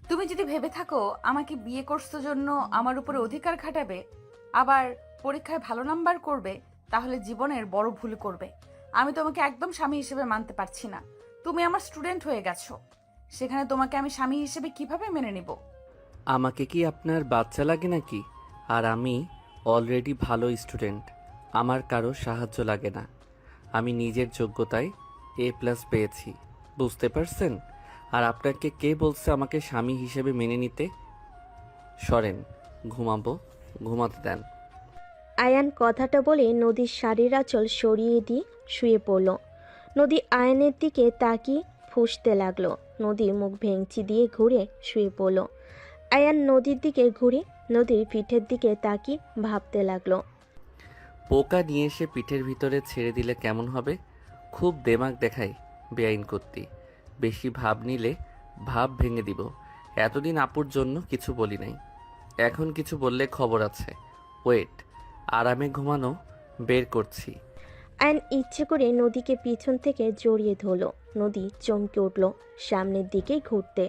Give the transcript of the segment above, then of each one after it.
তুমি যদি ভেবে থাকো আমাকে বিয়ে করছো জন্য আমার উপরে অধিকার খাটাবে, আবার পরীক্ষায় ভালো নাম্বার করবে, তাহলে জীবনের বড় ভুল করবে। আমি তোমাকে একদম স্বামী হিসেবে মানতে পারছি না। তুমি আমার স্টুডেন্ট হয়ে গেছো, সেখানে তোমাকে আমি স্বামী হিসেবে কিভাবে মেনে নিব? আমাকে কি আপনার বাচ্চা লাগে নাকি? আর আমি অলরেডি ভালো স্টুডেন্ট, আমার কারো সাহায্য লাগে না। আমি নিজের যোগ্যতায় A+ পেয়েছি, বুঝতে পারছেন? আর আপনাকে কে বলছে আমাকে স্বামী হিসেবে মেনে নিতে? সরেন, ঘুমাবো, ঘুমাতে দেন। আয়ান কথাটা বলে নদীর শাড়ির আঁচল সরিয়ে দিয়ে শুয়ে পড়ল। নদী আয়নের দিকে তাকিয়ে ফুঁসতে লাগলো। নদী মুখ ভেঙচি দিয়ে ঘুরে শুয়ে পড়ল। আয়ান নদীর দিকে ঘুরে নদীর পিঠের দিকে তাকিয়ে ভাবতে লাগলো। পোকা নিয়ে এসে পিঠের ভিতরে ছেড়ে দিলে কেমন হবে? খুব দেমাগ দেখায় বেআইন করতি। বেশি ভাব নিলে ভাব ভেঙে দিব। এতদিন আপুর জন্য কিছু বলি নাই, এখন কিছু বললে খবর আছে। ওয়েট, আরামে ঘুমানো বের করছি। আয়ন ইচ্ছে করে নদীকে পিছন থেকে জড়িয়ে ধরল। নদী চমকে উঠল সামনের দিকে ঘুরতে।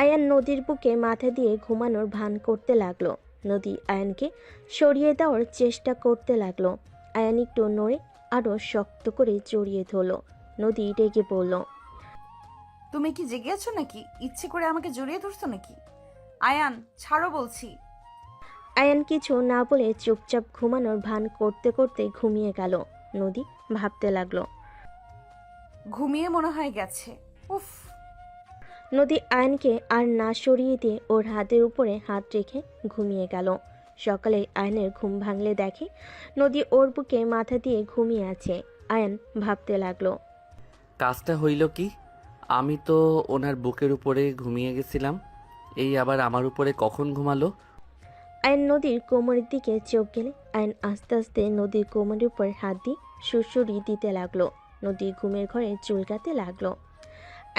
আয়ান নদীর বুকে মাথা দিয়ে ঘুমানোর ভান করতে লাগলো। নদী আয়ানকে সরিয়ে দেওয়ার চেষ্টা করতে লাগলো। আয়ান একটু নড়ে আরও শক্ত করে জড়িয়ে ধরল। নদী রেগে বলল, তুমি কি জেগে আছো নাকি? ইচ্ছে করে আমাকে জড়িয়ে ধরছো নাকি? আয়ান, ছাড়ো বলছি। আয়ান কিছু না বলে চুপচাপ ঘুমানোর ভান করতে করতে ঘুমিয়ে গেল। নদী ভাবতে লাগলো। ঘুমিয়ে মনে হয় গেছে। উফ। নদী আয়নকে আর না সরিয়ে দিয়ে ওর হাতের উপরে হাত রেখে ঘুমিয়ে গেল। সকালে আয়নের ঘুম ভাঙলে দেখে নদী ওর বুকে মাথা দিয়ে ঘুমিয়ে আছে। আয়ন ভাবতে লাগলো। কাজটা হইল কি? আমি তো ওনার বুকের উপরে ঘুমিয়ে গেছিলাম, এই আবার আমার উপরে কখন ঘুমালো? আয়ন নদীর কোমরের দিকে চোখ গেলে আয়ন আস্তে আস্তে নদীর কোমরের উপর হাত দিয়ে সুড়সুড়ি দিতে লাগলো। নদী ঘুমের ঘরে চুলকাতে লাগলো।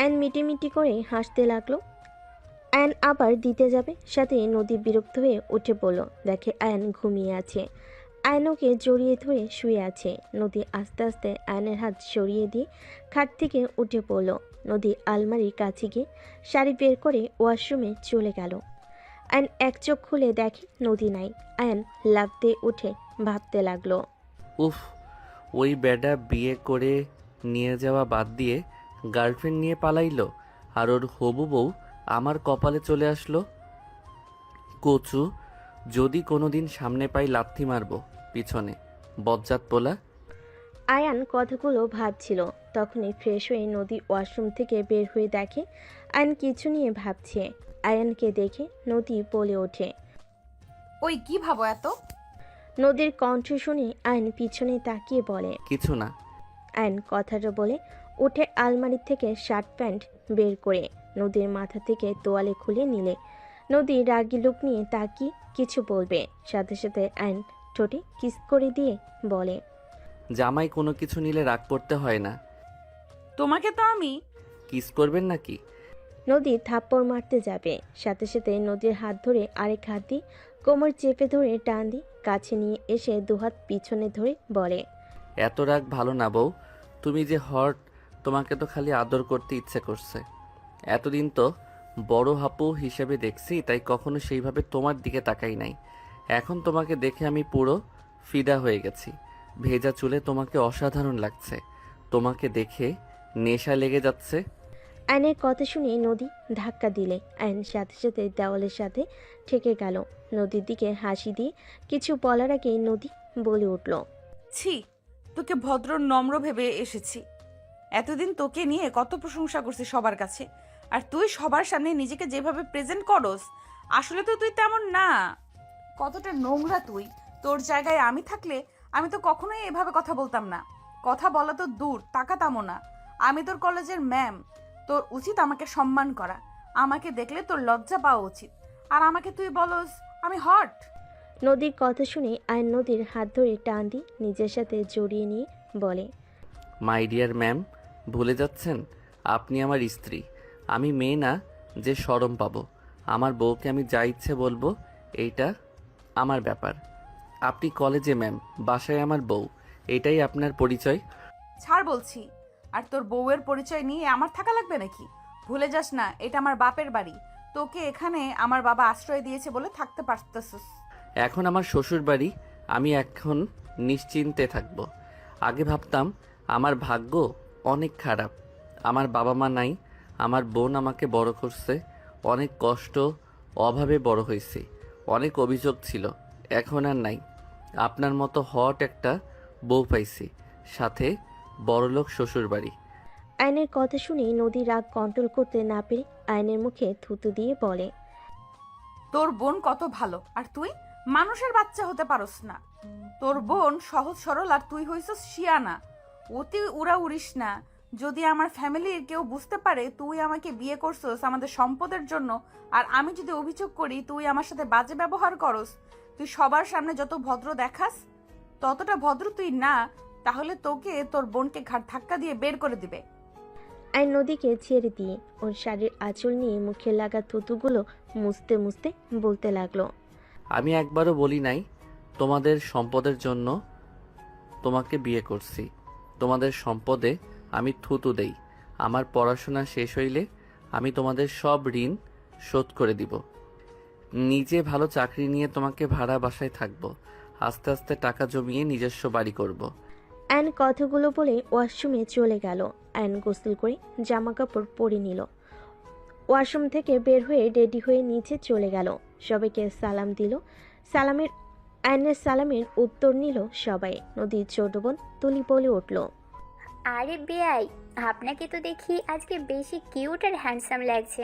আয়ন মিটিমিটি করে হাসতে লাগলো। আয়ন আবার দিতে যাবে, সাথে নদী বিরক্ত হয়ে উঠে পড়ল। দেখে আয়ন ঘুমিয়ে আছে। আয়নকে জড়িয়ে ধরে শুয়ে আছে। নদী আস্তে আস্তে আয়নের হাত সরিয়ে দিয়ে খাট থেকে উঠে পড়ল। নদী আলমারির কাছে গিয়ে শাড়ি বের করে ওয়াশরুমে চলে গেল। আয়ন এক চোখ খুলে দেখে নদী নাই। আয়ন লাফ দিয়ে উঠে ভাবতে লাগলো। উফ, ওই বেডা বিয়ে করে নিয়ে যাওয়া বাদ দিয়ে গার্লফ্রেন্ড নিয়ে পালাইলো, আর ওর হবু বউ আমার কপালে চলে আসলো। কচু, যদি কোনোদিন সামনে পাই লাথি মারবো পিছনে, বজ্জাত পোলা। আয়ান কথাগুলো ভাবছিল। তখনই ফ্রেশ হয়ে নদী ওয়াশরুম থেকে বের হয়ে দেখে আয়ন কিছু নিয়ে ভাবছে। আয়ানকে দেখে নদী বলে ওঠে। ওই কি ভাবো এত? নদীর কণ্ঠ শুনে আয়ন পিছনে তাকিয়ে বলে। কিছু না। আয়ন কথাটা বলে উঠে আলমারি থেকে শার্ট প্যান্ট বের করে নদীর মাথা থেকে তোয়ালে খুলে নিলে নদী রাগী লোক নিয়ে তাকিয়ে কিছু বলবে, সাথে সাথে আয়ন ঠোঁটে কিস করে দিয়ে বলে। জামাই কোনো কিছু নিলে রাগ করতে হয় না। তোমাকে তো আমি। কিস করবেন নাকি? নদী থাপ্পড় মারতে যাবে, সাথে সাথে নদীর হাত ধরে আরেক হাত দিয়ে কোমর চেপে ধরে টান দিয়ে কাছে নিয়ে এসে দুহাত পিছনে ধরে বলে। এত রাগ ভালো না বউ, তুমি যে হট, তোমাকে তো খালি আদর করতে ইচ্ছে করছে। এতদিন তো বড় হাপু হিসেবে দেখছি, তাই কখনো সেইভাবে তোমার দিকে তাকাই নাই। এখন তোমাকে দেখে আমি পুরো ফিদা হয়ে গেছি। ভেজা চুলে তোমাকে অসাধারণ লাগছে। তোমাকে দেখে নেশা লেগে যাচ্ছে। আয়নের কথা শুনে নদী ধাক্কা দিলে আয়ন সাথে সাথে দেওয়ালের সাথে ঠেকে গেল। নদীর দিকে হাসি দিয়ে কিছু বলার আগে নদী বলে উঠল। ছি, তোকে ভদ্র নম্র ভেবে এসেছি। এতদিন তোকে নিয়ে কত প্রশংসা করছি সবার কাছে, আর তুই সবার সামনে নিজেকে যেভাবে প্রেজেন্ট করস, আসলে তো তুই তেমন না। কতটা নোংরা তুই! তোর জায়গায় আমি থাকলে আমি তো কখনোই এভাবে কথা বলতাম না। কথা বলা তো দূর, তাকাতামও না। আমি তোর কলেজের ম্যাম, তোর উচিত আমাকে সম্মান করা। আমাকে দেখলে তোর লজ্জা পাওয়া উচিত। আর আমাকে তুই বলস আমি হট? নদীর কথা শুনে আয়ন নদীর হাত ধরে টান দিয়ে নিজের সাথে জড়িয়ে নিয়ে বলে। মাই ডিয়ার ম্যাম, ভুলে যাচ্ছেন আপনি আমার স্ত্রী। আমি মেয়ে না যে শরম পাবো। আমার বউকে আমি যা ইচ্ছে বলবো, এইটা আমার ব্যাপার। আপনি কলেজে ম্যাম, বাসায় আমার বউ, এটাই আপনার পরিচয়। ছাড় বলছি। আর তোর বউয়ের পরিচয় নিয়ে আমার থাকা লাগবে নাকি? ভুলে যাস না, এটা আমার বাপের বাড়ি। তোকে এখানে আমার বাবা আশ্রয় দিয়েছে বলে থাকতে পারতেছিস। এখন আমার শ্বশুর বাড়ি, আমি এখন নিশ্চিন্তে থাকব। আগে ভাবতাম আমার ভাগ্য অনেক খারাপ, আমার বাবা মা নাই, আমার বোন আমাকে বড় করছে, অনেক কষ্ট অভাবে বড় হয়েছি, অনেক অভিযোগ ছিল, এখন আর নাই। আপনার মতো হট একটা বউ পাইছি, সাথে বড়লোক শ্বশুর বাড়ি। আয়নের কথা শুনে নদী রাগ কন্ট্রোল করতে না পেরে আয়নের মুখে থুতু দিয়ে বলে, তোর বোন কত ভালো, আর তুই মানুষের বাচ্চা হতে পারস না। তোর বোন সহজ সরল, আর তুই হইছস শিয়ানা। অতি উড়া উড়িস না। যদি আমার ফ্যামিলির কেউ বুঝতে পারে তুই আমাকে বিয়ে করছস আমাদের সম্পদের জন্য, আর আমি যদি অভিযোগ করি তুই আমার সাথে বাজে ব্যবহার করস, তুই সবার সামনে যত ভদ্র দেখাস ততটা ভদ্র তুই না, তাহলে তোকে তোর বোনকে ঘাট ধাক্কা দিয়ে বের করে দিবে। আয়ন নদীকে ছেড়ে দিয়ে ওর শাড়ির আঁচল নিয়ে মুখে লাগা থুতুগুলো মুছতে মুছতে বলতে লাগলো, আমি একবারও বলি নাই তোমাদের সম্পদের জন্য তোমাকে বিয়ে করছি। তোমাদের সম্পদে আমি থুতু দেই। আমার পড়াশোনা শেষ হইলে আমি তোমাদের সব ঋণ শোধ করে দিব। নিজে ভালো চাকরি নিয়ে তোমাকে ভাড়া বাসায় থাকবো। আস্তে আস্তে টাকা জমিয়ে নিজস্ব বাড়ি করব। আয়ন কথাগুলো বলে ওয়াশরুমে চলে গেল। আয়ন গোসল করে জামা কাপড় পরে নিল। ওয়াশরুম থেকে বের হয়ে রেডি হয়ে নিচে চলে গেল। সবাইকে সালাম দিল। আয়নের সালামের উত্তর নিল সবাই। নদীর ছোট বোন তুলি বলে উঠল, আরে বেয়াই, আপনাকে তো দেখি আজকে বেশি কিউট আর হ্যান্ডসাম লাগছে।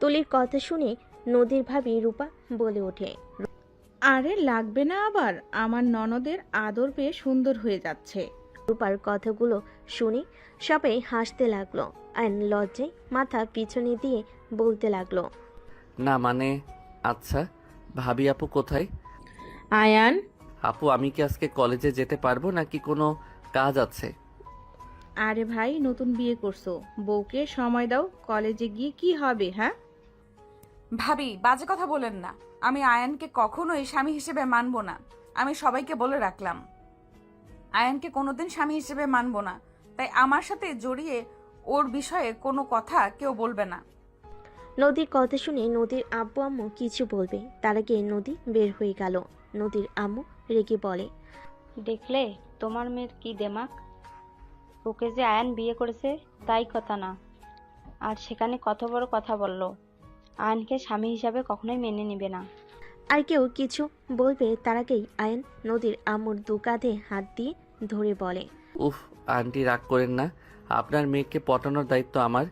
তুলির কথা শুনে নদীর ভাবি রূপা বলে ওঠে, আরে লাগবে না আবার, আমার ননদের আদর পেয়ে সুন্দর হয়ে যাচ্ছে। রূপার কথাগুলো শুনে সবাই হাসতে লাগলো। আয়ন লজ্জায় মাথা পিছনে দিয়ে বলতে লাগলো, না মানে, আচ্ছা ভাবি আপু কোথায়? আয়ান, আপু আমি কি আজকে কলেজে যেতে পারবো নাকি কোনো কাজ আছে? আরে ভাই নতুন বিয়ে করছো, বউকে সময় দাও, কলেজে গিয়ে কি হবে? হ্যাঁ ভাবি বাজে কথা বলেন না। আমি আয়ানকে কখনোই স্বামী হিসেবে মানব না। আমি সবাইকে বলে রাখলাম আয়ানকে কোনোদিন স্বামী হিসেবে মানব না, তাই আমার সাথে জড়িয়ে ওর বিষয়ে কোনো কথা কেউ বলবে না। নদীর কথা শুনে নদীর আব্বু আম্মু কিছু বলবে তার আগে নদী বের হয়ে গেল। নদীর আম্মু রেগে বলে, দেখলে তোমার মেয়ের কি দেমাক, ওকে যে আয়ান বিয়ে করেছে তাই কথা না, আর সেখানে কত বড় কথা বলল। আয়ানকে স্বামী হিসাবে কখনোই মেনে নেবে না। আর কেউ কিছু বলবে তার আগেই আয়ন নদীর আম্মুর দু কাঁধে হাত দিয়ে ধরে বলে, উফ আন্টি রাগ করেন না, আপনার মেয়েকে পটানোর দায়িত্ব আমার।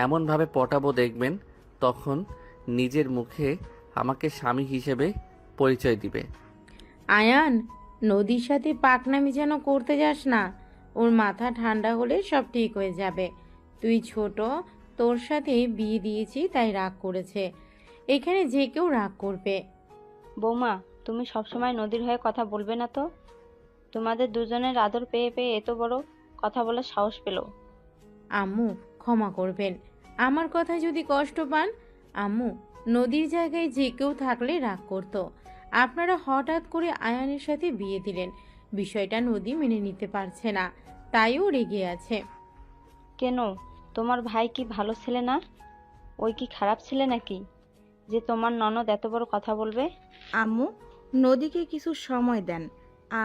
এমনভাবে পটাবো দেখবেন তখন নিজের মুখে আমাকে স্বামী হিসেবে পরিচয় দিবে। আয়ান, নদীর সাথে পাকনামি যেন করতে যাস না। ওর মাথা ঠান্ডা হলে সব ঠিক হয়ে যাবে। তুই ছোট, তোর সাথে বিয়ে দিয়েছি তাই রাগ করেছে। এখানে যে কেউ রাগ করবে। বৌমা, তুমি সবসময় নদীর হয়ে কথা বলবে না তো? তোমাদের দুজনের আদর পেয়ে পেয়ে এত বড় কথা বলার সাহস পেল। আম্মু ক্ষমা করবেন, আমার কথা যদি কষ্ট পান। আম্মু, নদীর জায়গায় যে কেউ থাকলে রাগ করতো। আপনারা হঠাৎ করে আয়ানের সাথে বিয়ে দিলেন, বিষয়টা নদী মেনে নিতে পারছে না, তাইও রেগে আছে। কেন, তোমার ভাই কি ভালো ছেলে না? ওই কি খারাপ ছেলে নাকি যে তোমার ননদ এত বড় কথা বলবে? আম্মু, নদীকে কিছু সময় দেন,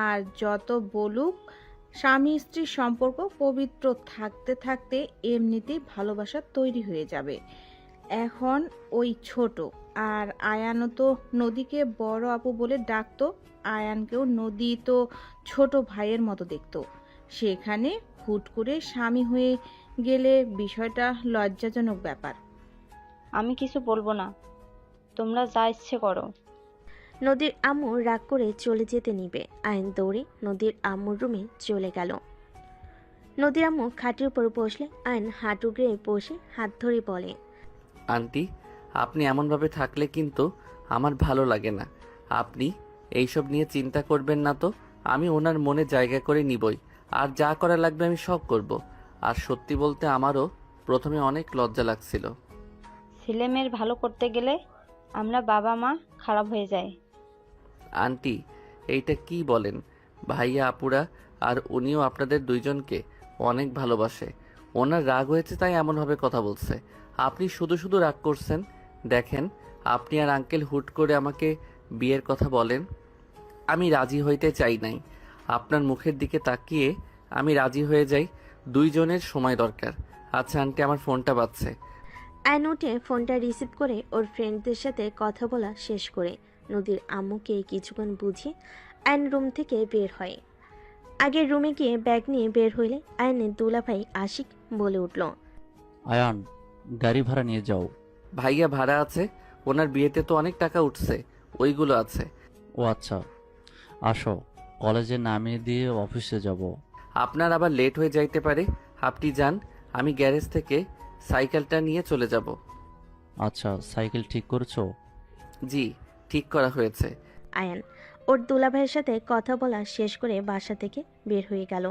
আর যত বলুক, স্বামী স্ত্রীর সম্পর্ক পবিত্র থাকতে থাকতে এমনিতেই ভালোবাসা তৈরি হয়ে যাবে। এখন ওই ছোট, আর আয়ানও তো নদীকে বড় আপু বলে ডাকতো। আয়ানকেও নদী তো ছোট ভাইয়ের মতো দেখতো। সেখানে হুট করে স্বামী হয়ে গেলে বিষয়টা লজ্জাজনক ব্যাপার। আমি কিছু বলবো না, তোমরা যা ইচ্ছে করো। নদীর আম্মু রাগ করে চলে যেতে নিবে। আয়ন দৌড়ে নদীর আম্মুর রুমে চলে গেল। নদীর আম্মু খাটের উপর বসলে আয়ন হাঁটু গেড়ে বসে হাত ধরে বলে, আন্টি আপনি এমনভাবে থাকলে কিন্তু আমার ভালো লাগে না। আপনি এইসব নিয়ে চিন্তা করবেন না তো, আমি ওনার মনে জায়গা করে নিবই, আর যা করা লাগবে আমি সব করব। আর সত্যি বলতে আমারও প্রথমে অনেক লজ্জা লাগছিল। ছেলে মেয়ের ভালো করতে গেলে আমরা বাবা মা খারাপ হয়ে যায়। আন্টি এইটা কি বলেন? ভাইয়া আপুরা আর উনিও আপনাদের দুইজনকে অনেক ভালোবাসে। ওনার রাগ হয়েছে তাই এমনভাবে কথা বলছে। আপনি শুধু শুধু রাগ করছেন, দেখেন, আপনি আর আঙ্কেল হুট করে আমাকে বিয়ের কথা বলেন, আমি রাজি হইতে চাই নাই। আপনার মুখের দিকে তাকিয়ে আমি রাজি হয়ে যাই, দুইজনের সময় দরকার। আচ্ছা আন্টি, আমার ফোনটা বাজছে। আয়ন উঠে ফোনটা রিসিভ করে ওর ফ্রেন্ডদের সাথে কথা বলা শেষ করে নদীর আম্মুকে কিছুক্ষণ বুঝিয়ে আয়ন রুম থেকে বের হয়। আগের রুমে গিয়ে ব্যাগ নিয়ে বের হইলে আয়নের দুলাভাই আশিক বলে উঠল, আয়ান, গাড়ি ভাড়া নিয়ে যাও। ভাইয়া ভাড়া আছে, ওনার বিয়েতে তো অনেক টাকা উঠছে, ওইগুলো আছে। ও আচ্ছা, আসো, কলেজে নামিয়ে দিয়ে অফিসে যাব। আপনার আবার লেট হয়ে যাইতে পারে, আপনি যান, আমি গ্যারেজ থেকে সাইকেলটা নিয়ে চলে যাব। আচ্ছা, সাইকেল ঠিক করছো? জি, ঠিক করা হয়েছে। আয়ান ওর দুলাভাইয়ের সাথে কথা বলা শেষ করে বাসা থেকে বের হয়ে গেল।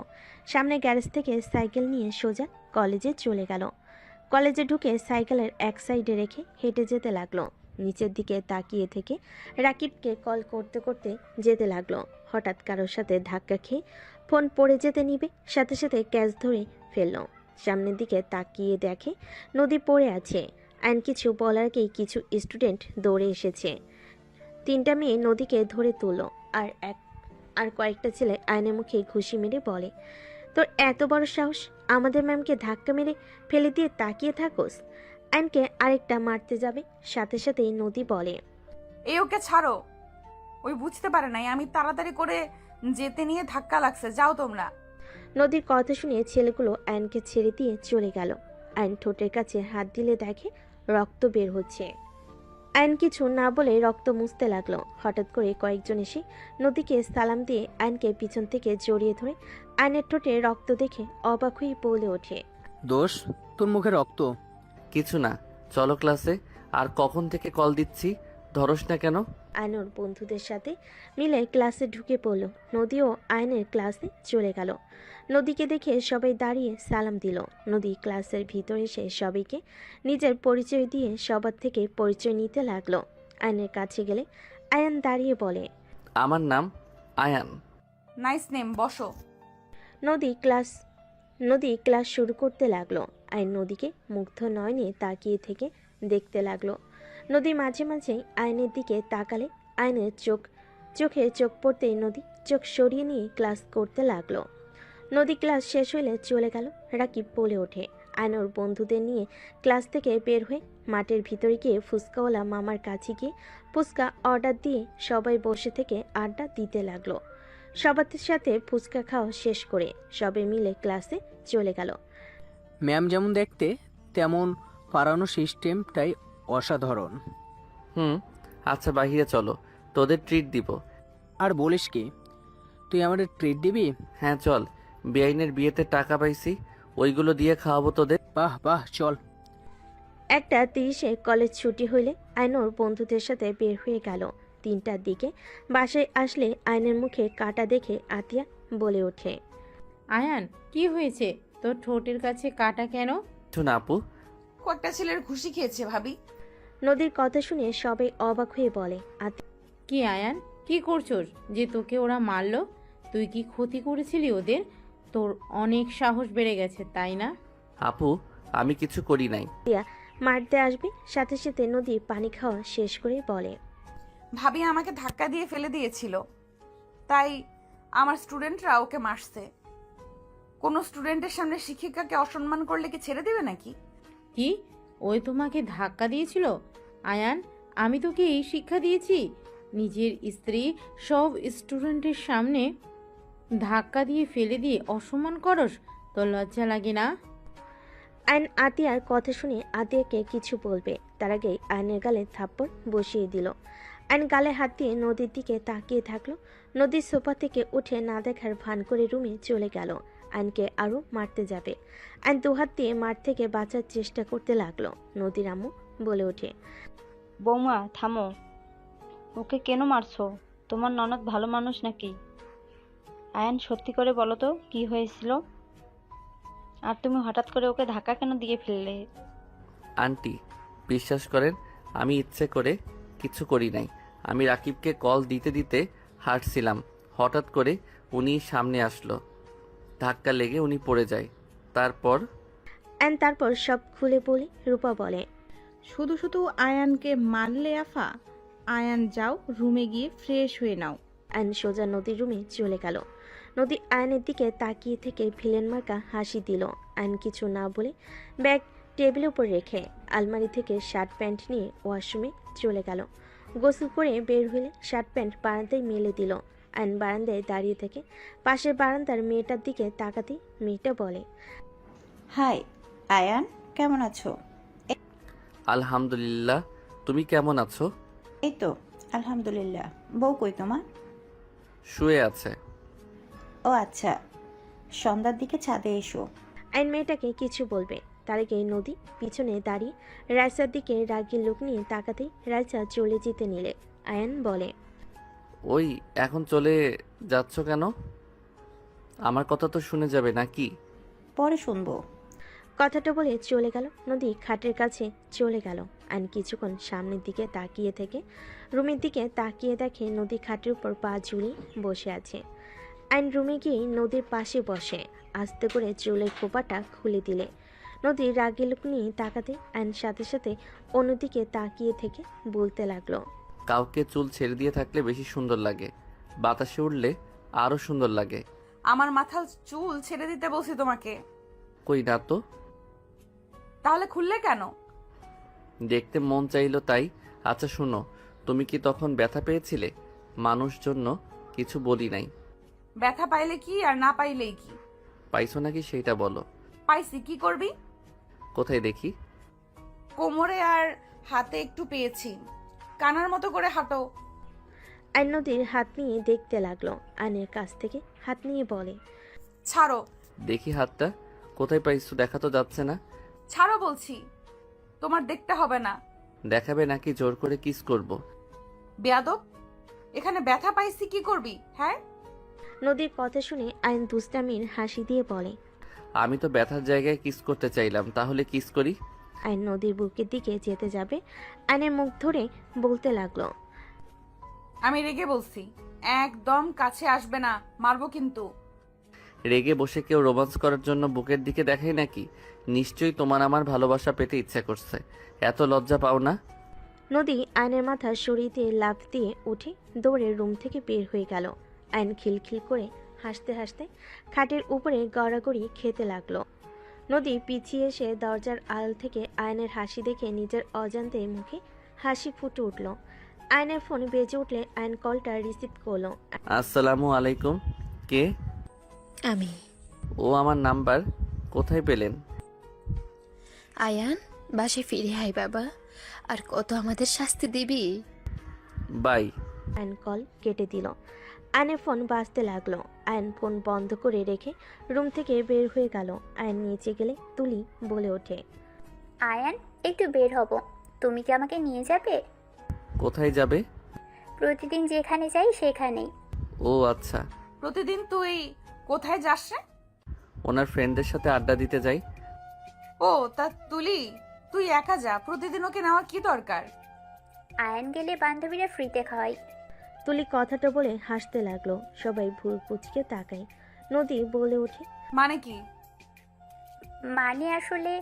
সামনে গ্যারেজ থেকে সাইকেল নিয়ে সোজা কলেজে চলে গেল। কলেজে ঢুকে সাইকেলের এক সাইডে রেখে হেঁটে যেতে লাগলো। নিচের দিকে তাকিয়ে থেকে রাকিবকে কল করতে করতে যেতে লাগলো। হঠাৎ কারোর সাথে ধাক্কা খেয়ে ফোন পড়ে যেতে নিবে, সাথে সাথে ক্যাচ ধরে ফেললো। সামনের দিকে তাকিয়ে দেখে নদী পড়ে আছে। আইন কিছু বলার আগেই কিছু স্টুডেন্ট দৌড়ে এসেছে। 3টা মেয়ে নদীকে ধরে তুললো। আর কয়েকটা ছেলে আয়নের মুখে ঘুষি মেরে বলে, তোর এত বড় সাহস, আমাদের ম্যামকে ধাক্কা মেরে ফেলে দিয়ে তাকিয়ে থাকোস। আইনকে আরেকটা মারতে যাবে, সাথে সাথেই নদী বলে, ওকে ছাড়ো, ওই বুঝতে পারে নাই আমি তাড়াতাড়ি করে যেতে নিয়ে ধাক্কা লাগছে, যাও তোমরা। নদীর কথা শুনে ছেলেগুলো আয়নকে ছেড়ে দিয়ে চলে গেল। আয়ন ঠোঁটের কাছে হাত দিলে দেখে রক্ত বের হচ্ছে। আয়ন কিছু না বলে রক্ত মুছতে লাগলো। হঠাৎ করে কয়েকজন এসে নদীকে সালাম দিয়ে আয়নকে পিছন থেকে জড়িয়ে ধরে আয়নের ঠোঁটে রক্ত দেখে অবাক হয়ে বলে ওঠে, দোষ, তোর মুখে রক্ত? কিছু না, চলো ক্লাসে। আর কখন থেকে কল দিচ্ছি, ধরস না কেন? আয়ন ওর বন্ধুদের সাথে মিলে ক্লাসে ঢুকে পড়ল। নদীও আয়নের ক্লাসে চলে গেল। নদীকে দেখে সবাই দাঁড়িয়ে সালাম দিল। নদী ক্লাসের ভিতরে এসে সবাইকে নিজের পরিচয় দিয়ে সবার থেকে পরিচয় নিতে লাগলো। আয়নের কাছে গেলে আয়ান দাঁড়িয়ে বলে, আমার নাম আয়ান। নাইস নেম, বসো। নদী ক্লাস শুরু করতে লাগলো। আয়ন নদীকে মুগ্ধ নয়নে তাকিয়ে থেকে দেখতে লাগলো। নদী মাঝে মাঝে আয়নের দিকে তাকালে আয়নের চোখে চোখ পড়তেই নদী চোখ সরিয়ে নিয়ে ক্লাস করতে লাগলো। নদী ক্লাস শেষ হইলে চলে গেল। রাকিব বলে ওঠে, আয়ন ওর বন্ধুদের নিয়ে ক্লাস থেকে বের হয়ে মাঠের ভিতরে গিয়ে ফুচকাওয়ালা মামার কাছে গিয়ে ফুচকা অর্ডার দিয়ে সবাই বসে থেকে আড্ডা দিতে লাগলো। সবার সাথে ফুচকা খাওয়া শেষ করে সবাই মিলে ক্লাসে চলে গেল। ম্যাম যেমন দেখতে তেমন পারানো সিস্টেমটাই অসাধারণ। আচ্ছা বাহিরে চলো, তোদের ট্রিট দিব। আর বলিস কি, তুই আমাদের ট্রিট দিবি? হ্যাঁ চল, বেআইনের বিয়েতে টাকা পাইছি, ওইগুলো দিয়ে খাওয়াবো তোদের। বাহ বাহ, চল। 1:30 কলেজ ছুটি হইলে আয়নোর বন্ধুদের সাথে বের হয়ে গেল। 3টার দিকে বাসায় আসলে আয়নের মুখে কাটা দেখে আতিয়া বলে ওঠে, আয়ান, কি হয়েছে? তোর ঠোঁটের কাছে কাটা কেন? কিছু না আপু। কয়েকটা ছেলের খুশি খেয়েছে ভাবি। নদীর কথা শুনে সবাই অবাক হয়ে বলে, কি আয়ান, কি করছোস যে তোকে ওরা মারলো? তুই কি ক্ষতি করেছিলি ওদের? তোর অনেক সাহস বেড়ে গেছে, তাই না? আপু, আমি কিছু করি নাই। মারতে আসবে, সাথে সাথে নদী পানি খাওয়া শেষ করে বলে, ভাবি আমাকে ধাক্কা দিয়ে ফেলে দিয়েছিল, তাই আমার স্টুডেন্টরা ওকে মারছে। কোনো স্টুডেন্টের সামনে শিক্ষিকাকে অসম্মান করলে কি ছেড়ে দিবে নাকি? কি, ওই তোমাকে ধাক্কা দিয়েছিল? আয়ান, আমি তোকে এই শিক্ষা দিয়েছি? নিজের স্ত্রী সব স্টুডেন্টের সামনে ধাক্কা দিয়ে ফেলে দিয়ে অসম্মান করস? তোর লজ্জা লাগে না? আয়ন আতিয়ার কথা শুনে আতিয়াকে কিছু বলবে, তার আগেই আয়নের গালে থাপ্পড় বসিয়ে দিল। আয়ন গালে হাত দিয়ে নদীর দিকে তাকিয়ে থাকলো। নদীর সোফা থেকে উঠে না দেখার ভান করে রুমে চলে গেল। আয়নকে আরও মারতে যাবে। আয়ন দুহাত দিয়ে মার থেকে বাঁচার চেষ্টা করতে লাগলো। নদীর আম্মু বলে ওঠে, বৌমা থামো, ওকে কেন মারছো? তোমার ননদ ভালো মানুষ নাকি? আয়ান, সত্যি করে বলো তো কি হয়েছিল? আর তুমি হঠাৎ করে ওকে ধাক্কা কেন দিয়ে ফেললে? আন্টি, বিশ্বাস করেন, আমি ইচ্ছে করে কিছু করি নাই। আমি রাকিবকে কল দিতে দিতে হাঁটছিলাম, হঠাৎ করে উনি সামনে আসলো, ধাক্কা লেগে উনি পড়ে যায়। তারপর তারপর সব খুলে বলে রূপা বলে, শুধু শুধু আয়ানকে মারলে আফা? আয়ান যাও, রুমে গিয়ে ফ্রেশ হয়ে নাও। আয়ন সোজা নদীর রুমে চলে গেল। নদী আয়নের দিকে তাকিয়ে থেকে ভিলেন মার্কা হাসি দিল। আয়ন কিছু না বলে ব্যাগ টেবিলের উপর রেখে আলমারি থেকে শার্ট প্যান্ট নিয়ে ওয়াশরুমে চলে গেল। গোসল করে বের হলে শার্ট প্যান্ট বারান্দায় মেলে দিল। আয়ন বারান্দায় দাঁড়িয়ে থেকে পাশের বারান্দার মেয়েটার দিকে তাকাতে মেয়েটা বলে, হাই আয়ান, কেমন আছো? আলহামদুলিল্লাহ, তুমি কেমন আছো? এই তো আলহামদুলিল্লাহ। বউ কই তোমার? শুয়ে আছে। ও আচ্ছা, সন্ধ্যার দিকে ছাদে এসো। আইন মেয়েটাকে কিছু বলবে তার আগে নদী পিছনে দাঁড়িয়ে রাইসার দিকে রাগী লোক নিয়ে তাকাতেই রাইসা চলে যেতে নিলে আয়ান বলে, ওই এখন চলে যাচ্ছ কেন? আমার কথা তো শুনে যাবে নাকি? পরে শুনবো। কথাটা বলে চলে গেল। নদী খাটের কাছে চলে গেল। আইন কিছুক্ষণ সামনের দিকে তাকিয়ে থেকে রুমের দিকে তাকিয়ে দেখে নদী খাটের উপর পা ঝুলিয়ে বসে আছে। আইন রুমে গিয়ে নদীর পাশে বসে আস্তে করে চুলের খোপাটা খুলে দিলে নদীর রাগী লোক নিয়ে তাকাতে আইন সাথে সাথে অন্যদিকে তাকিয়ে থেকে বলতে লাগলো, কাউকে চুল ছেড়ে দিয়ে থাকলে বেশি সুন্দর লাগে, বাতাসে উঠলে আরো সুন্দর লাগে। আমার মাথার চুল ছেড়ে দিতে বলছি তোমাকে। কই না তো। তাহলে খুললে কেন? দেখতে মন চাইলো তাই। আচ্ছা শুনো, তুমি কি তখন ব্যথা পেয়েছিলে? মানুষ জন্য কিছু বলি নাই। ব্যথা পাইলে কি আর না পাইলেই কি? পাইছো নাকি সেইটা বলো। পাইছি, কি করবি? কোথায় দেখি? কোমরে আর হাতে একটু পেয়েছি। কানার মতো করে হাঁটো। আইন নদীর হাত নিয়ে দেখতে লাগলো। আইনের কাছ থেকে হাত নিয়ে বলে, ছাড়ো। দেখি হাতটা কোথায় পাইছো, দেখা তো যাচ্ছে না। ছাড়ো বলছি। তোমার দেখতে হবে না। দেখাবে নাকি জোর করে কিস করব? বেয়াদব, এখানে ব্যথা পাইছি কি করবি? হ্যাঁ, নদীর কথা শুনে আইন দুষ্টামির হাসি দিয়ে বলে, আমি তো ব্যথার জায়গায় কিস করতে চাইলাম, তাহলে কিস করি। আইন নদীর বুকের দিকে যেতে যাবে আইনের মুখ ধরে বলতে লাগলো, আমি রেগে বলছি, একদম কাছে আসবে না, মারবো কিন্তু। রেগে বসে কেউ রোমান্স করার জন্য বুকের দিকে দেখায় নাকি? নিশ্চয়ই তোমার আমার ভালোবাসা পেতে ইচ্ছা করছে, এত লজ্জা পাও না? নদী আইনের মাথা সরিয়ে দিয়ে লাফ দিয়ে উঠে দৌড়ে রুম থেকে বের হয়ে গেল। আইন খিলখিল করে হাসতে হাসতে খাটের উপরে গড়াগড়ি খেতে লাগলো। নদী পিছিয়ে এসে দরজার আড়াল থেকে আয়নের হাসি দেখে নিজের অজান্তে মুখে হাসি ফুটে উঠল। আয়নের ফোন বেজে উঠলে আয়ন কলটা রিসিভ করলো। আসসালামু আলাইকুম। কে? আমি। ও আমার নাম্বার কোথায় পেলেন? আয়ান, বাসায় ফিরে আয় বাবা, আর কত আমাদের শাস্তি দিবি? বাই। আয়ন কল কেটে দিল। আয়নের ফোন বাজতে লাগলো। আয়ন ফোন বন্ধ করে রেখে রুম থেকে বের হয়ে গেল। আয়ন নিচে গেলে তুলি বলে ওঠে, আয়ান, একটু বের হব, তুমি কি আমাকে নিয়ে যাবে? কোথায় যাবে? প্রতিদিন যেখানে যাই সেখানেই। ও আচ্ছা। প্রতিদিন তুই কোথায় যাস রে? ওনার ফ্রেন্ডদের সাথে আড্ডা দিতে যাই। ও তা তুলি, তুই একা যা, প্রতিদিন ওকে নেওয়া কি দরকার? আয়ান গেলে বান্ধবীরা ফ্রিতে খাওয়াই। তুলি কথাটা বলে হাসতে লাগলো। সবাই ভুল কুচকে তাকায়। নদী বলে ওঠে, মানে কি? মানে আসলে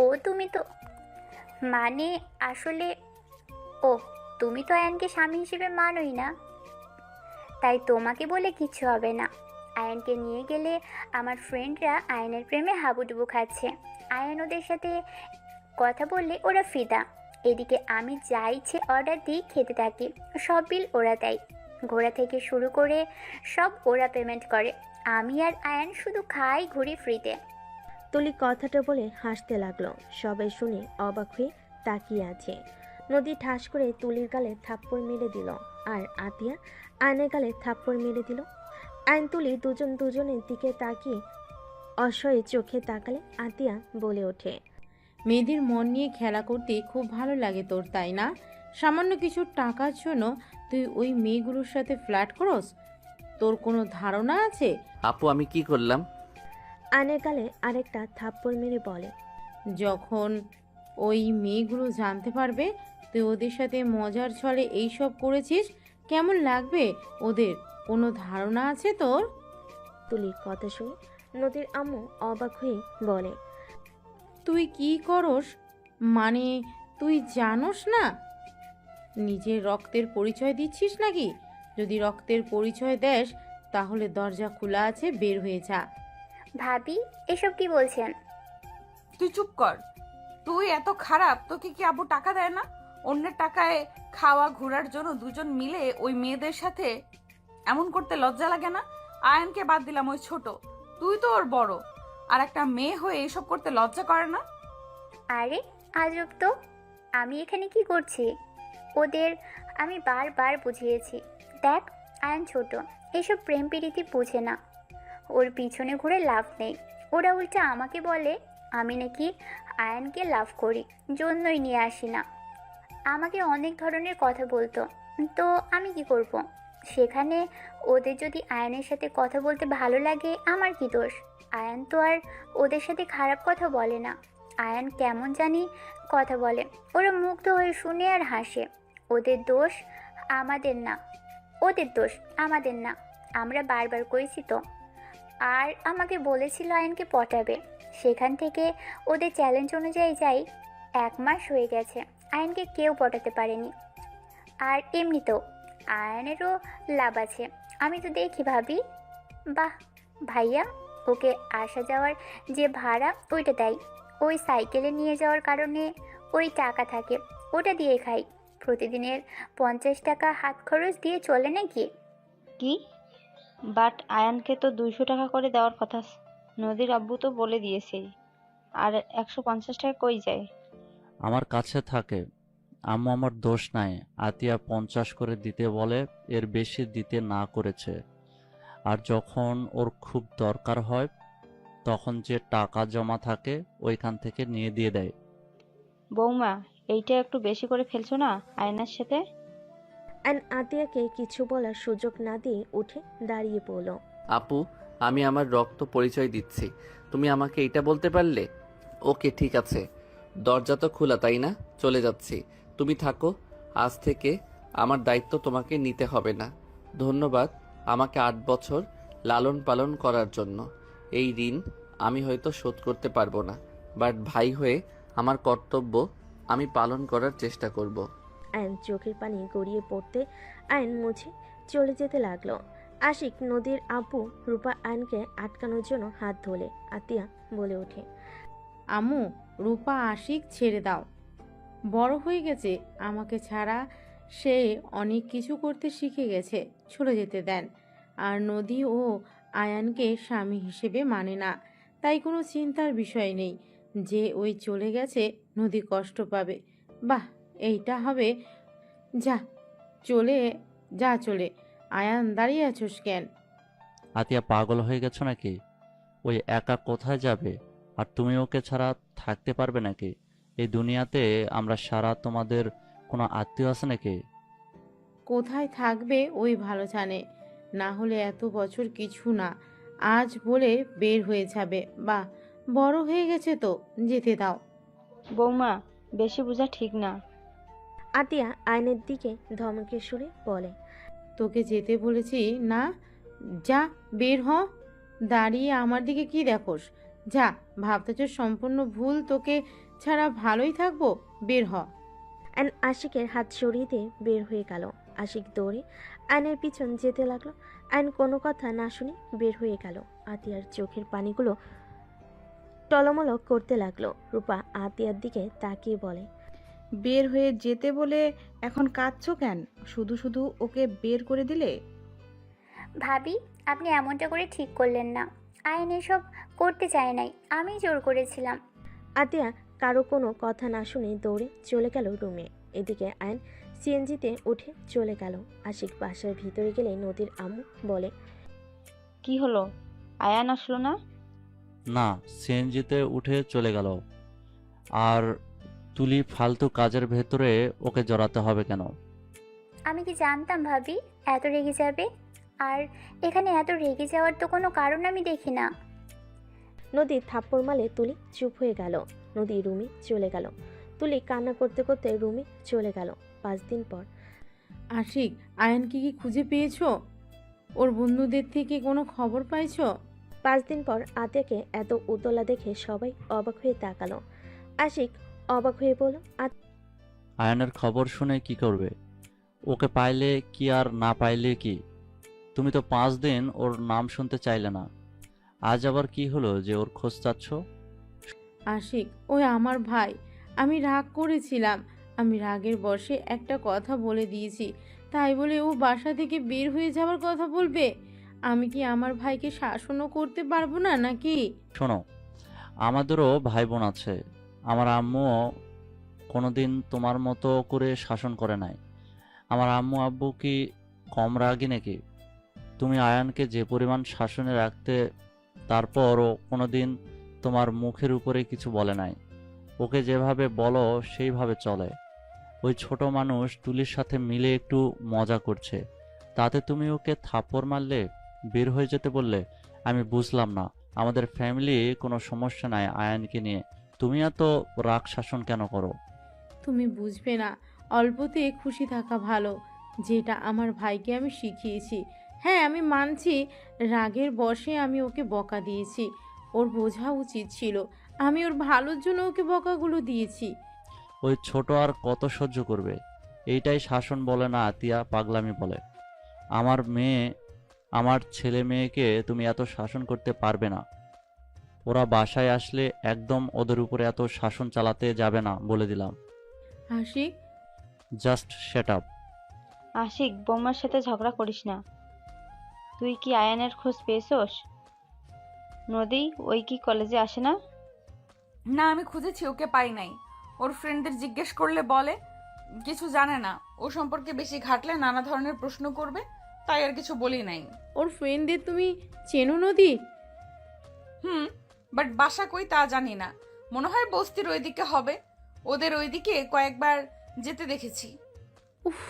ও তুমি তো মানে আসলে ও তুমি তো আয়ানকে স্বামী হিসেবে মানোই না, তাই তোমাকে বলে কিছু হবে না। আয়ানকে নিয়ে গেলে আমার ফ্রেন্ডরা আয়ানের প্রেমে হাবুডুবু খাচ্ছে। আয়ান ওদের সাথে কথা বললে ওরা ফিদা। এদিকে আমি যা ইচ্ছে অর্ডার দিই খেতে থাকি, সব বিল ওরা দেয়। ঘোরা থেকে শুরু করে সব ওরা পেমেন্ট করে, আমি আর আয়ান শুধু খাই ঘুরি ফ্রিতে। তুলি কথাটা বলে হাসতে লাগলো। সবাই শুনে অবাক হয়ে তাকিয়ে আছে। নদী ঠাস করে তুলির গালে থাপ্পড় মেরে দিল, আর আতিয়া আয়নের গালে থাপ্পড় মেরে দিল। আইন তুলি দুজন দুজনের দিকে তাকিয়ে অসহায় চোখে তাকালে আতিয়া বলে ওঠে, মেয়েদের মন নিয়ে খেলা করতে খুব ভালো লাগে তোর, তাই না? সামান্য কিছু টাকার জন্য তুই ওই মেয়েগুলোর সাথে ফ্ল্যাট করস? তোর কোনো ধারণা আছে? আপু আমি কি করলাম? আয়নের গালে আরেকটা থাপ্পড় মেরে বলে, যখন ওই মেয়েগুলো জানতে পারবে তুই ওদের সাথে মজার ছলে এইসব করেছিস, কেমন লাগবে ওদের? কোনো ধারণা আছে তোর? তুলির কথা শুনে নদীর আম্মু অবাক হয়ে বলে, তুই কি করস? মানে তুই জানোস না নিজের রক্তের পরিচয় দিচ্ছিস নাকি? যদি রক্তের পরিচয় দেস তাহলে দরজা খোলা আছে, বের হয়ে যা। ভাবি এসব কি বলছেন? তুই চুপ কর। তুই এত খারাপ, তোকে কি আব্বু টাকা দেয় না? অন্যের টাকায় খাওয়া ঘোরার জন্য দুজন মিলে ওই মেয়েদের সাথে এমন করতে লজ্জা লাগে না? আয়ানকে বাদ দিলাম, ওই ছোট, তুই তো ওর বড়, আর একটা মেয়ে হয়ে এসব করতে লজ্জা করে না? আরে আজব তো, আমি এখানে কি করছি? ওদের আমি বারবার বুঝিয়েছি, দেখ আয়ান ছোট, এসব প্রেম প্রীতি বুঝে না, ওর পিছনে ঘুরে লাভ নেই। ওরা উল্টা আমাকে বলে আমি নাকি আয়ানকে লাভ করি, জন্যই নিয়ে আসি না। আমাকে অনেক ধরনের কথা বলতো, তো আমি কি করব? সেখানে ওদের যদি আয়ানের সাথে কথা বলতে ভালো লাগে, আমার কি দোষ? আয়ান তো আর ওদের সাথে খারাপ কথা বলে না। আয়ান কেমন জানি কথা বলে, ওরা মুগ্ধ হয়ে শুনে আর হাসে। ওদের দোষ আমাদের না, ওদের দোষ আমাদের না, আমরা বারবার করেছি তো। আর আমাকে বলেছিল আয়ানকে পটাবে, সেখান থেকে ওদের চ্যালেঞ্জ অনুযায়ী যাই, 1 মাস হয়ে গেছে, আয়ানকে কেউ পটাতে পারেনি। আর এমনিতেও আয়ানেরও লাভ আছে, আমি তো দেখি ভাবি। বাহ ভাইয়া, ওকে আসা যাওয়ার যে ভাড়া ওইটা দেয়, ওই সাইকেলে নিয়ে যাওয়ার কারণে ওই টাকা থাকে, ওটা দিয়ে খাই। প্রতিদিনের 50 টাকা হাত খরচ দিয়ে চলে নাকি? কি? বাট আয়ানকে তো 200 টাকা করে দেওয়ার কথা। নদীর আব্বু তো বলে দিয়েছে। আর 150 টাকা কই যায়? আমার কাছে থাকে। আম্মু আমার দোষ নাই, আতিয়া 50 করে দিতে বলে, এর বেশি দিতে না করেছে। আর যখন ওর খুব দরকার হয় তখন যে টাকা জমা থাকে ওইখান থেকে নিয়ে দিয়ে দেয়। বৌমা, এইটা একটু বেশি করে ফেলছো না আয়নার সাথে? অ্যান্ড আতিয়াকে কিছু বলার সুযোগ না দিয়ে উঠে দাঁড়িয়ে পড়ল। আপু, আমি আমার রক্ত পরিচয় দিচ্ছি, তুমি আমাকে এটা বলতে পারলে? ওকে ঠিক আছে, দরজা তো খোলা তাই না? চলে যাচ্ছি, তুমি থাকো। আজ থেকে আমার দায়িত্ব তোমাকে নিতে হবে না। ধন্যবাদ আমাকে 8 বছর লালন পালন করার জন্য। এই ঋণ আমি হয়তো শোধ করতে পারবো না, বাট ভাই হয়ে আমার কর্তব্য আমি পালন করার চেষ্টা করব। আয়ন চোখের পানি গড়িয়ে পড়তে আয়ন মুছে চলে যেতে লাগলো। আশিক নদীর আব্বু রূপা আয়নকে আটকানোর জন্য হাত ধরে আতিয়া বলে ওঠে, আম্মু, রূপা আশিক ছেড়ে দাও, বড় হয়ে গেছে, আমাকে ছাড়া সে অনেক কিছু করতে শিখে গেছে, চলে যেতে দেন। আর নদী ও আয়ানকে স্বামী হিসেবে মানে না, তাই কোনো চিন্তার বিষয় নেই যে ওই চলে গেছে নদী কষ্ট পাবে। বাহ, এইটা হবে। যা চলে যা চলে। আয়ান, দাঁড়িয়ে আছোস কেন? আতিয়া পাগল হয়ে গেছো নাকি? ওই একা কোথায় যাবে? আর তুমি ওকে ছাড়া থাকতে পারবে নাকি? এই দুনিয়াতে আমরা সারা, তোমাদের কোনো আত্মীয় আছে নাকি? কোথায় থাকবে ওই ভালো জানে, না হলে এত বছর কিছু না, আজ বলে বের হয়ে যাবে। বাহ, বড় হয়ে গেছে তো, যেতে দাও। বৌমা, বেশি বোঝা ঠিক না। আতিয়া আয়নের দিকে ধমকে সুরে বলে, তোকে যেতে বলেছি না? যা, বের হ। দাঁড়িয়ে আমার দিকে কি দেখোস? যা, ভাবতেছ সম্পূর্ণ ভুল, তোকে ছাড়া ভালোই থাকবো, বের হ। অ্যান্ড আশিকের হাত সরিয়ে দিয়ে বের হয়ে গেল। আশিক দৌড়ে আয়নের পিছন যেতে লাগলো। আয়ন কোনো কথা না শুনে বের হয়ে গেল। আতিয়ার চোখের পানিগুলো টলমল করতে লাগলো। রূপা আতিয়ার দিকে তাকিয়ে বলে, বের হয়ে যেতে বলে এখন কাঁদছো কেন? শুধু শুধু ওকে বের করে দিলে। ভাবি, আপনি এমনটা করে ঠিক করলেন না। আয়ন এসব করতে চায় নাই, আমি জোর করেছিলাম। আতিয়া কারো কোনো কথা না শুনে দৌড়ে চলে গেল রুমে। এদিকে আয়ন সিএনজিতে উঠে চলে গেল। আশিক বাসার ভিতরে গেলে নদীর আম্মু বলে, কি হলো, আয়ান আসলো না? না, সিএনজিতে উঠে চলে গেল। আর তুলি ফালতু কাজের ভেতরে ওকে জড়াতে হবে কেন? আমি কি জানতাম ভাবি এত রেগে যাবে? আর এখানে এত রেগে যাওয়ার তো কোনো কারণ আমি দেখি না। নদী থাপ্পড় মালে তুলি চুপ হয়ে গেল। নদী রুমে চলে গেল। তুলি কান্না করতে করতে রুমে চলে গেল। 5 দিন পর। আশিক, আয়ানকে কি খুঁজে পেয়েছো? ওর বন্ধুদের থেকে কোনো খবর পাইছো? 5 দিন পর আতিয়াকে এত উতলা দেখে সবাই অবাক হয়ে তাকালো। আশিক অবাক হয়ে বলল, আয়ানের খবর শুনে কি করবে? ওকে পাইলে কি আর না পাইলে কি? তুমি তো 5 দিন ওর নাম শুনতে চাইলে না। আজ আবার কি হলো যে ওর খোঁজ চাচ্ছ? আশিক, ওই আমার ভাই। আমি রাগ করেছিলাম। আমি রাগের বশে একটা কথা বলে দিয়েছি, তাই বলে ও বাসা থেকে বের হয়ে যাওয়ার কথা বলবে? আমি কি আমার ভাইকে শাসনও করতে পারবো না নাকি? শোনো, আমাদেরও ভাই বোন আছে। আমার আম্মুও কোনোদিন তোমার মতো করে শাসন করে নাই। আমার আম্মু আব্বু কি কম রাগী নাকি? তুমি আয়ানকে যে পরিমাণ শাসনে রাখতে, তারপরও কোনোদিন তোমার মুখের উপরে কিছু বলে নাই। ওকে যেভাবে বলো সেইভাবে চলে। ওই ছোট মানুষ তুলির সাথে মিলে একটু মজা করছে, তাতে তুমি ওকে থাপ্পড় মারলে, বের হয়ে যেতে বললে। আমি বুঝলাম না, আমাদের ফ্যামিলি কোনো সমস্যা নাই আয়ানকে নিয়ে, তুমি এত রাগ শাসন কেন করো? তুমি বুঝবে না, অল্পতে খুশি থাকা ভালো, যেটা আমার ভাইকে আমি শিখিয়েছি। হ্যাঁ, আমি মানছি রাগের বশে আমি ওকে বকা দিয়েছি। ওর বোঝা উচিত ছিল আমি ওর ভালোর জন্য ওকে বকাগুলো দিয়েছি। ওই ছোট আর কত সহ্য করবে? এইটাই শাসন বলে না আতিয়া, পাগলামি বলে। আমার ছেলে মেয়েকে তুমি এত শাসন করতে পারবে না। ওরা বাসায় আসলে একদম ওদের উপরে এত শাসন চালাতে যাবে না, বলে দিলাম। Ashiq, just shut up. Ashiq, বৌমার সাথে ঝগড়া করিস না। তুই কি আয়ানের খোঁজ পেয়েছোস? নদী, ওই কি কলেজে আসে না? না, আমি খুঁজেছি, ওকে পাই নাই। ওর ফ্রেন্ডদের জিজ্ঞেস করলে বলে কিছু জানে না, ও সম্পর্কে বেশি ঘাটলে নানা ধরনের প্রশ্ন করবে, তাই আর কিছু বলি নাই। ওর ফ্রেন্ডদের তুমি চেনো নদী? বাট বাসা কই তা জানি না। মনে হয় বস্তির ওইদিকে হবে। ওদের ওইদিকে কয়েকবার যেতে দেখেছি। উফ,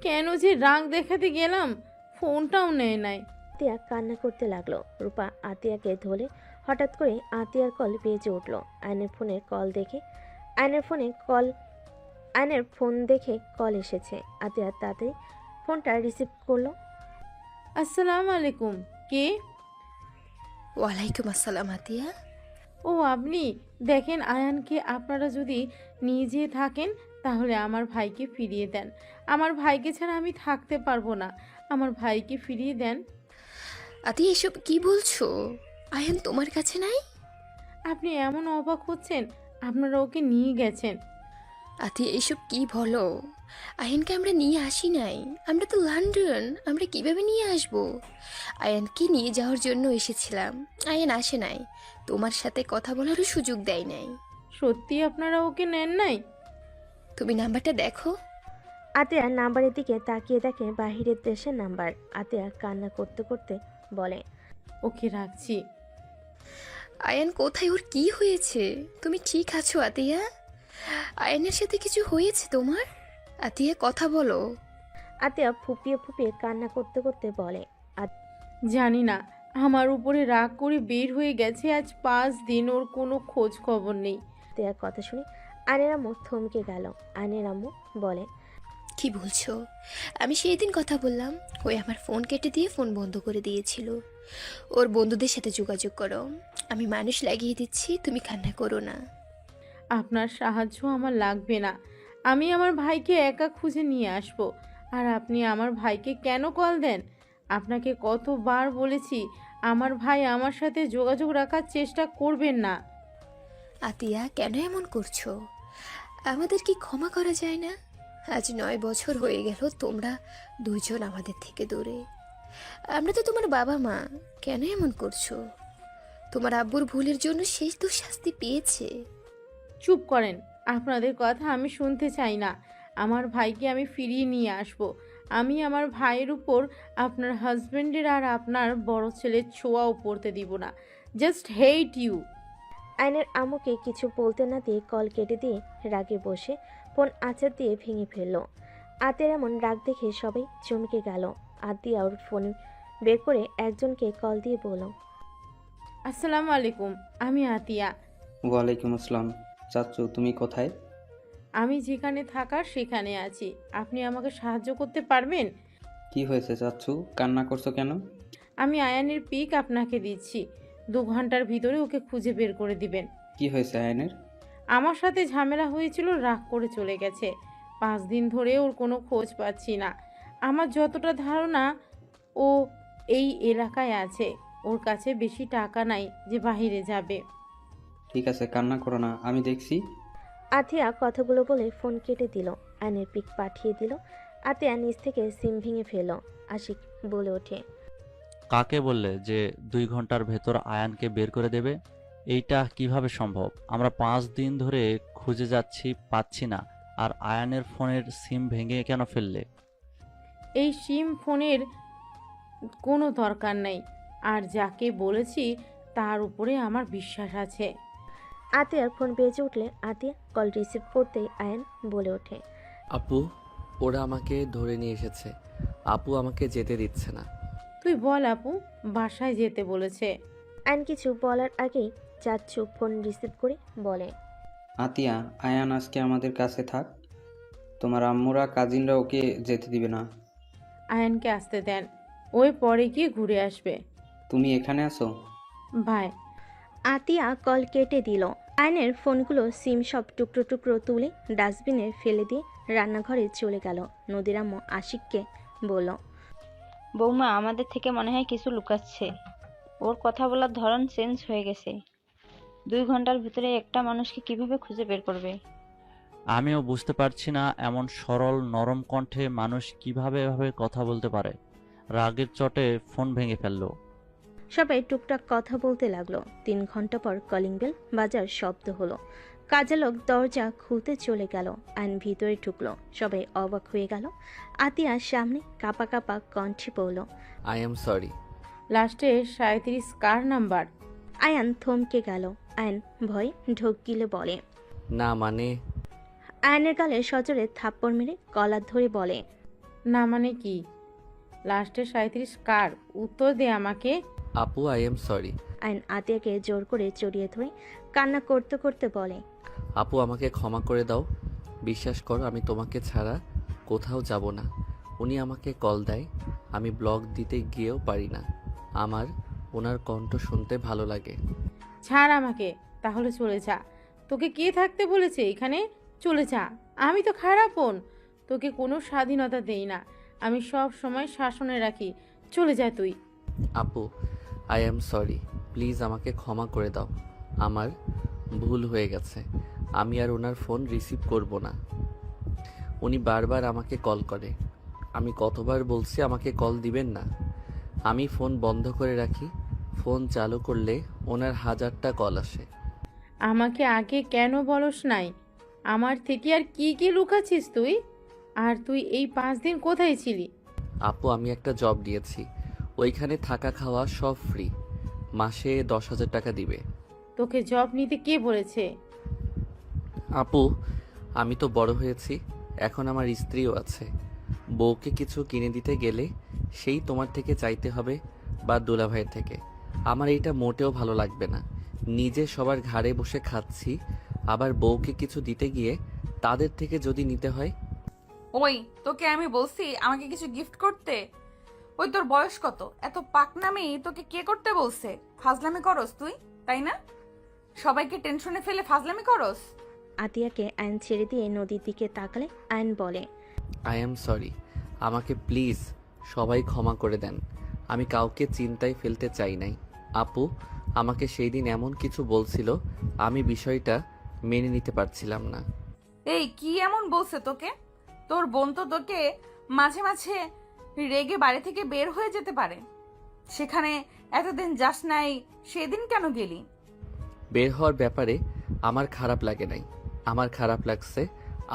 কেন যে রাগ দেখাতে গেলাম, ফোনটাও নেয় নাই। আতিয়া কান্না করতে লাগলো। রূপা আতিয়াকে ধরে হঠাৎ করে আতিয়ার কল বেজে উঠল। আয়নের ফোন দেখে কল এসেছে। আতিয়া তাড়াতাড়ি ফোনটা রিসিভ করলো। আসসালামু আলাইকুম, কে? ওয়ালাইকুম আসসালাম আতিয়া। ও আপনি? দেখেন, আয়ানকে আপনারা যদি নিয়ে যেয়ে থাকেন তাহলে আমার ভাইকে ফিরিয়ে দেন। আমার ভাইকে ছাড়া আমি থাকতে পারবো না। আমার ভাইকে ফিরিয়ে দেন। আতিয়া, এসব কি বলছো? আয়ান তোমার কাছে নাই? আপনি এমন অবাক হচ্ছেন, আপনারা ওকে নিয়ে গেছেন। আতিয়া, এসব কি বলো? আয়ানকে আমরা নিয়ে আসি নাই। আমরা তো লন্ডন, আমরা কিভাবে নিয়ে আসবো? আয়ানকে নিয়ে যাওয়ার জন্য এসেছিলাম। আয়ান আসে নাই, তোমার সাথে কথা বলারও সুযোগ দেয় নাই। সত্যি আপনারা ওকে নেন নাই? তুমি নাম্বারটা দেখো। আতিয়া নাম্বারের দিকে তাকিয়ে দেখে বাহিরের দেশের নাম্বার। আতিয়া কান্না করতে করতে বলে, ওকে রাখছি। আয়ান কোথায়? ওর কি হয়েছে? তুমি ঠিক আছো আতিয়া? আয়ানের সাথে কিছু হয়েছে তোমার? আতিয়া, কথা বলো। আতিয়া ফুপিয়ে ফুপিয়ে কান্না করতে করতে বলে, জানি না, আমার উপরে রাগ করে বের হয়ে গেছে। আজ 5 দিন ওর কোনো খোঁজ খবর নেই। আতিয়ার কথা শুনে আয়নের আম্মু থমকে গেল। আয়নের আম্মু বলে, কি বলছো? আমি সেই দিন কথা বললাম, ওই আমার ফোন কেটে দিয়ে ফোন বন্ধ করে দিয়েছিল। ওর বন্ধুদের সাথে যোগাযোগ করো, আমি মানুষ লাগিয়ে দিচ্ছি, তুমি কান্না করো না। আপনার সাহায্য আমার লাগবে না। আমি আমার ভাইকে একা খুঁজে নিয়ে আসব। আর আপনি আমার ভাইকে কেন কল দেন? আপনাকে কতবার বলেছি আমার ভাই আমার সাথে যোগাযোগ রাখার চেষ্টা করবেন না। আতিয়া, কেন এমন করছো? আমাদের কি ক্ষমা করা যায় না? আজ 9 বছর হয়ে গেল তোমরা দুইজন আমাদের থেকে দূরে। আমরা তো তোমার বাবা মা, কেন এমন করছো? তোমার আব্বুর ভুলের জন্য শেষ তো শাস্তি পেয়েছে। চুপ করেন, আপনাদের কথা আমি শুনতে চাই না। আমার ভাইকে আমি ফিরিয়ে নিয়ে আসব। আমি আমার ভাইয়ের উপর আপনার হাজবেন্ডের আর আপনার বড় ছেলের ছোঁয়াও পড়তে দিব না। Just hate you. আয়নের আম্মুকে কিছু বলতে না দিয়ে কল কেটে দিয়ে রাগে বসে ফোন আছাড় দিয়ে ভেঙে ফেললো। আতিয়ার এমন রাগ দেখে সবাই চমকে গেল। আতিয়া ওর ফোন বের করে একজনকে কল দিয়ে বলল, আসসালামু আলাইকুম, আমি আতিয়া। ওয়ালাইকুম আসসালাম। চাচ্চু, তুমি কোথায়? আমি যেখানে থাকার সেখানে আছি। আপনি আমাকে সাহায্য করতে পারবেন? কি হয়েছে চাচ্চু, কান্না করছো কেন? আমি আয়ানের পিক আপনাকে দিচ্ছি। 2 ঘন্টার ভিতরে ওকে খুঁজে বের করে দিবেন। কি হয়েছে আয়নের? আমার সাথে ঝামেলা হয়েছিল, রাগ করে চলে গেছে। 5 দিন ধরে ওর কোনো খোঁজ পাচ্ছি না। আমার যতটা ধারণা ও এই এলাকায় আছে। ওর কাছে বেশি টাকা নাই যে বাইরে যাবে। ঠিক আছে, কান্না করো না, আমি দেখছি। আতিয়া কথাগুলো বলে ফোন কেটে দিল। আয়নের পিক পাঠিয়ে দিল। আতিয়া নিচ থেকে সিম ভেঙে ফেলল। আশিক বলে ওঠে, কাকে বললে যে 2 ঘন্টার ভেতর আয়ানকে বের করে দেবে? এইটা কিভাবে সম্ভব? আমরা 5 দিন ধরে খুঁজে যাচ্ছি, পাচ্ছি না। আর আয়ানের ফোনের সিম ভেঙে কেন ফেললে? এই সিম ফোনের কোনো দরকার নাই। আর যাকে বলেছি তার উপরে আমার বিশ্বাস আছে। আতিয়ার ফোন বেজে উঠলে আতিয়া কল রিসিভ করতেই আয়ন বলে ওঠে, আপু, ওরা আমাকে ধরে নিয়ে এসেছে। আপু আমাকে যেতে দিচ্ছে না। তুই বল আপু, বাসায় যেতে বলেছে। আয়ন কিছু বলার আগেই চাচ্চু ফোন রিসিভ করে বলে, আতিয়া, আয়ান আজকে আমাদের কাছে থাক। তোমার আম্মুরা কাজিনরা ওকে যেতে দিবে না। আয়নকে আসতে দেন, ওই পরে গিয়ে ঘুরে আসবে। তুমি এখানে আসো। ভাই। আতিয়া কল কেটে দিল। আয়নের ফোনগুলো সিম সব টুকরো টুকরো তুলে ডাস্টবিনে ফেলে দিয়ে রান্নাঘরে চলে গেল। নদীর আম্মু আশিককে বলল, বৌমা আমাদের থেকে মনে হয় কিছু লুকাচ্ছে। ওর কথা বলার ধরন চেঞ্জ হয়ে গেছে। 2 ঘন্টার ভিতরে একটা মানুষকে কিভাবে খুঁজে বের করবে? আমিও বুঝতে পারছি না, এমন সরল নরম কণ্ঠে মানুষ কিভাবে এভাবে কথা বলতে পারে। রাগের চটে ফোন ভেঙে ফেললো। সবাই টুকটাক কথা বলতে লাগলো। 3 ঘন্টা পর কলিং বেল বাজার শব্দ হলো। কাজের লোক দরজা খুলতে চলে গেল। আইন ভিতরে ঢুকলো। সবাই অবাক হয়ে গেল। আতিয়ার সামনে কাপা কাপা কণ্ঠে পড়ল, আই এম সরি। লাস্টে 37 কার নাম্বার? আয়ান থমকে গেল। আয়ন ভয় ঢোক গিলে বলে, না মানে। আয়নের গালে সজোরে থাপ্পড় মেরে কলার ধরে বলে, না মানে কি? লাস্টে 37 কার? উত্তর দে আমাকে। আপু, আই এম সরি। আয়ন আতিয়াকে জোর করে জড়িয়ে ধরে কান্না করতে করতে বলে, আপু, আমাকে ক্ষমা করে দাও। বিশ্বাস করো, আমি তোমাকে ছাড়া কোথাও যাব না। উনি আমাকে কল দেয়, আমি ব্লগ দিতে গিয়েও পারি না। আমার ওনার কণ্ঠ শুনতে ভালো লাগে। ছাড় আমাকে, তাহলে চলে যা। তোকে কে থাকতে বলেছে এখানে? চলে যা। আমি তো খারাপন, তোকে কোনো স্বাধীনতা দেই না। আমি সব সময় শাসনে রাখি। চলে যা তুই। আপু, আই এম সরি। প্লিজ আমাকে ক্ষমা করে দাও। আমার ভুল হয়ে গেছে। আমি আর ওনার ফোন রিসিভ করব না। উনি বারবার আমাকে কল করে। আমি কতবার বলছি আমাকে কল দিবেন না। আমি ফোন বন্ধ করে রাখি। ফোন চালু করলে ওনার 1000টা কল আসে। আমাকে আগে কেন বলস নাই? আমার থেকে আর কি কি লুকাচ্ছিস তুই? আর তুই এই 5 দিন কোথায় ছিলি? আপু, আমি একটা জব দিয়েছি, ওইখানে থাকা খাওয়া সব ফ্রি। মাসে 10,000 টাকা দিবে। তোকে জব নিতে কে বলেছে? আপু, আমি তো বড় হয়েছি, এখন আমার স্ত্রীও আছে। বউকে কিছু কিনে দিতে গেলে সেই তোমার থেকে চাইতে হবে বা দুলাভাইয়ের থেকে। আমার এইটা মোটেও ভালো লাগবে না। নিজে সবার ঘাড়ে বসে খাচ্ছি, আবার বউকে কিছু দিতে গিয়ে তাদের থেকে যদি নিতে হয়। ওই, তোকে আমি বলছি আমাকে কিছু গিফট করতে? ওই, তোর বয়স কত? এত পাকনামি তোকে কে করতে বলছে? ফাজলামি করস তুই, তাই না? সবাইকে টেনশনে ফেলে ফাজলামি করস। আতিয়াকে আয়ন ছেড়ে দিয়ে নদীর দিকে তাকালে আয়ন বলে, আই এম সরি। আমাকে প্লিজ সবাই ক্ষমা করে দেন। আমি কাউকে চিন্তায় ফেলতে চাই নাই। আপু আমাকে সেই দিন এমন কিছু বলছিল, আমি বিষয়টা মেনে নিতে পারছিলাম না। এই, কি এমন বলছে তোকে? তোর বোন তো তোকে মাঝে মাঝে রেগে বাড়ি থেকে বের হয়ে যেতে পারে। সেখানে এতদিন যাস নাই, সেদিন কেন গেলি? বের হওয়ার ব্যাপারে আমার খারাপ লাগে নাই। আমার খারাপ লাগছে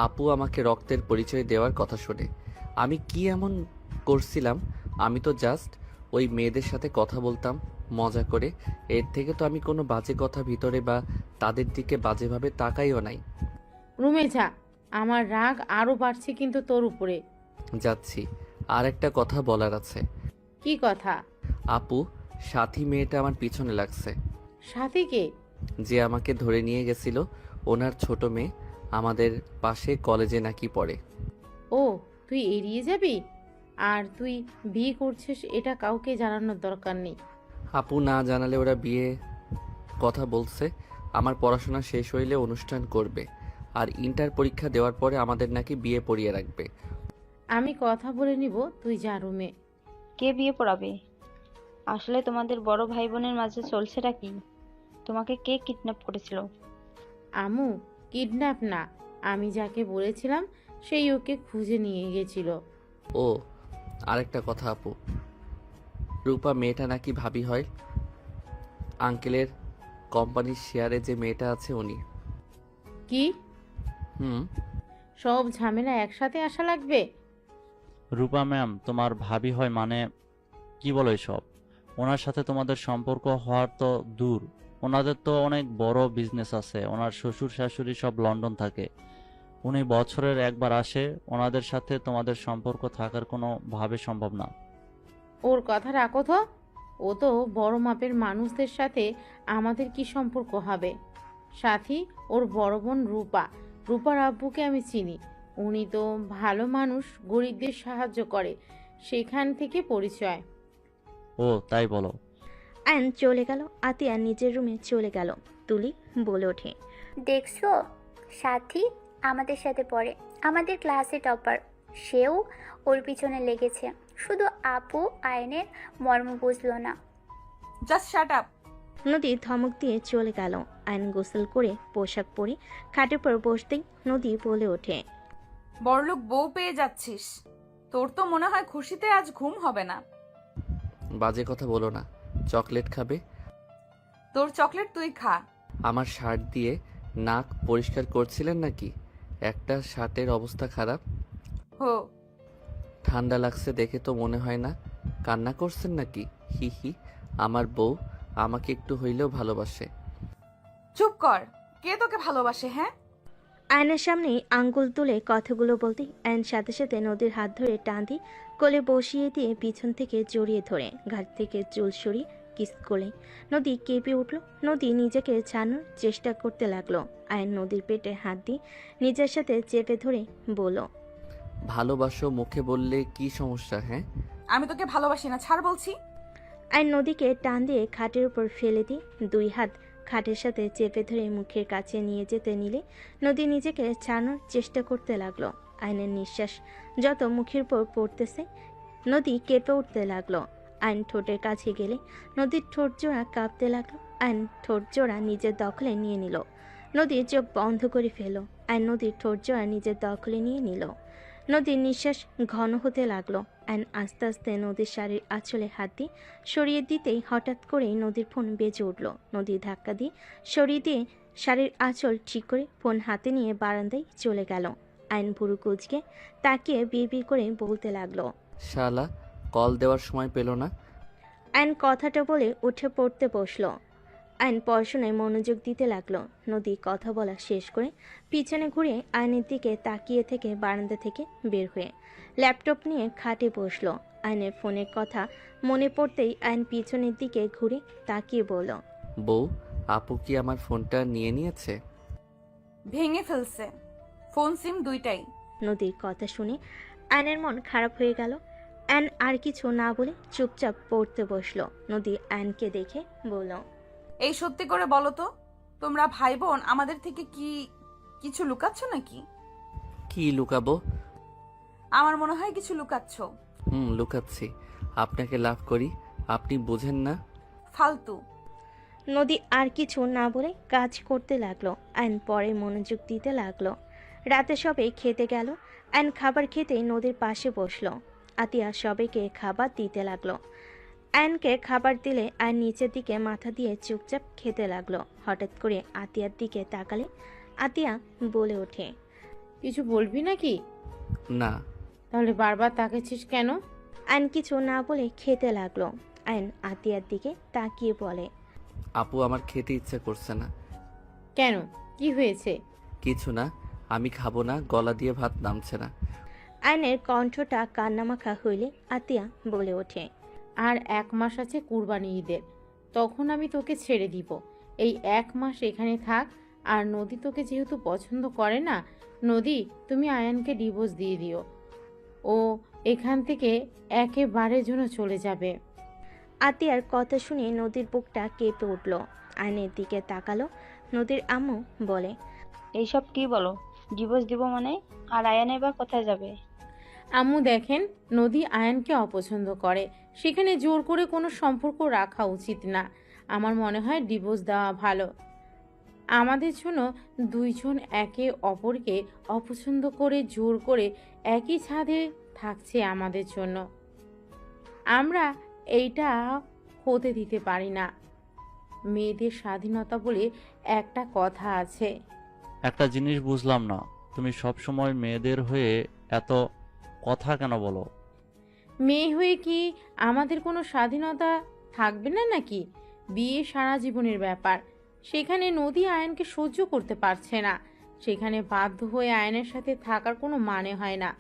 আপু আমাকে রক্তের পরিচয় দেওয়ার কথা শুনে। আমি কি এমন করছিলাম? আমি তো জাস্ট ওই মেয়েদের সাথে কথা বলতাম মজা করে। এর থেকে তো আমি কোনো বাজে কথা ভিতরে বা তাদের দিকে বাজেভাবে তাকাইও নাই। রুমে যা। আমার রাগ আরো বাড়ছে কিন্তু তোর উপরে। যাচ্ছি। আর একটা কথা বলার আছে। কি কথা? আপু, সাথী মেয়েটা আমার পিছনে লাগছে। সাথীকে? যে আমাকে ধরে নিয়ে গেছিল, ওনার ছোট মেয়ে, আমাদের পাশে কলেজে নাকি পড়ে। ও, তুই এড়িয়ে যাবি? আর তুই বিয়ে করছিস এটা কাউকে জানানোর দরকার নেই। আপু, না জানালে ওরা বিয়ে কথা বলছে। আমার পড়াশোনা শেষ হইলে অনুষ্ঠান করবে। আর ইন্টার পরীক্ষা দেওয়ার পরে আমাদের নাকি বিয়ে পড়িয়ে রাখবে। আমি কথা বলে নিব, তুই যা রুমে। কে বিয়ে পড়াবে? আসলে তোমাদের বড় ভাই বোনের মাঝে চলছেটা কি? তোমাকে কে কিডন্যাপ করেছিল? আম্মু, কিডন্যাপ না, আমি যাকে বলেছিলাম সেই ওকে খুঁজে নিয়ে গেছিল। ও আরেকটা কথা আপু, রূপা মেয়েটা নাকি ভাবি হয়। আঙ্কেলের কোম্পানির শেয়ারে যে মেয়েটা আছে উনি। কি? হুম। সব ঝামেলা একসাথে আসা লাগবে? রূপা ম্যাম তোমার ভাবি হয় মানে? কি বলো এসব? ওনার সাথে তোমাদের সম্পর্ক হওয়ার তো দূর, ওনাদের তো অনেক বড় বিজনেস আছে, ওনার শ্বশুর শাশুড়ি সব লন্ডন থাকে, উনি বছরের একবার আসে, ওনাদের সাথে তোমাদের সম্পর্ক থাকার কোনো ভাবে সম্ভব না। ওর কথা রাখো তো। ও তো বড় মাপের মানুষদের সাথে আমাদের কি সম্পর্ক হবে? সাথী ওর বড় বোন রূপা, রূপার আব্বুকে আমি চিনি, উনি তো ভালো মানুষ, গরিবদের সাহায্য করে, সেখান থেকে পরিচয়। ও তাই বলো? আয়ন চলে গেল। আতিয়া নিজের রুমে চলে গেল। তুলি বলে ওঠে, দেখছো, সাথী আমাদের সাথে পড়ে, আমাদের ক্লাসে টপার, সেও ওর পিছনে লেগেছে। শুধু আপু আয়নের মর্ম বুঝলো না। Just shut up. নদী ধমক দিয়ে চলে গেল। আয়ন গোসল করে পোশাক পরে খাটের পর বসতেই নদী বলে ওঠে, বড়লোক বউ পেয়ে যাচ্ছিস, তোর তো মনে হয় খুশিতে আজ ঘুম হবে না। বাজে কথা বলো না। চকলেট খাবে? তোর চকলেট তুই খা। আমার শার্ট দিয়ে নাক পরিষ্কার করছিলেন নাকি? একটা শার্টের অবস্থা খারাপ। হো, ঠান্ডা লাগছে দেখে তো মনে হয় না। কান্না করছেন নাকি? হি হি। আমার বউ আমাকে একটু হইলেও ভালোবাসে। চুপ কর। কে তোকে ভালোবাসে? হ্যাঁ, আয়নের সামনেই আঙ্গুল তুলে কথাগুলো বলতেই আয়ন সাথে সাথে নদীর হাত ধরে টান দিয়ে কোলে বসিয়ে দিয়ে পিছন থেকে জড়িয়ে ধরে ঘাট থেকে চুল সরিয়ে কিস করলে নদী কেঁপে উঠল। নদী নিজেকে ছাড়ানোর চেষ্টা করতে লাগলো। আয়ন নদীর পেটে হাত দিয়ে নিজের সাথে চেপে ধরে বলল, ভালোবাসো মুখে বললে কি সমস্যা? হ্যাঁ, আমি তোকে ভালোবাসি না, ছাড় বলছি। আয়ন নদীকে টান দিয়ে খাটের উপর ফেলে দিয়ে দুই হাত খাটের সাথে চেপে ধরে মুখের কাছে নিয়ে যেতে নিলে নদী নিজেকে ছাড়ানোর চেষ্টা করতে লাগলো। আয়নের নিঃশ্বাস যত মুখের উপর পড়তেছে নদী কেঁপে উঠতে লাগলো। আয়ন ঠোঁটের কাছে গেলে নদীর ঠোঁট জোড়া কাঁপতে লাগলো। আয়ন ঠোঁট জোড়া নিজের দখলে নিয়ে নিল। নদীর চোখ বন্ধ করে ফেল। আয়ন নদীর ঠোঁট জোড়া নিজের দখলে নিয়ে নিল। নদীর নিঃশ্বাস ঘন হতে লাগলো। আয়ন আস্তে আস্তে নদীর শাড়ির আঁচলে হাত দিয়ে সরিয়ে দিতেই হঠাৎ করেই নদীর ফোন বেজে উঠল। নদীর ধাক্কা দিয়ে সরিয়ে দিয়ে শাড়ির আঁচল ঠিক করে ফোন হাতে নিয়ে বারান্দায় চলে গেল। আয়ন ভুরু কুঁচকে তাকিয়ে বিড়বিড় করে বলতে লাগলো, শালা কল দেওয়ার সময় পেল না। আয়ন কথাটা বলে উঠে পড়তে বসলো। আয়ন পড়াশোনায় মনোযোগ দিতে লাগলো। নদী কথা বলা শেষ করে পিছনে ঘুরে আয়নের দিকে তাকিয়ে থেকে বারান্দা থেকে বের হয়ে ল্যাপটপ নিয়ে খাটে বসলো। আয়নের ফোনের কথা মনে পড়তেই আয়ন পিছনের দিকে ঘুরে তাকিয়ে বলল, বউ, আপু কি আমার ফোনটা নিয়ে নিয়েছে? ভেঙে ফেলছে, ফোন সিম দুইটাই। নদীর কথা শুনে আয়নের মন খারাপ হয়ে গেল। আয়ন আর কিছু না বলে চুপচাপ পড়তে বসলো। নদী আয়নকে দেখে বলল, এই সত্যি করে বলো তো, তোমরা ভাই বোন আমাদের থেকে কি কিছু লুকাচ্ছ নাকি? কি লুকাবো? আমার মনে হয় কিছু লুকাচ্ছ। লুকাচ্ছি। আপনাকে লাভ করি, আপনি বোঝেন না। ফালতু। নদী আর কিছু না বলে কাজ করতে লাগলো। আয়ন পরে মনোযোগ দিতে লাগলো। রাতে সবে খেতে গেল। আয়ন খাবার খেতে নদীর পাশে বসলো। আতিয়া সবাইকে খাবার দিতে লাগলো। আয়নকে খাবার দিলে আয়ন নিচের দিকে মাথা দিয়ে চুপচাপ খেতে লাগলো। হঠাৎ করে আতিয়ার দিকে তাকালে আতিয়া বলে ওঠে, কিছু বলবি নাকি? না। তাহলে বারবার তাকাচ্ছিস কেন? আয়ন কিছু না বলে খেতে লাগলো। আয়ন আতিয়ার দিকে তাকিয়ে বলে, আপু আমার খেতে ইচ্ছে করছে না। কেন, কি হয়েছে? কিছু না, আমি খাবো না, গলা দিয়ে ভাত নামছে না। আয়নের কণ্ঠটা কান্নামাখা হইলে আতিয়া বলে ওঠে, আর 1 মাস আছে কুরবানি ঈদের, তখন আমি তোকে ছেড়ে দিব। এই 1 মাস এখানে থাক। আর নদী তোকে যেহেতু পছন্দ করে না, নদী তুমি আয়ানকে ডিভোর্স দিয়ে দিও, ও এখান থেকে একেবারে জন্য চলে যাবে। আতিয়ার কথা শুনে নদীর বুকটা কেঁপে উঠল। আয়নের দিকে তাকালো। নদীর আম্মু বলে, এইসব কি বলো? ডিভোর্স দিব মানে? আর আয়ান এবার কোথায় যাবে? আম্মু দেখেন, নদী আয়ানকে অপছন্দ করে, সেখানে জোর করে কোনো সম্পর্ক রাখা উচিত না। আমার মনে হয় ডিভোর্স দেওয়া ভালো। আমাদের জন্য দুইজন একে অপরকে অপছন্দ করে জোর করে একই ছাদে থাকছে আমাদের জন্য। আমরা এইটা হতে দিতে পারি না। মেয়েদের স্বাধীনতা বলে একটা কথা আছে। একটা জিনিস বুঝলাম না, তুমি সব সময় মেয়েদের হয়ে এত কথা কেন বলো? মেয়ে হয়ে কি আমাদের কোনো স্বাধীনতা থাকবে না নাকি? বিয়ে সারা জীবনের ব্যাপার। সেখানে নদী আয়নকে সহ্য করতে পারছে না, সেখানে বাধ্য হয়ে আয়নের সাথে থাকার কোনো মানে হয় না।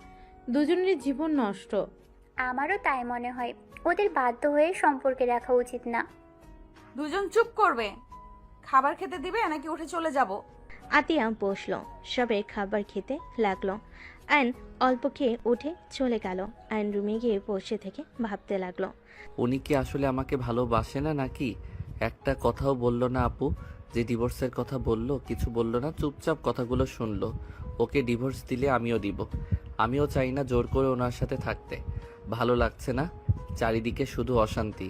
দুজনের জীবন নষ্ট। আমারও তাই মনে হয়, ওদের বাধ্য হয়ে সম্পর্কে রাখা উচিত না। দুজন চুপ করবে। খাবার খেতে দিবে নাকি উঠে চলে যাব? আতিয়া বসল, সবে খাবার খেতে লাগলো। আয়ন অল্প খেয়ে উঠে চলে গেল। আয়ন রুমে গিয়ে বসে থেকে ভাবতে লাগলো। উনি কি আসলে আমাকে ভালোবাসে না নাকি? একটা কথাও বলল না আপু, যে ডিভোর্সের কথা বলল কিছু বলল না, চুপচাপ কথাগুলো শুনলো। ওকে ডিভোর্স দিলে আমিও দিব। আমিও চাই না জোর করে ওনার সাথে থাকতে। ভালো লাগছে না, চারিদিকে শুধু অশান্তি।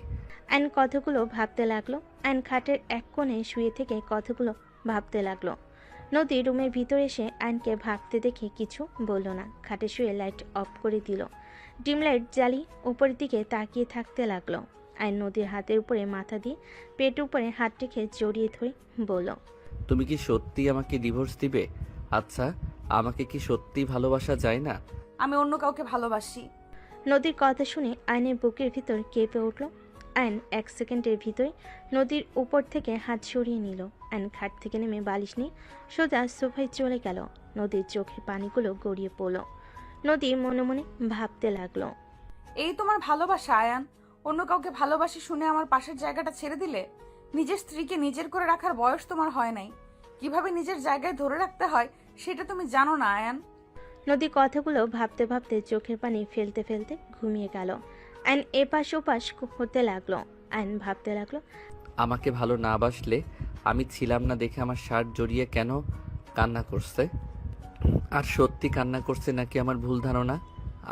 আয়ন কথাগুলো ভাবতে লাগলো। আয়ন খাটের এক কোণে শুয়ে থেকে কথাগুলো ভাবতে লাগলো। নদী রুমের ভিতরে এসে আয়নকে ভাবতে দেখে কিছু বলল না। খাটে শুয়ে লাইট অফ করে দিল। ডিম লাইট জ্বালিয়ে উপরের দিকে তাকিয়ে থাকতে লাগলো। আয়ন নদীর হাতের উপরে মাথা দিয়ে পেটের উপরে হাত রেখে জড়িয়ে ধরে বলল, তুমি কি সত্যি আমাকে ডিভোর্স দিবে? আচ্ছা, আমাকে কি সত্যি ভালোবাসা যায় না? আমি অন্য কাউকে ভালোবাসি। নদীর কথা শুনে আয়নের বুকের ভিতর কেঁপে উঠল। আয়ন এক সেকেন্ডের ভিতরে নদীর উপর থেকে হাত সরিয়ে নিল। আয়ন খাট থেকে নেমে বালিশ নিয়ে সোজা সোফায় চলে গেল। নদীর চোখের পানিগুলো গড়িয়ে পড়ল। নদী মনে মনে ভাবতে লাগলো, এই তোমার ভালোবাসা আয়ান? অন্য কাউকে ভালোবাসি শুনে আমার পাশের জায়গাটা ছেড়ে দিলে? নিজের স্ত্রীকে নিজের করে রাখার বয়স তোমার হয় নাই। কিভাবে নিজের জায়গায় ধরে রাখতে হয় সেটা তুমি জানো না আয়ান। নদী কথাগুলো ভাবতে ভাবতে চোখের পানি ফেলতে ফেলতে ঘুমিয়ে গেল। আয়ন এপাশ ওপাশ হতে লাগলো। আয়ন ভাবতে লাগলো, আমাকে ভালো না বাসলে আমি ছিলাম না দেখে আমার শার্ট জড়িয়ে কেন কান্না করছে? আর সত্যি কান্না করছে নাকি আমার ভুল ধারণা?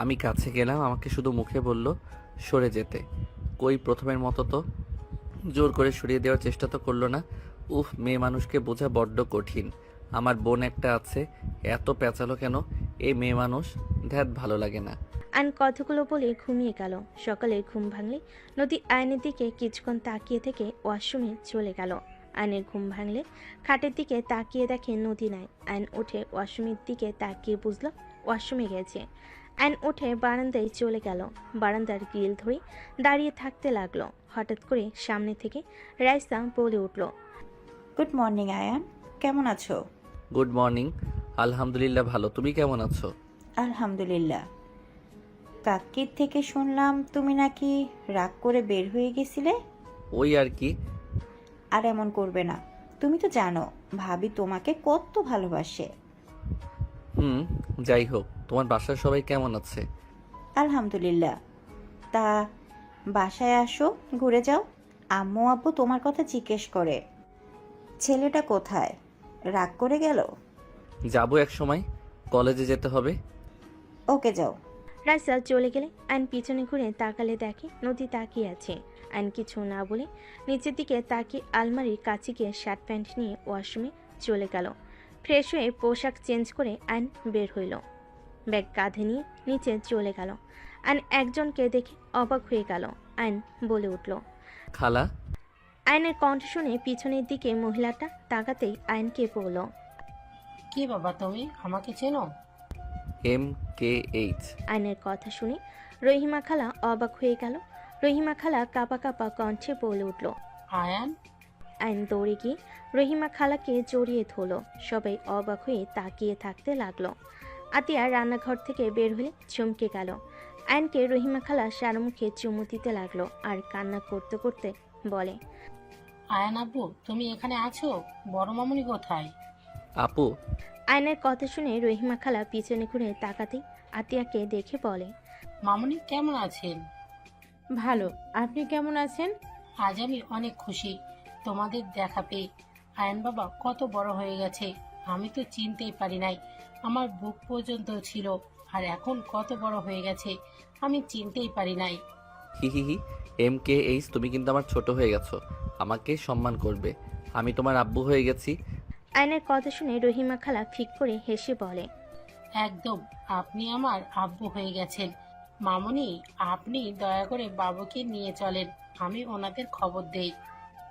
আমি কাছে গেলাম, আমাকে শুধু মুখে বলল সরে যেতে। কই প্রথমের মতো তো জোর করে সরিয়ে দেওয়ার চেষ্টা তো করলো না। উফ, মেয়ে মানুষকে বোঝা বড্ড কঠিন। আমার বোন একটা আছে, এত পেঁচালো কেন এই মেয়ে মানুষ, ধ্যাত ভালো লাগে না। আয়ন কথাগুলো বলে ঘুমিয়ে গেল। সকালে ঘুম ভাঙলে নদী আয়নের দিকে কিছুক্ষণ তাকিয়ে থেকে ওয়াশরুমে চলে গেল। আয়নের ঘুম ভাঙলে খাটের দিকে তাকিয়ে দেখে নদী নাই। আয়ন উঠে ওয়াশরুমের দিকে তাকিয়ে বুঝলো ওয়াশরুমে গেছে। আয়ন উঠে বারান্দায় চলে গেল। বারান্দার গ্রিল ধরে দাঁড়িয়ে থাকতে লাগলো। হঠাৎ করে সামনে থেকে রাইসা বলে উঠল, গুড মর্নিং আয়ান, কেমন আছো? গুড মর্নিং, আলহামদুলিল্লাহ ভালো। তুমি কেমন আছো? আলহামদুলিল্লাহ। কাকির থেকে শুনলাম তুমি নাকি রাগ করে বের হয়ে গেছিলে। ওই আর কি। আর এমন করবে না, তুমি তো জানো ভাবি তোমাকে কত ভালোবাসে। যাই হোক, তোমার বাসার সবাই কেমন আছে? আলহামদুলিল্লাহ। তা বাসায় আসো, ঘুরে যাও। আম্মু আব্বু তোমার কথা জিজ্ঞেস করে। ছেলেটা কোথায়, রাগ করে গেল? যাবো এক সময়, কলেজে যেতে হবে। ওকে যাও। রাইসা চলে গেলে আইন পিছনে ঘুরে তাকালে দেখে নদী তাকিয়ে আছে। আইন কিছু না বলে নিচের দিকে তাকিয়ে আলমারির কাছে গিয়ে শার্ট প্যান্ট নিয়ে ওয়াশরুমে চলে গেল। ফ্রেশ হয়ে পোশাক চেঞ্জ করে আইন বের হইল। ব্যাগ কাঁধে নিয়ে নিচে চলে গেল। আইন একজনকে দেখে অবাক হয়ে গেল। আইন বলে উঠল, খালা। আইনের কণ্ঠ শুনে পিছনের দিকে মহিলাটা তাকাতেই আইনকে বলল, কি বাবা তুমি আমাকে চেনো? MKH। আইনের কথা শুনে রহিমা খালা অবাক হয়ে গেল। রহিমা খালা কাঁপা কাঁপা কণ্ঠে বলে উঠল, আয়ান। আইন দৌড়ে গিয়ে রহিমা খালাকে জড়িয়ে ধরল। সবাই অবাক হয়ে তাকিয়ে থাকতে লাগলো। আতিয়া রান্নাঘর থেকে বের হলে চমকে গেল। আইনকে রহিমা খালা সারা মুখে চুমু দিতে লাগলো আর কান্না করতে করতে বলে, আয়ান আব্বু তুমি এখানে আছো? বড় মামুনি কোথায়? আপু। আইনের কথা শুনে রহিমা খালা পিছনে ঘুরে তাকাতেই আতিয়াকে দেখে বলে, মামুনি কেমন আছেন? ভালো, আপনি কেমন আছেন? আজ আমি অনেক খুশি তোমাদের দেখা পেয়ে। আয়ান বাবা কত বড় হয়ে গেছে, আমি তো চিনতেই পারি নাই। আমার বুক পর্যন্ত ছিল, আর এখন কত বড় হয়ে গেছে আমি চিনতেই পারি নাই। হি হি হি। MKH, তুমি কিন্তু আমার ছোট হয়ে গেছো। আমাকে সম্মান করবে। আমি তোমার আব্বু হয়ে গেছি। আয়নের কথা শুনে রহিমা খালা ফিক করে হেসে বলে, একদম, আপনি আমার আব্বু হয়ে গেছেন। মামুনি, আপনি দয়া করে বাবুকে নিয়ে চলেন, আমি ওনাদের খবর দেই।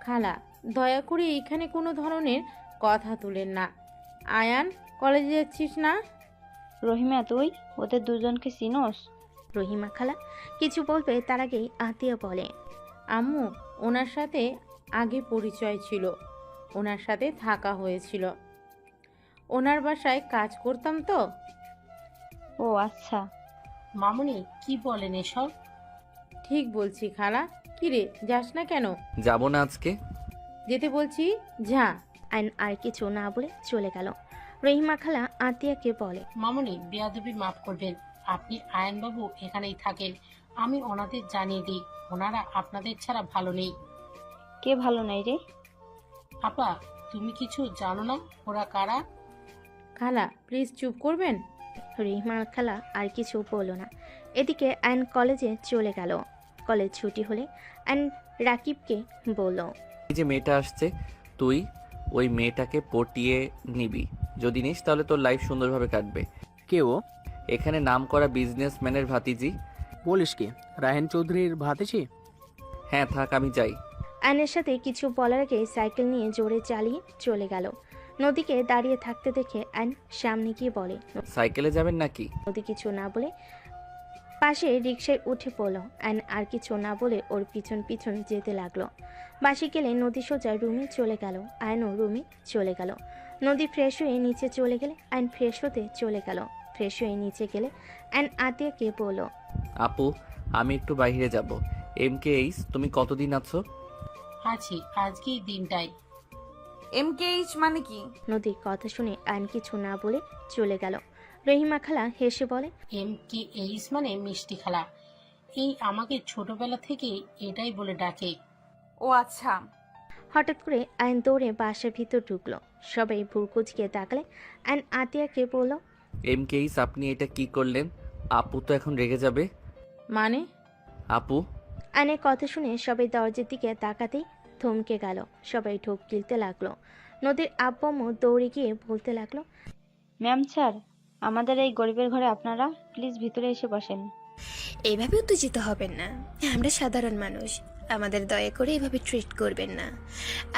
খালা, দয়া করে এখানে কোনো ধরনের কথা তুলেন না। আয়ান, কলেজে যাচ্ছিস না? রহিমা, তুই ওদের দুজনকে চিনোস? রহিমা খালা কিছু বলবে তার আগেই আতিয়া বলে, আম্মু, ওনার সাথে আগে পরিচয় ছিল, ওনার সাথে থাকা হয়েছিল, ওনার বাসায় কাজ করতাম তো। ও আচ্ছা। মামুনি, কি বলেন এসব? ঠিক বলছি খালা। কিরে, যাস না কেন? যাবো না আজকে। যেতে বলছি, যা। আয়ন আর কিছু না বলে চলে গেল। রহিমা খালা আতিয়াকে বলে, মামুনি, বেয়াদবি মাফ করবেন, আপনি আয়নবাবু এখানেই থাকেন, আমি ওনাদের জানিয়ে দিই, ওনারা আপনাদের ছাড়া ভালো নেই। কে ভালো নাই রে? আপা, তুমি কিছু জানো না ওরা কারা? খালা, প্লিজ চুপ করবেন। রহিমা খালা আর কিছু বলল না। এদিকে আয়ন কলেজে চলে গেল। কলেজ ছুটি হলে আয়ন রাকিবকে বলল, এই যে মেয়েটা আসছে, তুই ওই মেয়েটাকে পটিয়ে নিবি। যদি নিস তাহলে তোর লাইফ সুন্দরভাবে কাটবে। কে ও? এখানে নাম করা বিজনেসম্যানের ভাতিজি। বলিস কি, রায়হান চৌধুরীর ভাতিজি? হ্যাঁ, থাক, আমি যাই। আয়নের সাথে কিছু বলার আগে সাইকেল নিয়ে জোরে চালিয়ে চলে গেল। নদীকে দাঁড়িয়ে থাকতে দেখে আয়ন সামনে গিয়ে বলে, সাইকেলে যাবেন নাকি? নদী কিছু না বলে পাশে রিকশায় উঠে পড়ল। আয়ন আর কিছু না বলে ওর পিছন পিছন যেতে লাগলো। বাসে গেলে নদী সোজা রুমে চলে গেল। আয়নও রুমে চলে গেল। নদী ফ্রেশ হয়ে নিচে চলে গেলে আয়ন ফ্রেশ হতে চলে গেল। ফ্রেশ হয়ে নিচে গেলে আয়ন আতিয়াকে বলল, আপু, আমি একটু বাইরে যাব। MKH, তুমি কতদিন আছো? আছি, আজকেই দিনটাই। MKH মানে কি? নদীর কথা শুনে আয়ন কিছু না বলে চলে গেল। রহিমা খালা হেসে বলে, MKH মানে মিষ্টি খালা। এই আমাকে ছোটবেলা থেকে এটাই বলে ডাকে। ও আচ্ছা। হঠাৎ করে আয়ন দৌড়ে বাসার ভিতর ঢুকলো। সবাই ভুরকুচকে তাকালে আয়ন আতিয়াকে বলল, MKH, আপনি এটা কি করলেন? আপু তো এখন রেগে যাবে। মানে? আপু। আয়নের কথা শুনে সবাই দরজার দিকে তাকাতেই থমকে গেল। সবাই ঢোক গিলতে লাগলো। নদীর আব্বু আম্মু দৌড়ে গিয়ে বলতে লাগলো, ম্যাম স্যার, আমাদের এই গরিবের ঘরে আপনারা প্লিজ ভিতরে এসে বসেন। এইভাবে উত্তেজিত হবেন না, আমরা সাধারণ মানুষ, আমাদের দয়া করে এভাবে ট্রিট করবেন না।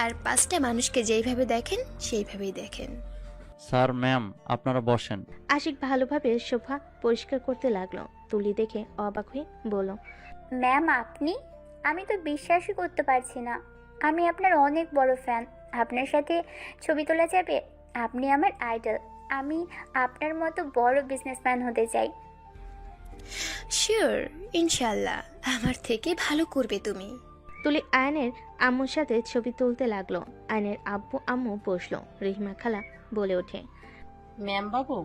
আর পাঁচটা মানুষকে যেইভাবে দেখেন সেইভাবেই দেখেন। স্যার, ম্যাম, আপনারা বসেন। আশিক ভালোভাবে সোফা পরিষ্কার করতে লাগলো। তুলি দেখে অবাক হয়ে বলল, ম্যাম আপনি? আমি তো বিশ্বাসই করতে পারছি না, আমি আপনার অনেক বড় ফ্যান। আপনার সাথে ছবি তোলা যাবে? আপনি আমার আইডল, আমি আপনার মতো বড় বিজনেসম্যান হতে চাই। শিওর, ইনশাল্লাহ আমার থেকে ভালো করবে তুমি। তুলি আয়নের আম্মুর সাথে ছবি তুলতে লাগলো। আয়নের আব্বু আম্মু বসলো। রহিমা খালা বলে ওঠে, ম্যাম বাবু।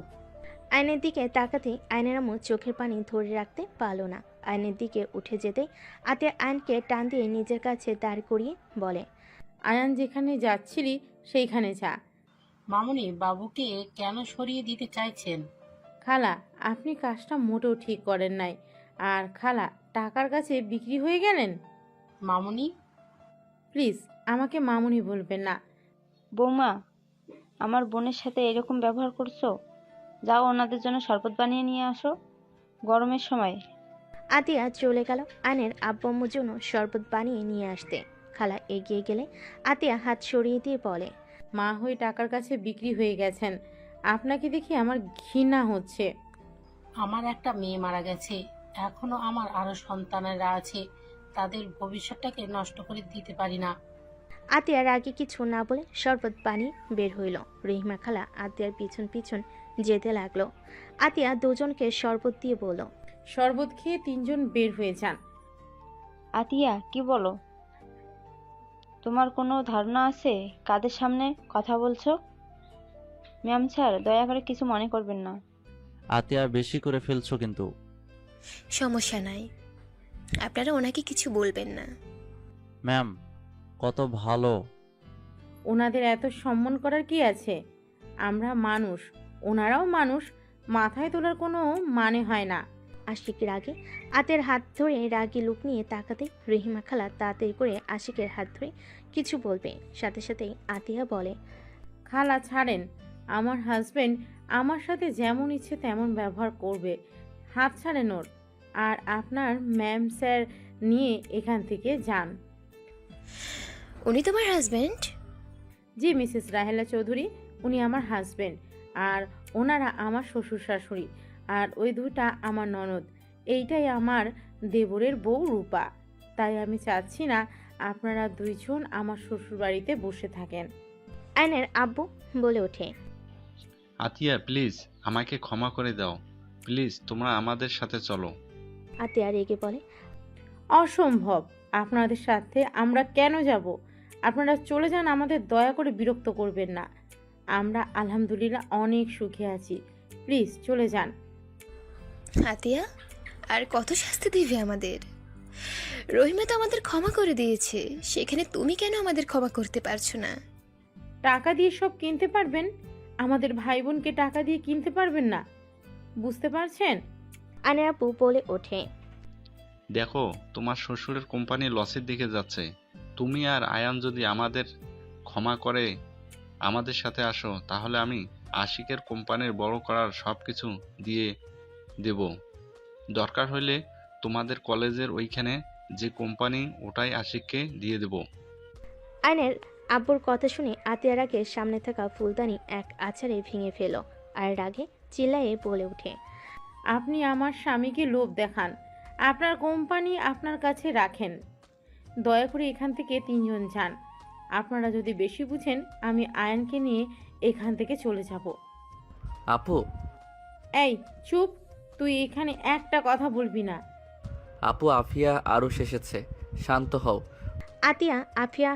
আয়নের দিকে তাকাতেই আয়নের আম্মু চোখের পানি ধরে রাখতে পারলো না। আয়নের দিকে উঠে যেতেই আতিয়া আয়নকে টান দিয়ে নিজের কাছে দাঁড় করিয়ে বলে, আয়ান যেখানে যাচ্ছিলি সেইখানে যা। মামুনি, বাবুকে কেন সরিয়ে দিতে চাইছেন? খালা, আপনি কাজটা মোটেও ঠিক করেন নাই। আর খালা, টাকার কাছে বিক্রি হয়ে গেলেন। মামুনি। প্লিজ আমাকে মামুনি বলবেন না। বৌমা, আমার বোনের সাথে এরকম ব্যবহার করছো? যাও ওনাদের জন্য শরবত বানিয়ে নিয়ে আসো, গরমের সময়। আতিয়া চলে গেল আয়নের আব্বু আম্মুর জন্য শরবত বানিয়ে নিয়ে আসতে। খালা এগিয়ে গেলে আতিয়া হাত সরিয়ে দিয়ে বলে, মা হয়ে টাকার কাছে বিক্রি হয়ে গেছেন। আপনাকে দেখে আমার ঘৃণা হচ্ছে। আমার একটা মেয়ে মারা গেছে, এখনো আমার আরো সন্তানেরা আছে, তাদের ভবিষ্যৎটাকে নষ্ট করে দিতে পারি না। আতিয়ার আগে কিছু না বলে শরবত বানিয়ে বের হইল। রহিমা খালা আতিয়ার পিছন পিছন যেতে লাগলো। আতিয়া দুজনকে শরবত দিয়ে বলল, শরবত খেয়ে তিনজন বের হয়ে যান। আতিয়া, কি বলো? তোমার কোনো ধারণা আছে কাদের সামনে কথা বলছো? ম্যাম স্যার, দয়া করে কিছু মনে করবেন না। আতিয়া, বেশি করে ফেলছো কিন্তু। সমস্যা নাই, আপনারা ওনাকে কিছু বলবেন না। ম্যাম, কত ভালো। ওনাদের এত সম্মান করার কি আছে? আমরা মানুষ, ওনারাও মানুষ, মাথায় তোলার কোনো মানে হয় না। আশিক রাগে আতের হাত ধরে রাগী লুক নিয়ে তাকাতে রহিমা খালা তাড়াতাড়ি করে আশিকের হাত ধরে কিছু বলবে, সাথে সাথেই আতিয়া বলে, খালা ছাড়েন, আমার হাজবেন্ড আমার সাথে যেমন ইচ্ছে তেমন ব্যবহার করবে, হাত ছাড়েন ওর। আর আপনার ম্যাম স্যার নিয়ে এখান থেকে যান। উনি তোমার হাজবেন্ড? জি মিসেস রাহেলা চৌধুরী, উনি আমার হাজবেন্ড, আর ওনারা আমার শ্বশুর শাশুড়ি, আর ওই দুটা আমার ননদ। এইটাই আমার দেবরের বউ রূপা। তাই আমি চাচ্ছি না আপনারা দুইজন আমার শ্বশুর বাড়িতে বসে থাকেন। আয়নের আব্বু বলে ওঠে, আতিয়া প্লিজ আমাকে ক্ষমা করে দাও, প্লিজ তোমরা আমাদের সাথে চলো। আতিয়া রেগে বলে, অসম্ভব, আপনাদের সাথে আমরা কেন যাব? আপনারা চলে যান, আমাদের দয়া করে বিরক্ত করবেন না। আমরা আলহামদুলিল্লাহ অনেক সুখে আছি, প্লিজ চলে যান। আতিয়া, আর কত শাস্তি দিবে আমাদের? রহিমা তো আমাদের ক্ষমা করে দিয়েছে, সেখানে তুমি কেন আমাদের ক্ষমা করতে পারছো না? টাকা দিয়ে সব কিনতে পারবেন, আমাদের ভাই বোনকে টাকা দিয়ে কিনতে পারবেন না, বুঝতে পারছেন? আয়নের আব্বু বলে ওঠে, দেখো তোমার শ্বশুরের কোম্পানি লসের দিকে যাচ্ছে, তুমি আর আয়ান যদি আমাদের ক্ষমা করে আমাদের সাথে আসো, তাহলে আমি আশিকের কোম্পানির বড় করার সব কিছু দিয়ে দেব। দরকার হলে তোমাদের কলেজের ওইখানে যে কোম্পানি, ওটাই আশিককে দিয়ে দেব। আয়নের আব্বুর কথা শুনে আতিয়ার আগে সামনে থাকা ফুলদানি এক আছাড়ে ভেঙে ফেল আর রাগে চিল্লায়ে বলে ওঠে, আপনি আমার স্বামীকে লোভ দেখান, আপনার কোম্পানি আপনার কাছে রাখেন। দয়া করে এখান থেকে তিনজন যান। আপনারা যদি বেশি বুঝেন, আমি আয়নকে নিয়ে এখান থেকে চলে যাব। আপু, এই চুপ, তুই এখানে একটা কথা বলবি না। আপু আফিয়া আরুষ এসেছে, শান্ত হও। আতিয়া আফিয়া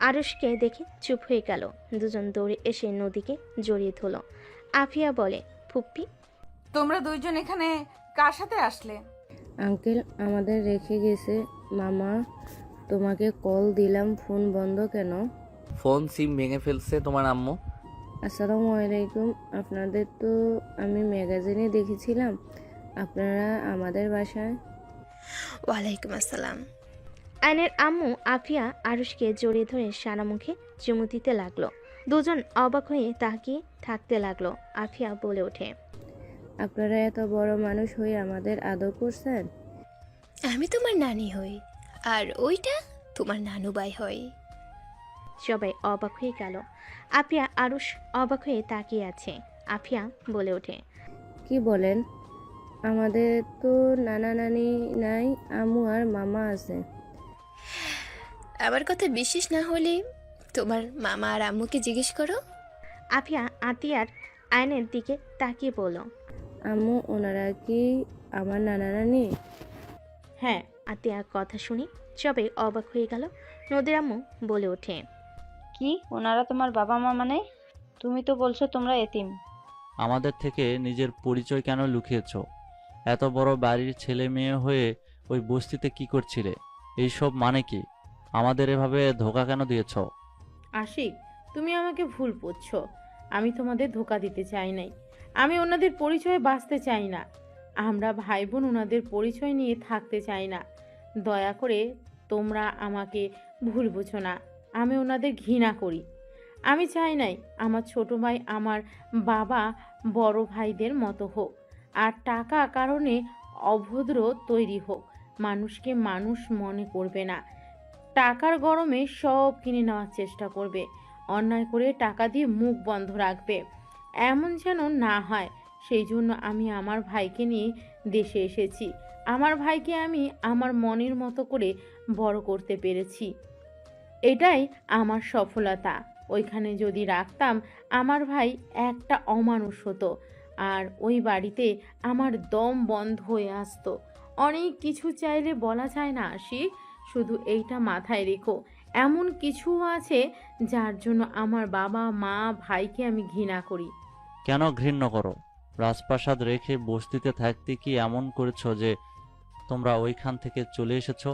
আরুষকে দেখে চুপ হয়ে গেল। দুজন দৌড়ে এসে নদীকে জড়িয়ে ধরল। আফিয়া বলে, ফুপ্পি তোমরা দুইজন এখানে কার সাথে আসলে? আঙ্কেল আমাদের রেখে গেছে। মামা, তোমাকে কল দিলাম, ফোন বন্ধ কেন? ফোন সিম ভেঙে ফেলছে তোমার আম্মু। আসসালামু আলাইকুম। আপনাদের তো আমি ম্যাগাজিনে দেখেছিলাম আপনারা আমাদের বাসায়। ওয়ালাইকুম আসসালাম। আয়নের আম্মু আফিয়া আরুষকে জড়িয়ে ধরে সারা মুখে চুমু দিতে লাগলো। দুজন অবাক হয়ে তাকিয়ে থাকতে লাগলো। আফিয়া বলে ওঠে, আপনারা এত বড় মানুষ হয়ে আমাদের আদর করছেন। আমি তোমার নানি হই, আর ওইটা তোমার নানু ভাই হয়। সবাই অবাক হয়ে গেল। আফিয়া আরুষ অবাক হয়ে তাকিয়ে আছে। আফিয়া বলে ওঠে, কি বলেন? আমাদের তো নানা নানি নাই, আম্মু আর মামা আছে। আমার কথা বিশ্বাস না হলে তোমার মামা আর আম্মুকে জিজ্ঞেস করো। আফিয়া আতিয়ার আয়নের দিকে তাকিয়ে বলল, আম্মু ওনারা কি আমার নানা নানি? হ্যাঁ। আতিয়ার কথা শুনে সবাই অবাক হয়ে গেল। নদীর আম্মু বলে ওঠে, কি ওনারা তোমার বাবা মা মানে? তুমি তো বলছো তোমরা এতিম। আমাদের থেকে নিজের পরিচয় কেন লুকিয়েছো? এত বড় বাড়ির ছেলে মেয়ে হয়ে ওই বস্তিতে কি করছিলে? এইসব মানে কি? আমাদের এভাবে ধোকা কেন দিয়েছো? আশিক, তুমি আমাকে ভুল বুঝছো। আমি তোমাদের ধোকা দিতে চাই নাই। আমি ওনাদের পরিচয়ে বাঁচতে চাই না। আমরা ভাই বোন ওনাদের পরিচয় নিয়ে থাকতে চাই না। দয়া করে তোমরা আমাকে ভুল বুঝো না। আমি ওনাদের ঘৃণা করি। আমি চাই নাই আমার ছোট ভাই আমার বাবা বড় ভাইদের মতো হোক, আর টাকা কারণে অভদ্র তৈরি হোক। মানুষকে মানুষ মনে করবে না, টাকার গরমে সব কিনে নেওয়ার চেষ্টা করবে, অন্যায় করে টাকা দিয়ে মুখ বন্ধ রাখবে। এমন যেন না হয়। সেই জন্য আমি আমার ভাইকে নিয়ে দেশে এসেছি। আমার ভাইকে আমি আমার মনের মতো করে বড় করতে পেরেছি, এটাই আমার সফলতা। ওইখানে যদি রাখতাম, আমার ভাই একটা অমানুষ হতো, আর ওই বাড়িতে আমার দম বন্ধ হয়ে আসতো। অনেক কিছু চাইলে বলা যায় না আশিক, শুধু এইটা মাথায় রেখো, এমন কিছু আছে যার জন্য আমার বাবা মা ভাইকে আমি ঘৃণা করি। কেন ঘৃণা করো? রাজপ্রাসাদ রেখে বস্তিতে থাকতে কি এমন করেছো যে তোমরা ওইখান থেকে চলে এসেছো?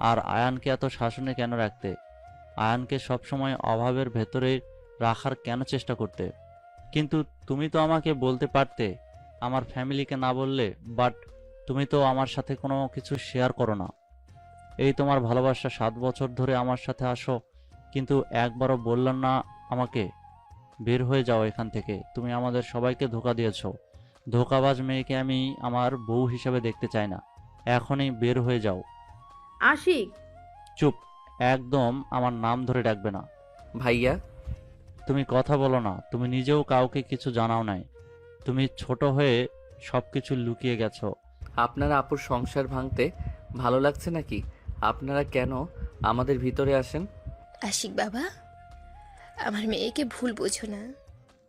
আর আয়ানকে এত শাসনে কেন রাখতে? আয়ানকে সবসময় অভাবের ভেতরে রাখার কেন চেষ্টা করতে? কিন্তু তুমি তো আমাকে বলতে পারতে, আমার ফ্যামিলিকে না বললে। বাট তুমি তো আমার সাথে কোনো কিছু শেয়ার করো না। এই তোমার ভালোবাসা 7 বছর ধরে আমার সাথে আসো, কিন্তু একবারও বললেন না আমাকে। বের হয়ে যাও এখান থেকে। তুমি আমাদের সবাইকে ধোঁকা দিয়েছো। ধোঁকাবাজ মেয়েকে আমি আমার বউ হিসেবে দেখতে চাই না। এখনই বের হয়ে যাও। আশিক, চুপ, একদম আমার নাম ধরে ডাকবে না। ভাইয়া, তুমি কথা বলো না। তুমি নিজেও কাউকে কিছু জানাও নাই। তুমি ছোট হয়ে সবকিছু লুকিয়ে গেছো। আপনারা আপুর সংসার ভাঙতে ভালো লাগছে নাকি? আপনারা কেন আমাদের ভিতরে আসেন? আশিক বাবা, আমার মেয়েকে ভুল বোঝো না।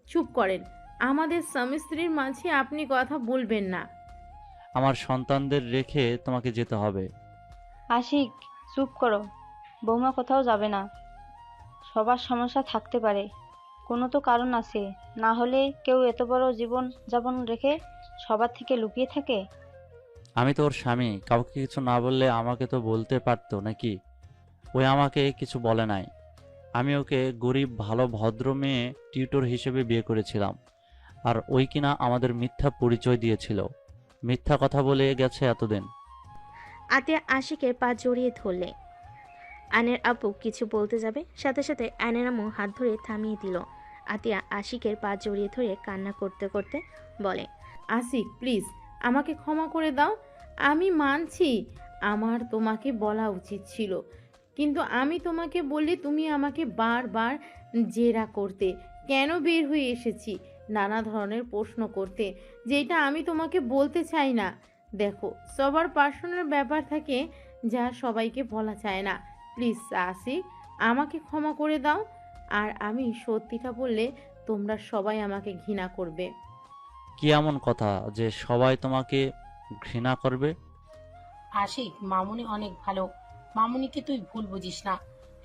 চুপ করেন। আমাদের স্বামী স্ত্রীর মাঝে আপনি কথা বলবেন না। আমার সন্তানদের রেখে তোমাকে যেতে হবে। আশিক, চুপ করো। বৌমা কোথাও যাবে না। সবার সমস্যা থাকতে পারে, কোনো তো কারণ আছে। না হলে কেউ এত বড় জীবন যাপন রেখে সবার থেকে লুকিয়ে থাকে? আমি তো ওর স্বামী, কাউকে কিছু না বললে আমাকে তো বলতে পারতো নাকি? ওই আমাকে কিছু বলে নাই। আমি ওকে গরিব ভালো ভদ্র মেয়ে টিউটর হিসেবে বিয়ে করেছিলাম, আর ওই কিনা আমাদের মিথ্যা পরিচয় দিয়েছিল। মিথ্যা কথা বলে গেছে এতদিন। আতিয়া আশিকের পা জড়িয়ে ধরলে। আয়নের আব্বু কিছু বলতে যাবে, সাথে সাথে আয়নের আম্মু হাত ধরে থামিয়ে দিল। আতিয়া আশিকের পা জড়িয়ে ধরে কান্না করতে করতে বলে, আশিক প্লিজ, আমাকে ক্ষমা করে দাও। আমি মানছি আমার তোমাকে বলা উচিত ছিল, কিন্তু আমি তোমাকে বললে তুমি আমাকে বারবার জেরা করতে। কেন বের হয়ে এসেছি নানা ধরনের প্রশ্ন করতে, যেটা আমি তোমাকে বলতে চাই না। দেখো, সবার পার্সোনাল ব্যাপার থাকে যা সবাইকে বলা চায় না। প্লিজ আশিক, আমাকে ক্ষমা করে দাও। আর আমি সত্যিটা বললে তোমরা সবাই আমাকে ঘৃণা করবে। কি এমন কথা যে সবাই তোমাকে ঘৃণা করবে? আশিক, মামুনি অনেক ভালো। মামুনিকে তুই ভুল বুঝিস না।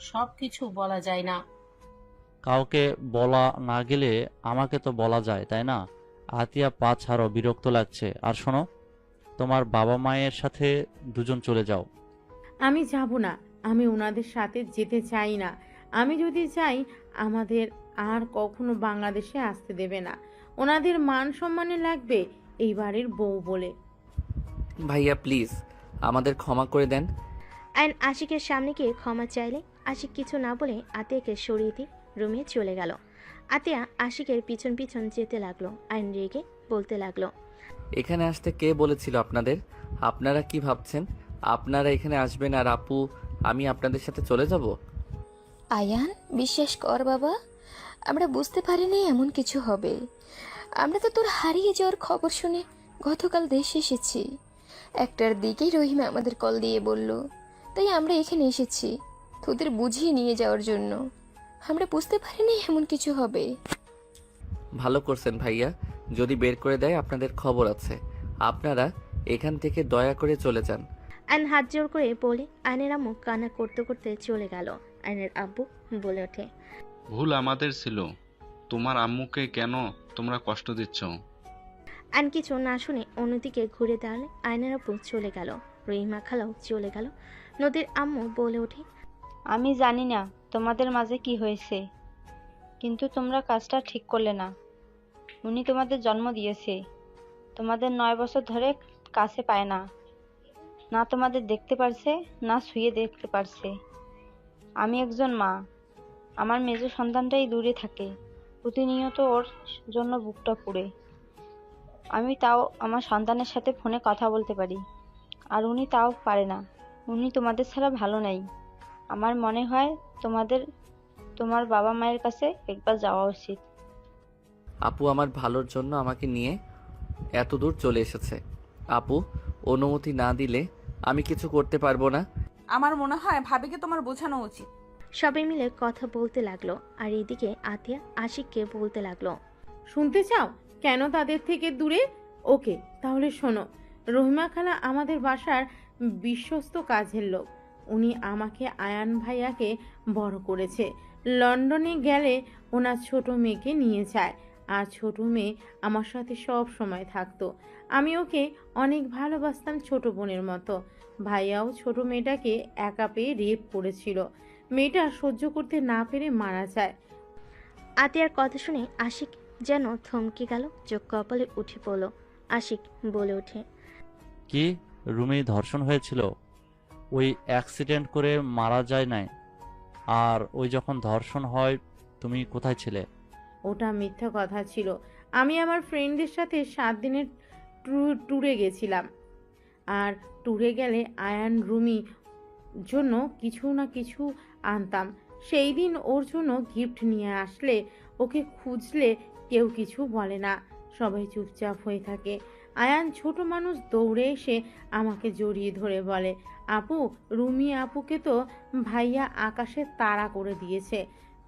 সব কিছু বলা যায় না। কাউকে বলা না গেলে আমাকে তো বলা যায়, তাই না? আতিয়া, পা ছাড়ো, বিরক্ত লাগছে। আর শোনো, তোমার বাবা মায়ের সাথে দুজন চলে যাও। আমি যাব না। আমি ওনাদের সাথে যেতে চাই না। আমি যদি চাই আমাদের আর কখনো বাংলাদেশে আসতে দেবে না। ওনাদের মান সম্মানে লাগবে এই বাড়ির বউ বলে। ভাইয়া প্লিজ আমাদের ক্ষমা করে দেন। আয়ন আশিকের সামনে গিয়ে ক্ষমা চাইলে আশিক কিছু না বলে আতিয়াকে সরিয়ে দিয়ে রুমে চলে গেল। আতিয়া আশিকের পিছন পিছন যেতে লাগলো। আয়ন রেগে বলতে লাগলো, এখানে আসতে কে বলেছিল আপনাদের? আপনারা কি ভাবছেন আপনারা এখানে আসবেন আর আপু আমি আপনাদের সাথে চলে যাব? আয়ান, বিশ্বাস কর বাবা, আমরা বুঝতে পারিনি এমন কিছু হবে। আমরা তো তোর হারিয়ে যাওয়ার খবর শুনে গতকাল দেশে এসেছি। 1টার দিকেই রহিমা আমাদের কল দিয়ে বলল, তাই আমরা এখানে এসেছি তোদের বুঝিয়ে নিয়ে যাওয়ার জন্য। আমরা বুঝতে পারিনি এমন কিছু হবে। ভালো করছেন ভাইয়া, যদি বের করে দেয় আপনাদের খবর আছে। আপনারা এখান থেকে দয়া করে চলে যান। আয়ন হাত জোর করে বলে আয়নের আম্মু কান্না করতে করতে চলে গেল। আয়নের আব্বু বলে ওঠে, ভুল আমাদের ছিল। তোমার আম্মুকে কেন তোমরা কষ্ট দিচ্ছ? আয়ন কিছু না শুনে অন্যদিকে ঘুরে দাঁড়ালে আয়নের আব্বু চলে গেল। রহিমা খালাও চলে গেল। নদীর আম্মু বলে ওঠে, আমি জানি না তোমাদের মাঝে কি হয়েছে, কিন্তু তোমরা কাজটা ঠিক করলে না। উনি তোমাদের জন্ম দিয়েছে, তোমাদের 9 বছর ধরে কাছে পায় না, না তোমাদের দেখতে পারছে না ছুঁয়ে দেখতে পারছে। আমি একজন মা, আমার মেজো সন্তানটাই দূরে থাকে, প্রতিনিয়ত ওর জন্য বুকটা পুড়ে। আমি তাও আমার সন্তানের সাথে ফোনে কথা বলতে পারি, আর উনি তাও পারে না। উনি তোমাদের ছাড়া ভালো নাই। আমার মনে হয় তোমার বাবা মায়ের কাছে একবার যাওয়া উচিত। আপু আমার ভালোর জন্য আমাকে নিয়ে এত দূর চলে এসেছে। আপু অনুমতি না দিলে আমি কিছু করতে পারবো না। আমার মনে হয় ভাবিকে তোমার বোঝানো উচিত। সবাই মিলে কথা বলতে লাগলো। আর এদিকে আতিয়া আশিককে বলতে লাগলো, শুনতে চাও কেন তাদের থেকে দূরে? ওকে, তাহলে শোনো। রহিমা খালা আমাদের বাসার বিশ্বস্ত কাজের লোক। উনি আমাকে আয়ান ভাইয়াকে বড় করেছে। লন্ডনে গেলে ওনার ছোট মেয়েকে নিয়ে যায়, আর ছোট মেয়ে আমার সাথে সব সময় থাকতো। আমি ওকে অনেক ভালোবাসতাম, ছোট বোনের মতো। ভাইয়াও ছোট মেয়েটাকে একা পেয়ে রেপ করেছিল। মেয়েটা সহ্য করতে না পেরে মারা যায়। আতিয়ার কথা শুনে আশিক যেন থমকে গেল, চোখ কপালে উঠে পড়ল। আশিক বলে ওঠে, কি রুমে ধর্ষণ হয়েছিল? ওই অ্যাক্সিডেন্ট করে মারা যায় নাই? আর ওই যখন ধর্ষণ হয় তুমি কোথায় ছিলে? ওটা মিথ্যা কথা ছিল। আমি আমার ফ্রেন্ডদের সাথে 7 দিনের ট্যুরে গেছিলাম। আর ট্যুরে গেলে আয়ান রুমি জন্য কিছু না কিছু আনতাম। সেই দিন ওর জন্য গিফট নিয়ে আসলে ওকে খুঁজলে কেউ কিছু বলে না, সবাই চুপচাপ হয়ে থাকে। আয়ান ছোট মানুষ দৌড়ে এসে আমাকে জড়িয়ে ধরে বলে, আপু, রুমি আপুকে তো ভাইয়া আকাশে তাড়া করে দিয়েছে।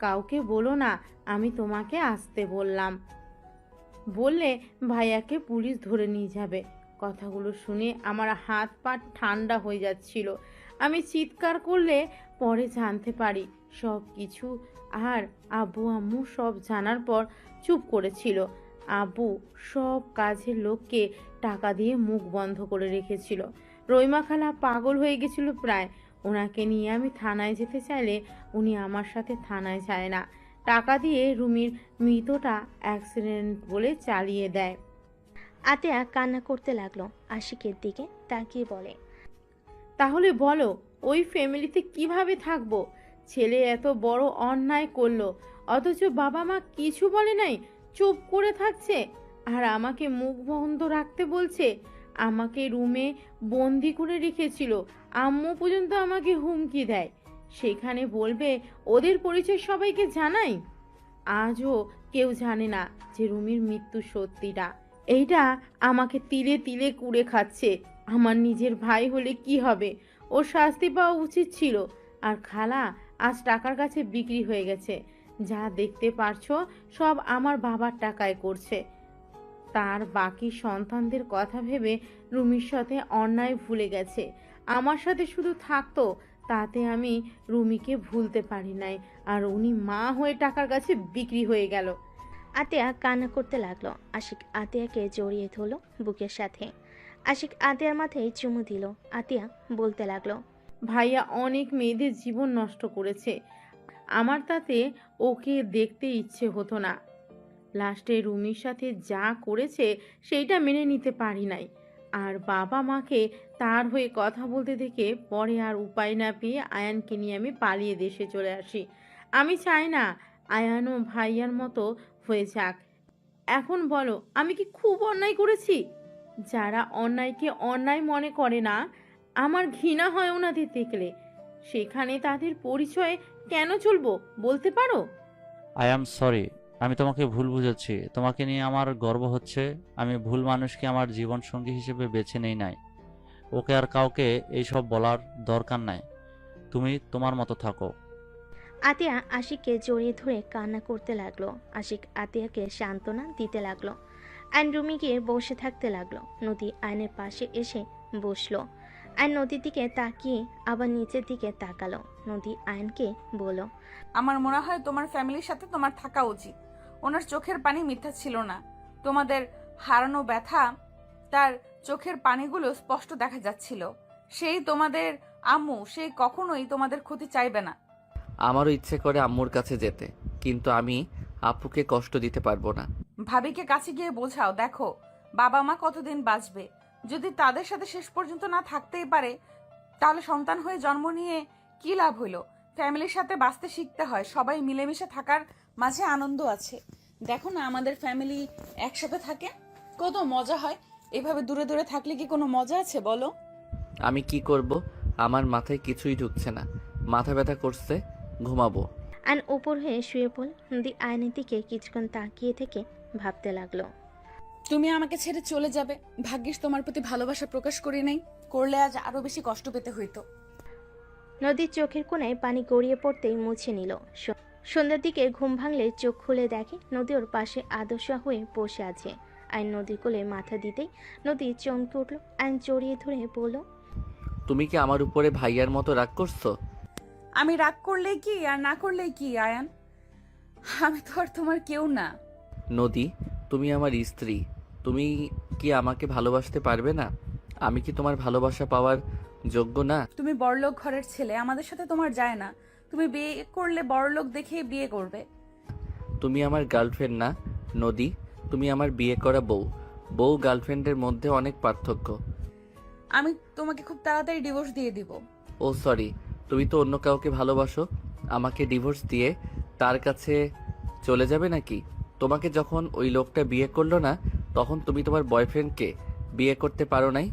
কাউকে বলো না আমি তোমাকে আসতে বললাম, বললে ভাইয়াকে পুলিশ ধরে নিয়ে যাবে। কথাগুলো শুনে আমার হাত পা ঠান্ডা হয়ে যাচ্ছিল। আমি চিৎকার করলে পরে জানতে পারি সব কিছু। আর আব্বু আম্মু সব জানার পর চুপ করেছিল। আব্বু সব কাজের লোককে টাকা দিয়ে মুখ বন্ধ করে রেখেছিল। রইমা খালা পাগল হয়ে গেছিল প্রায়। ওনাকে নিয়ে আমি থানায় যেতে চাইলে উনি আমার সাথে থানায় যায় না। টাকা দিয়ে রুমির মৃতটা অ্যাক্সিডেন্ট বলে চালিয়ে দেয়। আতিয়া কান্না করতে লাগলো, আশিকের দিকে তাকিয়ে বলে, তাহলে বলো ওই ফ্যামিলিতে কিভাবে থাকবো? ছেলে এত বড় অন্যায় করলো, অথচ বাবা মা কিছু বলে নাই, চুপ করে থাকছে। আর আমাকে মুখ বন্ধ রাখতে বলছে। আমাকে রুমে বন্দি করে রেখেছিল। আম্মু পর্যন্ত আমাকে হুমকি দেয়, সেখানে বলবে ওদের পরিচয় সবাইকে জানাই। আজও কেউ জানে না যে রুমির মৃত্যু সত্যিটা। এইটা আমাকে তিলে তিলে কুড়ে খাচ্ছে। আমার নিজের ভাই হলে কি হবে? ওর শাস্তি পাওয়া উচিত ছিল। আর খালা আজ টাকার কাছে বিক্রি হয়ে গেছে। যা দেখতে পারছো সব আমার বাবার টাকায় করছে। তার বাকি সন্তানদের কথা ভেবে রুমির সাথে অন্যায় ভুলে গেছে। আমার সাথে শুধু থাকতো, তাতে আমি রুমিকে ভুলতে পারি নাই। আর উনি মা হয়ে টাকার কাছে বিক্রি হয়ে গেল। আতিয়া কান্না করতে লাগলো। আশিক আতিয়াকে জড়িয়ে ধরলো বুকের সাথে। আশিক আতিয়ার মাথায় চুমু দিল। আতিয়া বলতে লাগলো, ভাইয়া অনেক মেয়েদের জীবন নষ্ট করেছে। আমার তাতে ওকে দেখতে ইচ্ছে হতো না। লাস্টে রুমির সাথে যা করেছে সেইটা মেনে নিতে পারি নাই। আর বাবা মাকে তার হয়ে কথা বলতে দেখে পরে আর উপায় না পেয়ে আয়ানকে নিয়ে আমি পালিয়ে দেশে চলে আসি। আমি চাই না আয়ানও ভাইয়ার মতো হয়ে যাক। এখন বলো আমি কি খুব অন্যায় করেছি? যারা অন্যায়কে অন্যায় মনে করে না, আমার ঘৃণা হয় ওনাদের দেখলে। সেখানে তাদের পরিচয় কেন চলবো বলতে পারো? আই অ্যাম সরি, আমি তোমাকে ভুল বুঝেছি। তোমাকে নিয়ে আমার গর্ব হচ্ছে। আমি ভুল মানুষকে আমার জীবন সঙ্গী হিসেবে বেছে নেই নাই। ওকে আর কাউকে এইসব বলার দরকার নাই। তুমি তোমার মতো থাকো। আতিয়া আশিককে জড়িয়ে ধরে কান্না করতে লাগলো। আশিক আতিয়াকে সান্ত্বনা দিতে লাগলো। আইন রুমে গিয়ে বসে থাকতে লাগলো। নদী আয়নের পাশে এসে বসলো। আইন নদীর দিকে তাকিয়ে আবার নিচের দিকে তাকালো। নদী আয়নকে বলল, আমার মনে হয় তোমার ফ্যামিলির সাথে তোমার থাকা উচিত। ওনার চোখের পানি মিথ্যা ছিল না। তোমাদের হারানো ব্যথা তার চোখের পানিগুলো স্পষ্ট দেখা যাচ্ছিল। সেই তোমাদের আম্মু, সেই কখনোই তোমাদের ক্ষতি চাইবে না। আমারও ইচ্ছে করে আম্মুর কাছে যেতে, কিন্তু আমি আপুকে কষ্ট দিতে পারবো না। ভাবিকে কাছে গিয়ে বোঝাও, দেখো বাবা মা কতদিন বাঁচবে। যদি তাদের সাথে শেষ পর্যন্ত না থাকতেই পারে, তাহলে সন্তান হয়ে জন্ম নিয়ে কি লাভ হইল? ফ্যামিলির সাথে বাঁচতে শিখতে হয়। সবাই মিলেমিশে থাকার মাঝে আনন্দ আছে। দেখো না আমাদের ফ্যামিলি একসাথে থাকে, কত মজা হয়। এভাবে দূরে দূরে থাকলে কি কোনো মজা আছে বলো? আমি কি করব? আমার মাথায় কিছুই ঢুকছে না। মাথা ব্যথা করছে, ঘুমাবো। আইন উপর হয়ে শুয়ে পড়ল। নদী আয়নের দিকে কিছুক্ষণ তাকিয়ে থেকে ভাবতে লাগলো, তুমি আমাকে ছেড়ে চলে যাবে। ভাগ্যিস তোমার প্রতি ভালোবাসা প্রকাশ করি নাই, করলে আজ আরো বেশি কষ্ট পেতে হইতো। নদীর চোখের কোণায় পানি গড়িয়ে পড়তেই মুছে নিল। সন্ধ্যার দিকে ঘুম ভাঙলে চোখ খুলে দেখে নদী ওর পাশে আদর্শা হয়ে বসে আছে। আইন নদীর কোলে মাথা দিতেই নদী চমকে উঠল। আইন জড়িয়ে ধরে বলল, তুমি কি আমার উপরে ভাইয়ার মতো রাগ করছো? আমি রাগ করলেই কি আর না করলেই কি আয়ান? আমি তো আর তোমার কেউ না। নদী, তুমি আমার স্ত্রী। তুমি কি আমাকে ভালোবাসতে পারবে না? আমি কি তোমার ভালোবাসা পাওয়ার যোগ্য না? তুমি বড়লোক ঘরের ছেলে, আমাদের সাথে তোমার যায় না। তুমি বিয়ে করলে বড়লোক দেখে বিয়ে করবে। তুমি আমার গার্লফ্রেন্ড না, নদী, তুমি আমার বিয়ে করা বউ। বউ গার্লফ্রেন্ডের মধ্যে অনেক পার্থক্য। আমি তোমাকে খুব তাড়াতাড়ি ডিভোর্স দিয়ে দিব। ও সরি, তুমি তো অন্য কাউকে ভালোবাসো। আমাকে ডিভোর্স দিয়ে তার কাছে চলে যাবে নাকি? তোমাকে যখন ওই লোকটা বিয়ে করলো না, তখন তুমি তোমার বয়ফ্রেন্ডকে বিয়ে করতে পারো নাই?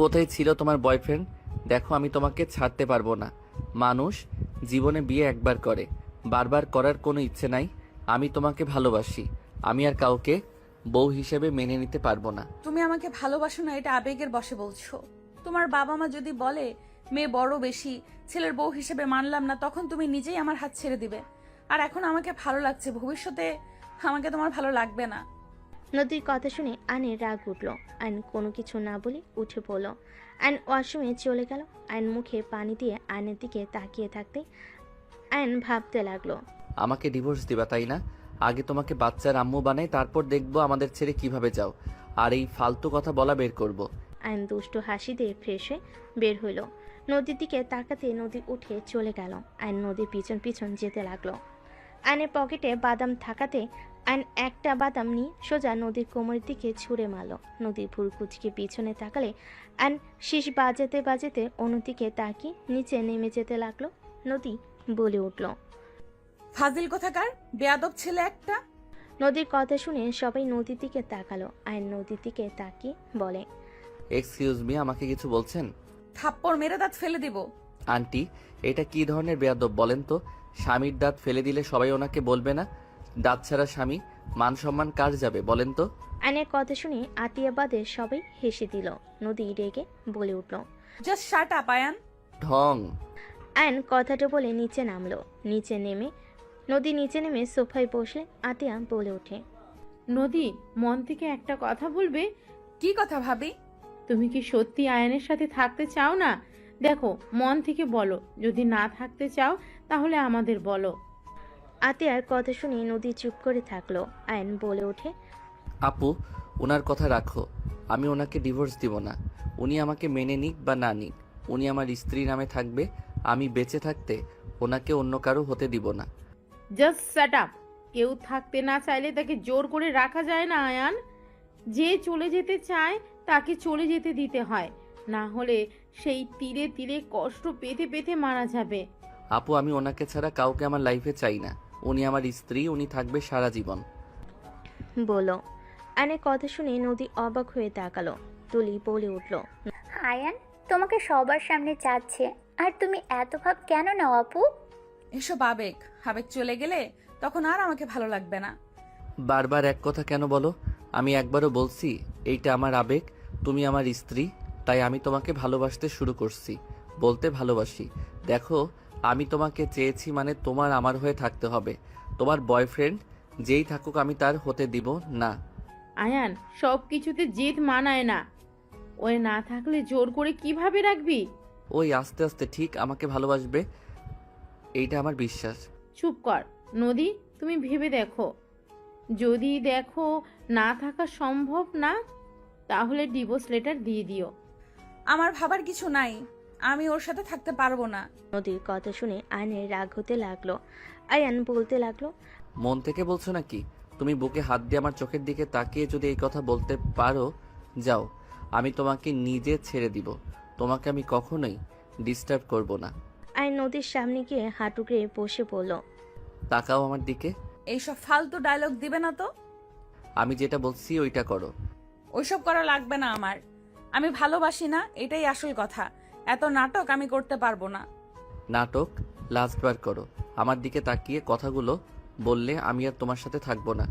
কোথায় ছিল তোমার বয়ফ্রেন্ড? দেখো, আমি তোমাকে ছাড়তে পারবো না। মানুষ জীবনে বিয়ে একবার করে, বারবার করার কোনো ইচ্ছে নাই। আমি তোমাকে ভালোবাসি। আমি আর কাউকে বউ হিসেবে মেনে নিতে পারবো না। তুমি আমাকে ভালোবাসো না, এটা আবেগের বশে বলছো। তোমার বাবা মা যদি বলে মেয়ে বড় বেশি, ছেলের বউ হিসেবে মানলাম না, তখন তুমি নিজেই আমার হাত ছেড়ে দিবে। আর এখন আমাকে ভালো লাগছে, ভবিষ্যতে আমাকে তোমার ভালো লাগবে না। নদীর কথা শুনে আয়নের রাগ উঠল। আয়ন কোনো কিছু না বলে উঠে পড়ল। আয়ন ওয়াশরুমে চলে গেল। আয়ন মুখে পানি দিয়ে আয়নের দিকে তাকিয়ে থাকতে আয়ন ভাবতে লাগলো, আমাকে ডিভোর্স দিবা তাই না? আগে তোমাকে বাচ্চার আম্মু বানাই, তারপর দেখবো আমাদের ছেড়ে কিভাবে যাও। আর এই ফালতু কথা বলা বের করব। আয়ন দুষ্টু হাসি দিয়ে ফ্রেশ হয়ে বের হইল। নদীর দিকে তাকাতে নদী উঠে চলে গেল। আয়ন নদীর পিছন পিছন যেতে লাগলো। আয়নের পকেটে বাদাম থাকাতে আয়ন একটা বাদাম নিয়ে সোজা নদীর কোমরের দিকে ছুঁড়ে মারল। নদীর ভুর কুচকে পিছনে তাকালে আয়ন শীষ বাজাতে বাজাতে অন্যদিকে তাকিয়ে নিচে নেমে যেতে লাগলো। নদী বলে উঠল, ফাজিল কোথাকার, বেয়াদব ছেলে একটা। নদীর কথা শুনে সবাই নদীর দিকে তাকালো। আয়ন নদীর দিকে তাকিয়ে বলে, এক্সকিউজ মি, আমাকে কিছু বলছেন? থাপ্পড় মেরে দাঁত ফেলে দিব। আন্টি, এটা কি ধরনের বেয়াদব বলেন তো? স্বামীর দাঁত ফেলে দিলে সবাই ওনাকে বলবে না? দাঁত ছাড়া স্বামী, মান সম্মান কার যাবে বলেন তো? আয়নের কথা শুনে আতিয়াবাদের সবাই হেসে দিল। নদী রেগে বলে উঠল, জাস্ট শাট আপ আয়ান। ঢং। আয়ন কথাটা বলে নিচে নামলো। নদী নিচে নেমে সোফায় বসলে আতিয়া বলে ওঠে, নদী, মন থেকে একটা কথা বলবে? কি কথা ভাবি? তুমি কি সত্যি আয়নের সাথে থাকতে চাও না? দেখো, মন থেকে বলো। যদি না থাকতে চাও তাহলে আমাদের বলো। আতিয়ার কথা শুনে নদী চুপ করে থাকলো। আয়ন বলে ওঠে, আপু, ওনার কথা রাখো। আমি ওনাকে ডিভোর্স দিব না। উনি আমাকে মেনে নিক বা না নিক, উনি আমার স্ত্রী নামে থাকবে। আমি বেঁচে থাকতে ওনাকে অন্য কারো হতে দিব না। Just shut up. কেউ থাকতে না চাইলে তাকে জোর করে রাখা যায় না আয়ান। যে চলে যেতে চায় তাকে চলে যেতে দিতে হয়, না হলে সেই তীরে তীরে কষ্ট পেতে পেতে মারা যাবে। আপু, আমি ওনাকে ছাড়া কাউকে আমার লাইফে চাই না। উনি আমার স্ত্রী, উনি থাকবে সারা জীবন। বলো। আয়নের কথা শুনে নদী অবাক হয়ে তাকালো। তুলি বলে উঠল, আয়ান তোমাকে সবার সামনে চাচ্ছে, আর তুমি এত ভাব কেন নাও আপু? এসব আবেগ, আবেগ চলে গেলে তখন আর আমাকে ভালো লাগবে না। বারবার এক কথা কেন বলো? আমি একবারও বলছি এইটা আমার আবেগ, তুমি আমার স্ত্রী, তাই আমি তোমাকে ভালোবাসতে শুরু করছি। বলতে ভালোবাসি। দেখো, আমি তোমাকে চেয়েছি মানে তোমার আমার হয়ে থাকতে হবে। তোমার বয়ফ্রেন্ড যেই থাকুক আমি তার হতে দিব না। আয়ান, সব কিছুতে জেদ মানায় না। ওই না থাকলে জোর করে কিভাবে রাখবি? ওই আস্তে আস্তে ঠিক আমাকে ভালোবাসবে, এইটা আমার বিশ্বাস। চুপ কর নদী, তুমি ভেবে দেখো। যদি দেখো না থাকা সম্ভব না, তাহলে ডিভোর্স লেটার দিয়ে দিও। আমার ভাবার কিছু নাই, আমি ওর সাথে থাকতে পারবো না। নদীর কথা শুনে আয়নের রাগ হতে লাগলো। আয়ান বলতে লাগলো, মন থেকে বলছো নাকি? তুমি বুকে হাত দিয়ে আমার চোখের দিকে তাকিয়ে যদি এই কথা বলতে পারো, যাও, আমি তোমাকে নিজে ছেড়ে দিব। তোমাকে আমি কখনোই ডিস্টার্ব করব না। আয়ন নদীর সামনে গিয়ে হাঁটুকে বসে পড়ল। তাকাও আমার দিকে। এইসব ফালতু ডায়লগ দিবে না তো। আমি যেটা বলছি ওইটা করো। ওইসব করা লাগবে না আমার। আমি ভালোবাসি না, এটাই আসল কথা। এত নাটক আমি করতে পারবো না। নাটক লাস্টবার করো। আমার দিকে তাকিয়ে কথাগুলো বললে আমি আর তোমার সাথে থাকবো না।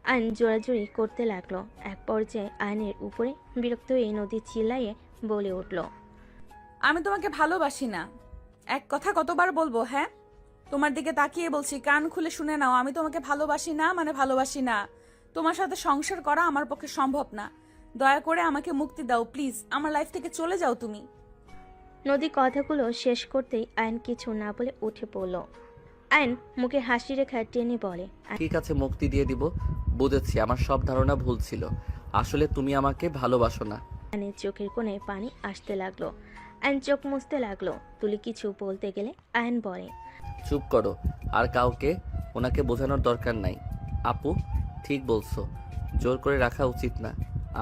আয়ন জোরাজুরি করতে লাগলো। এক পর্যায়ে আয়নের উপরে বিরক্ত হয়ে নদী চিল্লাইয়ে বলে উঠল, আমি তোমাকে ভালোবাসি না। এক কথা কতবার বলবো? হ্যাঁ, তোমার দিকে তাকিয়ে বলছি, কান খুলে শুনে নাও। আমি তোমাকে ভালোবাসি না মানে ভালোবাসি না। তোমার সাথে সংসার করা আমার পক্ষে সম্ভব না। দয়া করে আমাকে মুক্তি দাও প্লিজ। আমার লাইফ থেকে চলে যাও তুমি। নদী কথাগুলো শেষ করতেই আয়ন কিছু না বলে উঠে পড়ল। আয়ন মুখে হাসি রেখা টেনে বলে, ঠিক আছে, মুক্তি দিয়ে দিব। বুঝেছি, আমার সব ধারণা ভুল ছিল। আসলে তুমি আমাকে ভালোবাসো না। আয়নের চোখের কোণে পানি আসতে লাগলো। আয়ন চোখ মুছতে লাগলো। তুলি কিছু বলতে গেলে আয়ন বলে, চুপ করো। আর কাউকে ওনাকে বোঝানোর দরকার নাই। আপু, ঠিক বলছো, জোর করে রাখা উচিত না।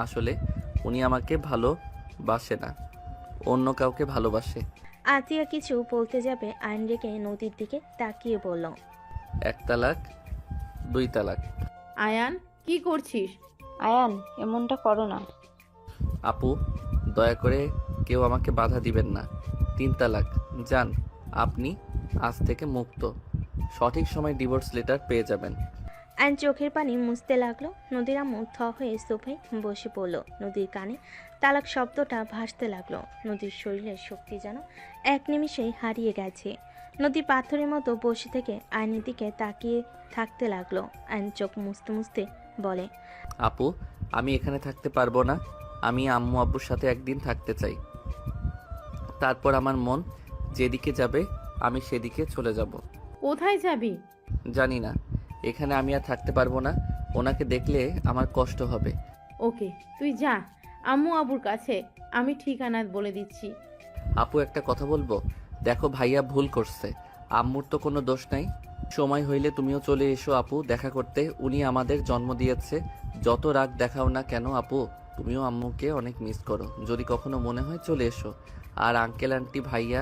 আসলে উনি আমাকে ভালোবাসে না, অন্য কাউকে ভালোবাসে। আতিয়া কিছু বলতে যাবে আইন রেখে নদীর দিকে তাকিয়ে বলল, 1 তালাক, 2 তালাক। আয়ান কি করছিস? আয়ান এমনটা করো না। আপু, দয়া করে কেউ আমাকে বাধা দিবেন না। 3 তালাক। যান, আপনি আজ থেকে মুক্ত। সঠিক সময় ডিভোর্স লেটার পেয়ে যাবেন। আইন চোখের পানি মুছতে লাগলো। নদীর আম্মু থ হয়ে সোফায় বসে পড়ল। নদীর কানে তালাক শব্দটা ভাসতে লাগলো। নদীর শরীরের শক্তি যেন এক নিমিষেই হারিয়ে গেছে। নদী পাথরের মতো বসে থেকে আইনের দিকে তাকিয়ে থাকতে লাগলো। আইন চোখ মুছতে মুছতে বলে, আপু, আমি এখানে থাকতে পারবো না। আমি আম্মু আব্বুর সাথে একদিন থাকতে চাই। তারপর আমার মন যেদিকে যাবে আমি সেদিকে চলে যাব। কোথায় যাবি? জানি না, এখানে আমি আর থাকতে পারবো না। ওনাকে দেখলে আমার কষ্ট হবে। ওকে, তুই যা আম্মু আবুর কাছে, আমি ঠিকানা বলে দিচ্ছি। আপু, একটা কথা বলবো? দেখো, ভাইয়া ভুল করছে। আম্মুর তো কোনো দোষ নাই। সময় হইলে তুমিও চলে এসো আপু, দেখা করতে। উনি আমাদের জন্ম দিয়েছে। যত রাগ দেখাও না কেন আপু, তুমিও আম্মুকে অনেক মিস করো। যদি কখনো মনে হয় চলে এসো। আর আঙ্কেল আন্টি, ভাইয়া,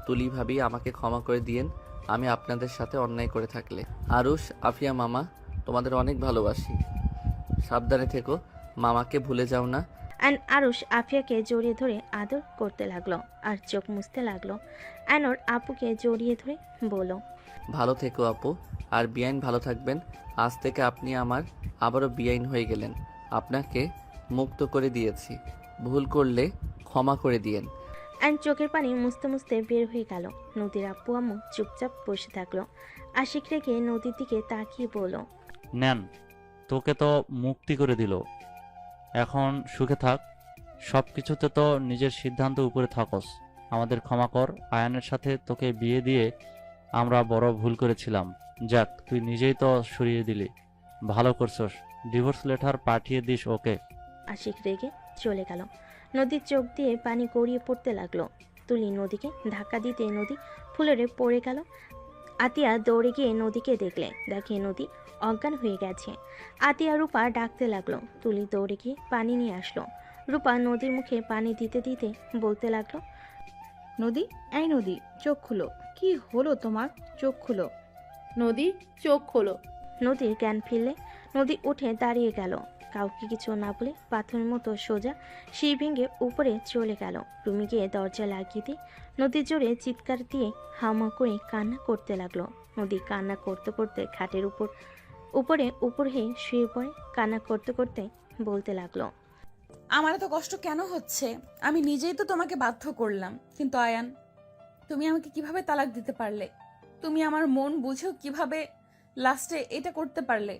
তুলি ভাবি, আমাকে ক্ষমা করে দিয়েন আমি আপনাদের সাথে অন্যায় করে থাকলে। আরুষ, আফিয়া মামা, তোমাদের অনেক ভালোবাসি। সাবধানে থেকো, মামাকে ভুলে যাও না। অ্যান আরুষ আফিয়াকে জড়িয়ে ধরে আদর করতে লাগলো আর চোখ মুছতে লাগলো। অ্যানোর আপুকে জড়িয়ে ধরে বলল, ভালো থেকো আপু। আর বিআইন ভালো থাকবেন। আজ থেকে আপনি আমার আবারও বিআইন হয়ে গেলেন। আপনাকে মুক্ত করে দিয়েছি। ভুল করলে ক্ষমা করে দিয়েন। অ্যান চোখের পানি মুছতে মুছতে বের হয়ে গেল। নদীর আব্বু আম্মু চুপচাপ বসে থাকলো। আশিক রেখে নদীর দিকে তাকিয়ে বলল, নেন, তোকে তো মুক্তি করে দিল, এখন সুখে থাক। সব কিছুতে তো নিজের সিদ্ধান্ত উপরে থাকস। আমাদের ক্ষমা কর। আয়ানের সাথে তোকে বিয়ে দিয়ে আমরা বড় ভুল করেছিলাম। যাক, তুই নিজেই তো সরিয়ে দিলি। ভালো করছস। ডিভোর্স লেটার পাঠিয়ে দিস ওকে। আশিক রেগে চলে গেল। নদীর চোখ দিয়ে পানি গড়িয়ে পড়তে লাগলো। তুলি নদীকে ধাক্কা দিতে নদী ফুলরে পড়ে গেল। আতিয়া দৌড়ে গিয়ে নদীকে দেখে নদী অজ্ঞান হয়ে গেছে। আতিয়া রূপা ডাকতে লাগলো। তুলি দৌড়ে গিয়ে পানি নিয়ে আসলো। রূপা নদীর মুখে পানি দিতে দিতে বলতে লাগলো, নদী, এই নদী, চোখ খুলো। কি হলো তোমার? চোখ খুলো। নদী, চোখ খোলো। নদীর জ্ঞান ফিরলে নদী উঠে দাঁড়িয়ে গেল। কাউকে কিছু না বলে পাথরের মতো সোজা সিঁড়ি ভেঙে উপরে চলে গেল। রুমে গিয়ে দরজা লাগিয়ে দিয়ে নদীর জোরে চিৎকার দিয়ে হামা করে কান্না করতে লাগলো। নদী কান্না করতে করতে খাটের উপর হয়ে শুয়ে পড়ে। কান্না করতে করতে বলতে লাগলো, আমার তো কষ্ট কেন হচ্ছে? আমি নিজেই তো তোমাকে বাধ্য করলাম। কিন্তু আয়ান, তুমি আমাকে কিভাবে তালাক দিতে পারলে? তুমি আমার মন বুঝেও কিভাবে লাস্টে এটা করতে পারলে?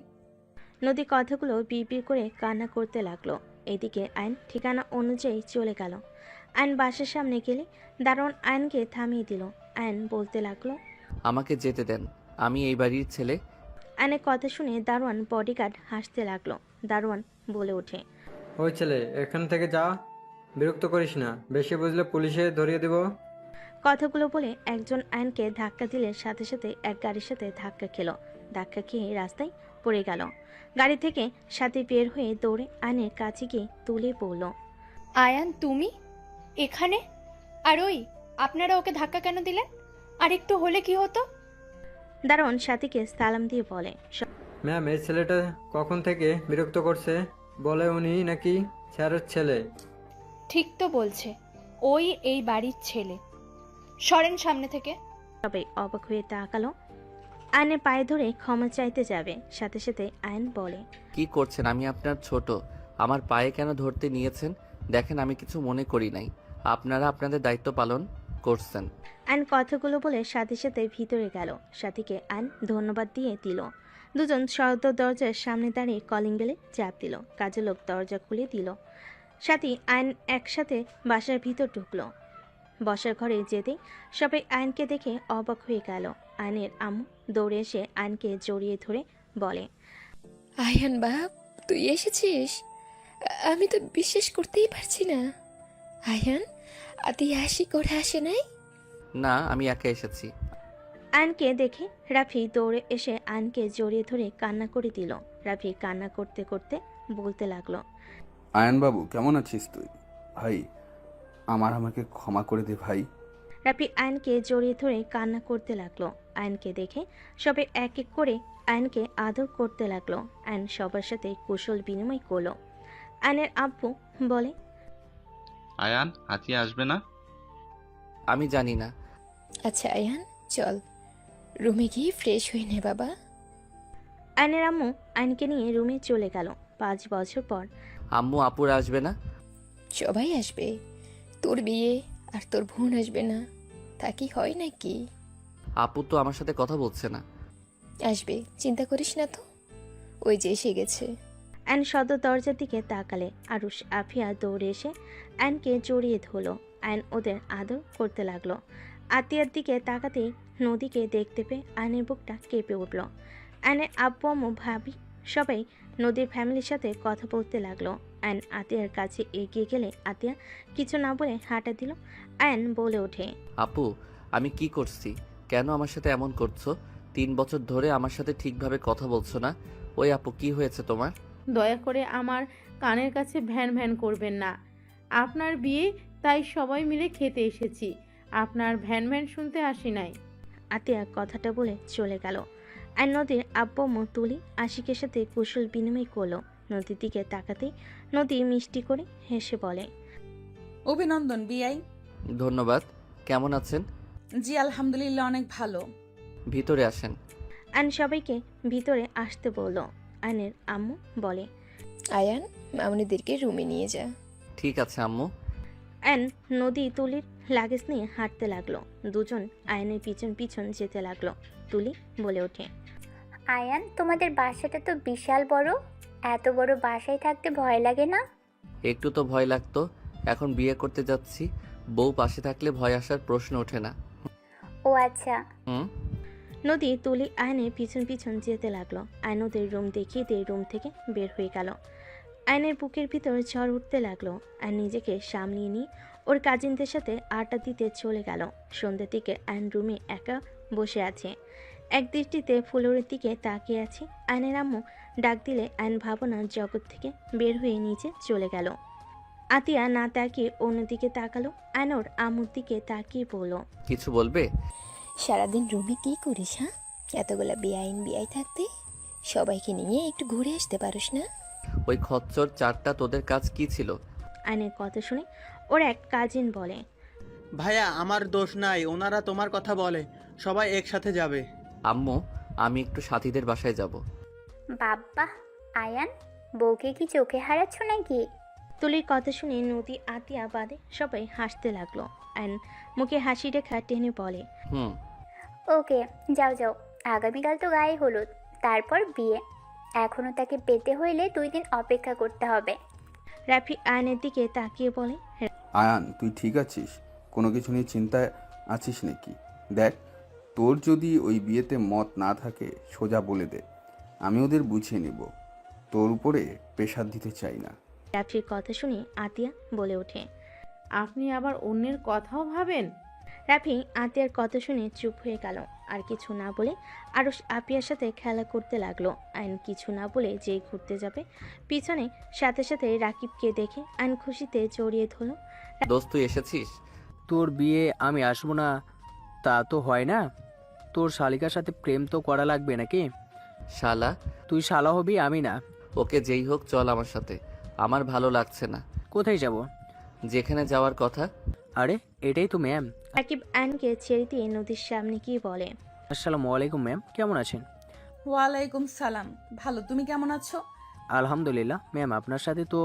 নদী কথাগুলো বিড়বিড় করে কান্না করতে লাগলো। এদিকে আইন ঠিকানা অনুযায়ী চলে গেল। আইন বাসার সামনে গেলে দারোয়ান আইনকে থামিয়ে দিল। আইন বলতে লাগলো, আমাকে যেতে দেন, আমি এই বাড়ির ছেলে। আইনের কথা শুনে দারোয়ান বডিগার্ড হাসতে লাগলো। দারোয়ান বলে ওঠে, ওই ছেলে, এখান থেকে যা। বিরক্ত করিস না, বেশি বুঝলে পুলিশে ধরিয়ে দেব। কথাগুলো বলে একজন আইনকে ধাক্কা দিলে সাথে সাথে এক গাড়ির সাথে ধাক্কা খেলো। ধাক্কা খেয়ে রাস্তায় পড়ে গেল। গাড়ি থেকে সাথে বের হয়ে দৌড়ে আইনের কাছে গিয়ে তুলে পড়ল। আয়ান, তুমি এখানে? আর ওই, আপনারা ওকে ধাক্কা কেন দিলেন? আর একটু হলে কি হতো? দারোয়ান সাথীকে সালাম দিয়ে বলে, ম্যাম, এই ছেলেটা কখন থেকে বিরক্ত করছে? বলে উনি নাকি স্যারের ছেলে। ঠিক তো বলছে, ওই এই বাড়ির ছেলে। সরেন সামনে থেকে। সবাই অবাক হয়ে তাকালো। আইনের পায়ে ধরে ক্ষমা চাইতে যাবে, সাথে সাথে আইন বলে, কি করছেন? আমি আপনার ছোট, আমার পায়ে কেন ধরতে নিয়েছেন? দেখেন, আমি কিছু মনে করি নাই। আপনারা আপনাদের দায়িত্ব পালন করছেন। আইন কথাগুলো বলে সাথে সাথে ভিতরে গেল। সাথীকে আইন ধন্যবাদ দিয়ে দিল। দুজন সদর দরজার সামনে দাঁড়িয়ে কলিং বেলে চাপ দিল। কাজের লোক দরজা খুলে দিল। সাথী আইন একসাথে বাসার ভিতর ঢুকলো। বসার ঘরে যেতেই সবাই আইনকে দেখে অবাক হয়ে গেল। আইনের আম্মু দৌড়ে এসে আইনকে জড়িয়ে ধরে বলে, আয়ান বাপ, তুই এসেছিস? আমি তো বিশ্বাস করতেই পারছি না। আয়ান, তুই আসি করে আসে নাই? না, আমি একা এসেছি। আয়নকে দেখে রাফি দৌড়ে এসে আয়নকে জড়িয়ে ধরে কান্না করে দিল। রাফি কান্না করতে করতে বলতে লাগলো, আয়ানবাবু কেমন আছিস তুই? ভাই আমাকে ক্ষমা করে দে ভাই। রাফি আয়নকে জড়িয়ে ধরে কান্না করতে লাগলো। আয়নকে দেখে সবাই এক এক করে আয়নকে আদর করতে লাগলো। আয়ন সবার সাথে কুশল বিনিময় করলো। আয়নের আব্বু বলে, আয়ান আতিয়া আসবে না? আমি জানি না। আচ্ছা আয়ান, চল রুমে গিয়ে ফ্রেশ হয়ে নে বাবা। আয়নের আম্মু আয়নকে নিয়ে রুমে চলে গেল। 5 বছর পর আম্মু আপুরা আসবে না? সবাই আসবে, তোর বিয়ে আর তোর বোন আসবে না, তা কি হয় নাকি? আপু তো আমার সাথে কথা বলছে না। আসবে, চিন্তা করিস না তো, ওই যে এসে গেছে। আয়ন সদর দরজার দিকে তাকালে আরুষ আফিয়া দৌড়ে এসে আয়নকে জড়িয়ে ধরলো। আয়ন ওদের আদর করতে লাগলো। আতিয়ার দিকে তাকাতেই নদীকে দেখতে পেয়ে আয়নের বুকটা কেঁপে উঠল। আয়নের আব্বু আম্মু ভাবি সবাই নদীর ফ্যামিলির সাথে কথা বলতে লাগলো। আয়ন আতিয়ার কাছে এগিয়ে গেলে আতিয়া কিছু না বলে হাঁটা দিল। আয়ন বলে ওঠে, আপু আমি কি করছি? কেন আমার সাথে এমন করছো? 3 বছর ধরে আমার সাথে ঠিকভাবে কথা বলছো না। ওই আপু কি হয়েছে তোমার? দয়া করে আমার কানের কাছে ভ্যান ভ্যান করবেন না। আপনার বিয়ে, তাই সবাই মিলে খেতে এসেছি, আপনার ভ্যান ভ্যান শুনতে আসি নাই। আতিয়া কথাটা বলে চলে গেল। আর নদীর আব্বু আম্মু তুলি আশিকের সাথে কুশল বিনিময় করলো। নদীর দিকে তাকাতেই নদী মিষ্টি করে হেসে বলে, অভিনন্দন বিআই। ধন্যবাদ। কেমন আছেন? জি আলহামদুলিল্লাহ, অনেক ভালো। ভিতরে আসেন। আয়ন সবাইকে ভিতরে আসতে বলল। আয়নের আম্মু বলে, আয়ান মামনিদেরকে রুমে নিয়ে যা। ঠিক আছে আম্মু। আয়ন নদী তুলির লাগেজ নিয়ে হাঁটতে লাগলো। দুজন আয়নের পিছন পিছন যেতে লাগলো। তুলি বলে ওঠে, আয়ান, তোমাদের বাসাটা তো বিশাল বড়, এত বড় বাসায় থাকতে ভয় লাগে না? একটু তো ভয় লাগতো, এখন বিয়ে করতে যাচ্ছি, বউ পাশে থাকলে ভয় আসার প্রশ্ন ওঠে না। ও আচ্ছা। হুম। নদী তুলি আয়নের পিছন পিছন যেতে লাগলো। আয়ন ওদের রুম দেখিয়ে দিয়ে রুম থেকে বের হয়ে গেল। আয়নের বুকের ভিতর ঝড় উঠতে লাগলো। আর নিজেকে সামলিয়ে নিয়ে ওর কাজিনদের সাথে আড্ডা দিতে চলে গেল। সন্ধ্যের দিকে আয়ন রুমে একা বসে আছে, এক দৃষ্টিতে ফ্লোরের দিকে তাকিয়ে আছে। আয়নের আম্মু ডাক দিলে আয়ন ভাবনার জগৎ থেকে বের হয়ে নিচে চলে গেল। আতিয়া না তাকিয়ে অন্যদিকে তাকালো। আয়ন ওর আম্মুর দিকে তাকিয়ে বলল, কিছু বলবে? সারাদিন রুমে কি করিস? হ্যাঁ, এতগুলা বিআই থাকতে সবাইকে নিয়ে একটু ঘুরে আসতে পারিস না? ওই খচ্চর 4টা তোদের কাজ কি ছিল? আয়নের কথা শুনে ওর এক কাজিন বলে, ভাইয়া আমার দোষ নাই, ওনারা তোমার কথা বলে, সবাই একসাথে যাবে। আম্মু আমি একটু সাথীদের বাসায় যাব। বাবা, আয়ান বউকে কি চোখে হারাচ্ছ নাকি? তুলির কথা শুনে নদী আতিয়া বাদে সবাই হাসতে লাগলো। আয়ন মুখে হাসি রেখা টেনে বলে, ওকে, যাও যাও, আগামীকাল তো গায়ে হলুদ, তারপর বিয়ে, এখনো তাকে পেতে হইলে 2 দিন অপেক্ষা করতে হবে। রাফি আয়নের দিকে তাকিয়ে বলে, আয়ান তুই ঠিক আছিস? কোনো কিছু নিয়ে চিন্তায় আছিস নাকি? দেখ, তোর যদি ওই বিয়েতে মত না থাকে সোজা বলে দে, আমি ওদের বুঝিয়ে নেব। তোর উপরে প্রেশার দিতে চাই না। রাফির কথা শুনে আতিয়া বলে ওঠে, আপনি আবার অন্যের কথাও ভাবেন? রাফি আতিয়ার কথা শুনে চুপ হয়ে গেল। আর কিছু না বলে আরুষ আপিয়ার সাথে খেলা করতে লাগলো। আইন কিছু না বলে যেই ঘুরতে যাবে, পিছনে সাথে সাথে রাকিবকে দেখে আইন খুশিতে জড়িয়ে ধরল। দোস্ত তুই এসেছিস? তোর বিয়ে আমি আসবো না তা তো হয় না। তোর শালিকার সাথে প্রেম তো করা লাগবে নাকি? শালা? তুই শালা হবি, আমি না। ওকে যেই হোক চল আমার সাথে, আমার ভালো লাগছে না। কোথায় যাব? যেখানে যাওয়ার কথা। আরে এটাই তো ম্যাম। রাকিব আইনকে ছেড়ে দিয়ে নদীর সামনে গিয়ে বলে, আসসালামু আলাইকুম ম্যাম, কেমন আছেন? ওয়ালাইকুম সালাম, ভালো, তুমি কেমন আছো? আলহামদুলিল্লাহ ম্যাম, আপনার সাথে তো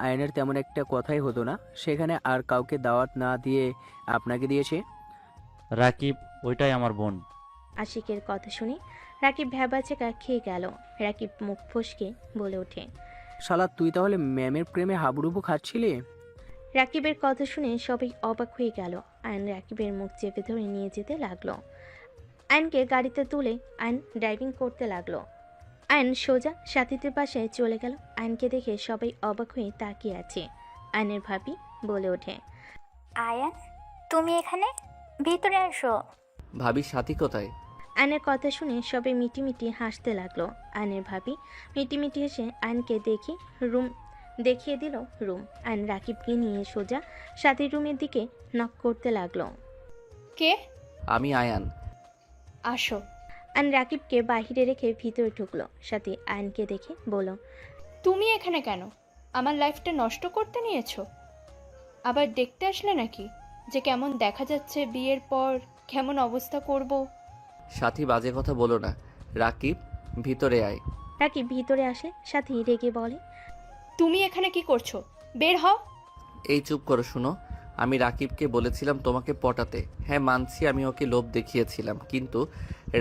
আয়নের তেমন একটা কথাই হতো না, সেখানে আর কাউকে দাওয়াত না দিয়ে আপনাকে দিয়েছে। রাকিব ওইটাই আমার বোন। আশিকের কথা শুনে রাকিব ভ্যাবাচেকা খেয়ে গেল। রাকিব মুখ ফসকে বলে ওঠে, শালা তুই তাহলে ম্যামের প্রেমে হাবুডুবু খাচ্ছিলি? রাকিবের কথা শুনে সবাই অবাক হয়ে গেল। আইন রাকিবের মুখ চেপে ধরে নিয়ে যেতে লাগলো। আইনকে গাড়িতে তুলে আইন ড্রাইভিং করতে লাগলো। আইন সোজা সাথীদের বাসায় চলে গেল। আইনকে দেখে সবাই অবাক হয়ে তাকিয়ে আছে। আইনের ভাবি বলে ওঠে, আয়ান তুমি এখানে, ভিতরে আসো। ভাবি সাথী কোথায়? আয়নের কথা শুনে সবে মিটিমিটি হাসতে লাগলো। আয়নের ভাবি মিটিমিটি হেসে আয়নকে দেখিয়ে দিল রুম। আয়ন রাকিবকে নিয়ে সোজা সাথীর রুমের দিকে নক করতে লাগলো। কে? আমি আয়ান। আসো। আয়ন রাকিবকে বাহিরে রেখে ভিতরে ঢুকলো। সাথী আয়নকে দেখে বলল, তুমি এখানে কেন? আমার লাইফটা নষ্ট করতে নিয়েছো? আবার দেখতে আসলে নাকি যে কেমন দেখা যাচ্ছে বিয়ের পর কেমন অবস্থা করব? সাথী বাজে কথা বলো না। রাকিব ভিতরে আয়। রাকিব ভিতরে আসলে সাথী রেগে বলে, তুমি এখানে কি করছো? বের হও। এই চুপ করো, শুনো। আমি রাকিবকে বলেছিলাম তোমাকে পটাতে। হ্যাঁ মানছি আমি ওকে লোভ দেখিয়েছিলাম, কিন্তু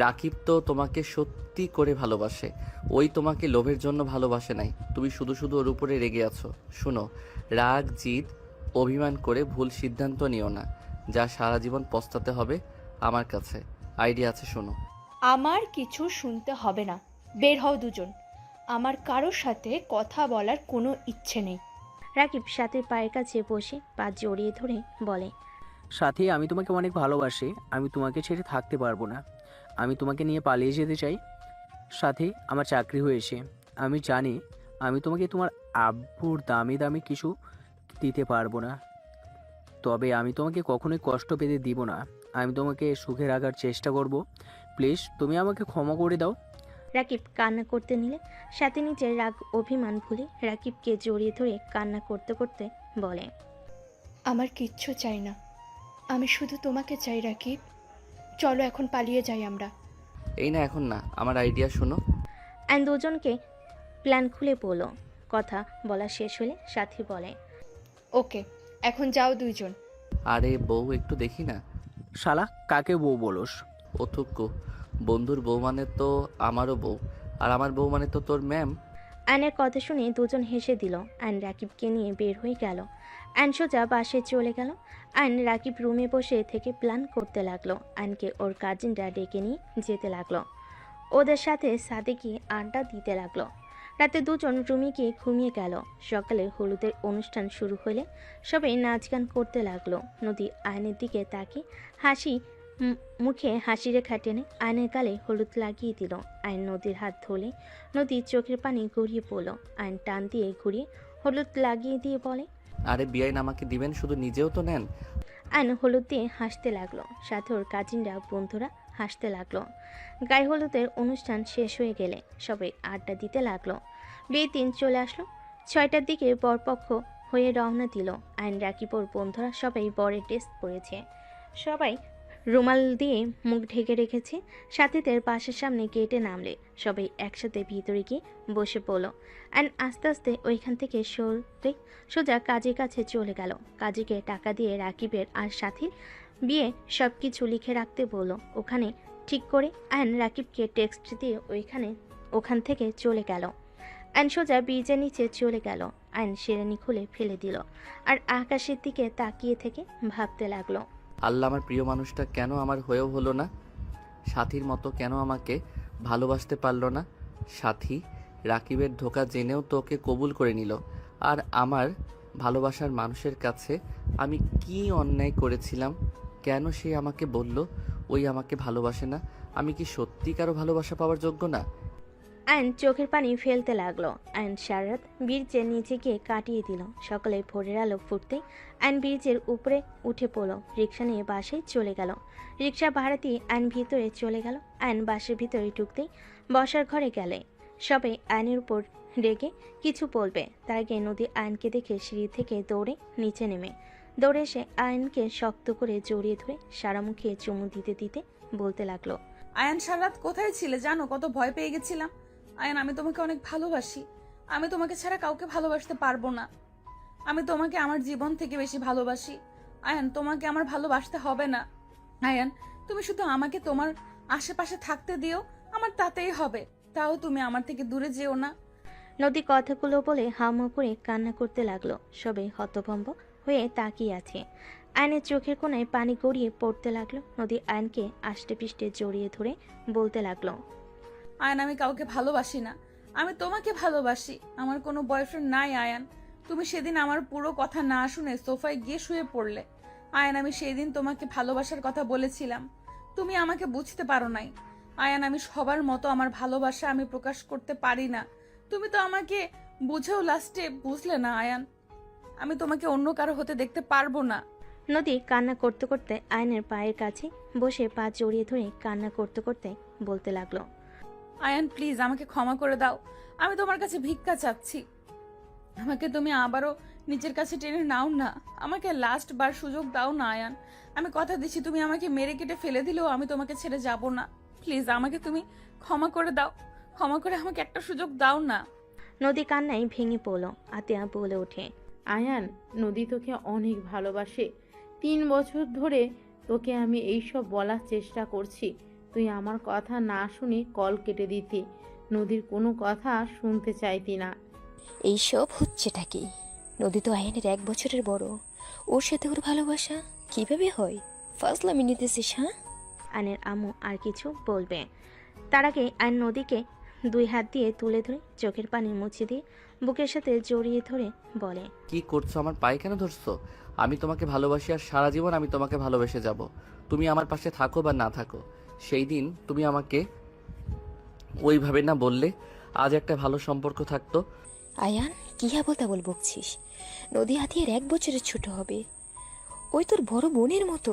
রাকিব তো তোমাকে সত্যি করে ভালোবাসে। ওই তোমাকে লোভের জন্য ভালোবাসে নাই। তুমি শুধু শুধু ওর উপরে রেগে আছো। শুনো, রাগ জিদ অভিমান করে ভুল সিদ্ধান্ত নিও না, যা সারা জীবন পস্তাতে হবে। আমার কাছে আইডিয়া আছে, শোনো। আমার কিছু শুনতে হবে না, বের হও দুজন। আমার কারোর সাথে কথা বলার কোনো ইচ্ছে নেই। রাকিব সাথীর পায়ের কাছে বসে পা জড়িয়ে ধরে বলে, সাথী, আমি তোমাকে অনেক ভালোবাসি। আমি তোমাকে ছেড়ে থাকতে পারবো না। আমি তোমাকে নিয়ে পালিয়ে যেতে চাই। সাথী, আমার চাকরি হয়েছে। আমি জানি আমি তোমাকে তোমার আব্বুর দামি দামি কিছু দিতে পারবো না, তবে আমি তোমাকে কখনোই কষ্ট পেতে দিব না। আমি তোমাকে সুখে রাখার চেষ্টা করব। প্লিজ তুমি আমাকে ক্ষমা করে দাও। রাকিব কান্না করতে নিলে সাথী নিজের রাগ অভিমান ভুলে রাকিবকে জড়িয়ে ধরে কান্না করতে করতে বলে, আমার কিচ্ছু চাই না, আমি শুধু তোমাকে চাই রাকিব। চলো এখন পালিয়ে যাই আমরা। এই না, এখন না, আমার আইডিয়া শোনো। অ্যান্ড দুজনকে প্ল্যান খুলে বলো। কথা বলা শেষ হলে সাথী বলে, ওকে, এখন যাও দুইজন। আরে বউ একটু দেখি না। শালা, কাকে বউ বলোস? অথুক্কু, বন্ধুর বউ মানে তো আমারও বউ, আর আমার বউ মানে তো তোর ম্যাম। অ্যানের কথা শুনে দুজন হেসে দিল। অ্যান রাকিবকে নিয়ে বের হয়ে গেল। অ্যান সোজা বাসায় চলে গেল। অ্যান রাকিব রুমে বসে থেকে প্ল্যান করতে লাগলো। অ্যানকে ওর কাজিনরা ডেকে নিয়ে যেতে লাগলো। ওদের সাথে সাথে গিয়ে আড্ডা দিতে লাগলো। রাতে দুজন রুমে গিয়ে ঘুমিয়ে গেল। সকালে হলুদের অনুষ্ঠান শুরু হলে সবাই নাচ গান করতে লাগলো। নদী আয়নের দিকে তাকিয়ে মুখে হাসি রেখা টেনে আয়নের গালে হলুদ লাগিয়ে দিল। আয়ন নদীর হাত ধরলে নদীর চোখের পানি গড়িয়ে পড়ল। আয়ন টান দিয়ে ঘুরিয়ে হলুদ লাগিয়ে দিয়ে বলে, আরে বিয়াইন আমাকে দিবেন, শুধু নিজেও তো নেন। আয়ন হলুদ দিয়ে হাসতে লাগলো। সাথে ওর কাজিনরা বন্ধুরা হাসতে লাগলো। গায়ে হলুদের অনুষ্ঠান শেষ হয়ে গেলে সবাই আড্ডা দিতে লাগলো। বিয়ের দিন চলে আসলো। 6টার দিকে বরপক্ষ হয়ে রওনা দিল। আয়ন রাকিব ওর বন্ধুরা সবাই বরের ড্রেস পরেছে। সবাই রুমাল দিয়ে মুখ ঢেকে রেখেছে। সাথীদের বাসার সামনে গেটে নামলে সবাই একসাথে ভিতরে গিয়ে বসে পড়ল। অ্যান্ড আস্তে আস্তে ওইখান থেকে সরে সোজা কাজীর কাছে চলে গেল। কাজীকে টাকা দিয়ে রাকিবের আর সাথীর বিয়ে সব কিছু লিখে রাখতে বলল। ওখানে ঠিক করে অ্যান্ড রাকিবকে টেক্সট দিয়ে ওখান থেকে চলে গেল। অ্যান সোজা ব্রিজের নিচে চলে গেল। অ্যান শেরানি খুলে ফেলে দিল আর আকাশের দিকে তাকিয়ে থেকে ভাবতে লাগলো, আল্লাহ, আমার প্রিয় মানুষটা কেন আমার হয়েও হলো না? সাথীর মতো কেন আমাকে ভালোবাসতে পারলো না? সাথী রাকিবের ধোঁকা জেনেও তোকে কবুল করে নিল, আর আমার ভালোবাসার মানুষের কাছে আমি কি অন্যায় করেছিলাম? কেন সে আমাকে বলল ওই আমাকে ভালোবাসে না? আমি কি সত্যি কারো ভালোবাসা পাওয়ার যোগ্য না? অ্যান চোখের পানি ফেলতে লাগলো। অ্যান সারাত ব্রিজের নিচে গিয়ে কাটিয়ে দিল। সকালে ভোরের আলো ফুটতেই অ্যান ব্রিজের উপরে উঠে পড়ল। রিক্সা নিয়ে বাসায় চলে গেল। রিক্সা ভাড়া দিয়ে অ্যান ভিতরে চলে গেল। অ্যান বাসের ভিতরে ঢুকতেই বসার ঘরে গেলে সবাই অ্যানের উপর রেগে কিছু বলবে। তার আগে নদী অ্যানকে দেখে সিঁড়ি থেকে নিচে নেমে দৌড়ে এসে অ্যানকে শক্ত করে জড়িয়ে ধরে সারা মুখে চুমু দিতে দিতে বলতে লাগলো, আয়ান সারাত কোথায় ছিলে জানো? কত ভয় পেয়ে গেছিলাম। আয়ান, আমি তোমাকে অনেক ভালোবাসি। আমি তোমাকে ছাড়া কাউকে ভালোবাসতে পারবো না। আমি তোমাকে আমার জীবন থেকে বেশি ভালোবাসি। আয়ান, তোমাকে আমার ভালোবাসতে হবে না। আয়ান, তুমি শুধু আমাকে তোমার আশেপাশে থাকতে দিও, আমার তাতেই হবে। তাও তুমি আমার থেকে দূরে যেও না। নদী কথাগুলো বলে হামা করে কান্না করতে লাগলো। সবাই হতভম্ব হয়ে তাকিয়ে আছে। আয়নের চোখের কোণায় পানি গড়িয়ে পড়তে লাগলো। নদী আয়নকে আষ্টে পিষ্টে জড়িয়ে ধরে বলতে লাগলো, আয়ান, আমি কাউকে ভালোবাসি না। আমি তোমাকে ভালোবাসি। আমার কোনো বয়ফ্রেন্ড নাই আয়ান। তুমি সেদিন আমার পুরো কথা না শুনে সোফায় গিয়ে শুয়ে পড়লে। আয়ান, আমি সেই দিন তোমাকে ভালোবাসার কথা বলেছিলাম। তুমি আমাকে বুঝতে পারো নাই। আয়ান, আমি সবার মতো আমার ভালোবাসা আমি প্রকাশ করতে পারি না। তুমি তো আমাকে বুঝেও লাস্টে বুঝলে না আয়ান। আমি তোমাকে অন্য কারো হতে দেখতে পারবো না। নদী কান্না করতে করতে আয়নের পায়ের কাছে বসে পা জড়িয়ে ধরে কান্না করতে করতে বলতে লাগলো, আয়ান প্লিজ আমাকে ক্ষমা করে দাও। আমি তোমার কাছে ভিক্ষা চাচ্ছি। আমাকে তুমি আবারও নিজের কাছে টেনে নাও না। আমাকে লাস্ট বার সুযোগ দাও না আয়ান। আমি কথা দিচ্ছি, তুমি আমাকে মেরে কেটে ফেলে দিলেও আমি তোমাকে ছেড়ে যাব না। প্লিজ আমাকে তুমি ক্ষমা করে দাও। ক্ষমা করে আমাকে একটা সুযোগ দাও না। নদী কান্নায় ভেঙে পড়ল। আতিয়া বলে ওঠে, আয়ান, নদী তোকে অনেক ভালোবাসে। 3 বছর ধরে তোকে আমি এইসব বলার চেষ্টা করছি, তুই আমার কথা না শুনে কল কেটে দিতি, নদীর কোনো কথা শুনতে চাইতি না। এইসব হচ্ছেটা কি? নদী তো আয়ানের 1 বছরের বড়, ওর সাথে ওর ভালোবাসা কিভাবে হয়? ফাজলামি নিতেছিস? হ্যাঁ? আয়নের আম্মু আর কিছু বলবে তার আগে আয়ন নদীকে 2 হাত দিয়ে তুলে ধরে চোখের পানি মুছে দিয়ে বুকের সাথে জড়িয়ে ধরে বলে, কি করছো? আমার পায়ে কেন ধরছো? আমি তোমাকে ভালোবাসি আর সারা জীবন আমি তোমাকে ভালোবেসে যাব। তুমি আমার পাশে থাকো বা না থাকো, সেই দিন তুমি আমাকে ওইভাবে না বললে আজ একটা ভালো সম্পর্ক থাকতো। আয়ান, কি বল বকছিস? নদী আতিয়ার 1 বছরের ছোট হবে। ওই তোর বড় বোনের মতো।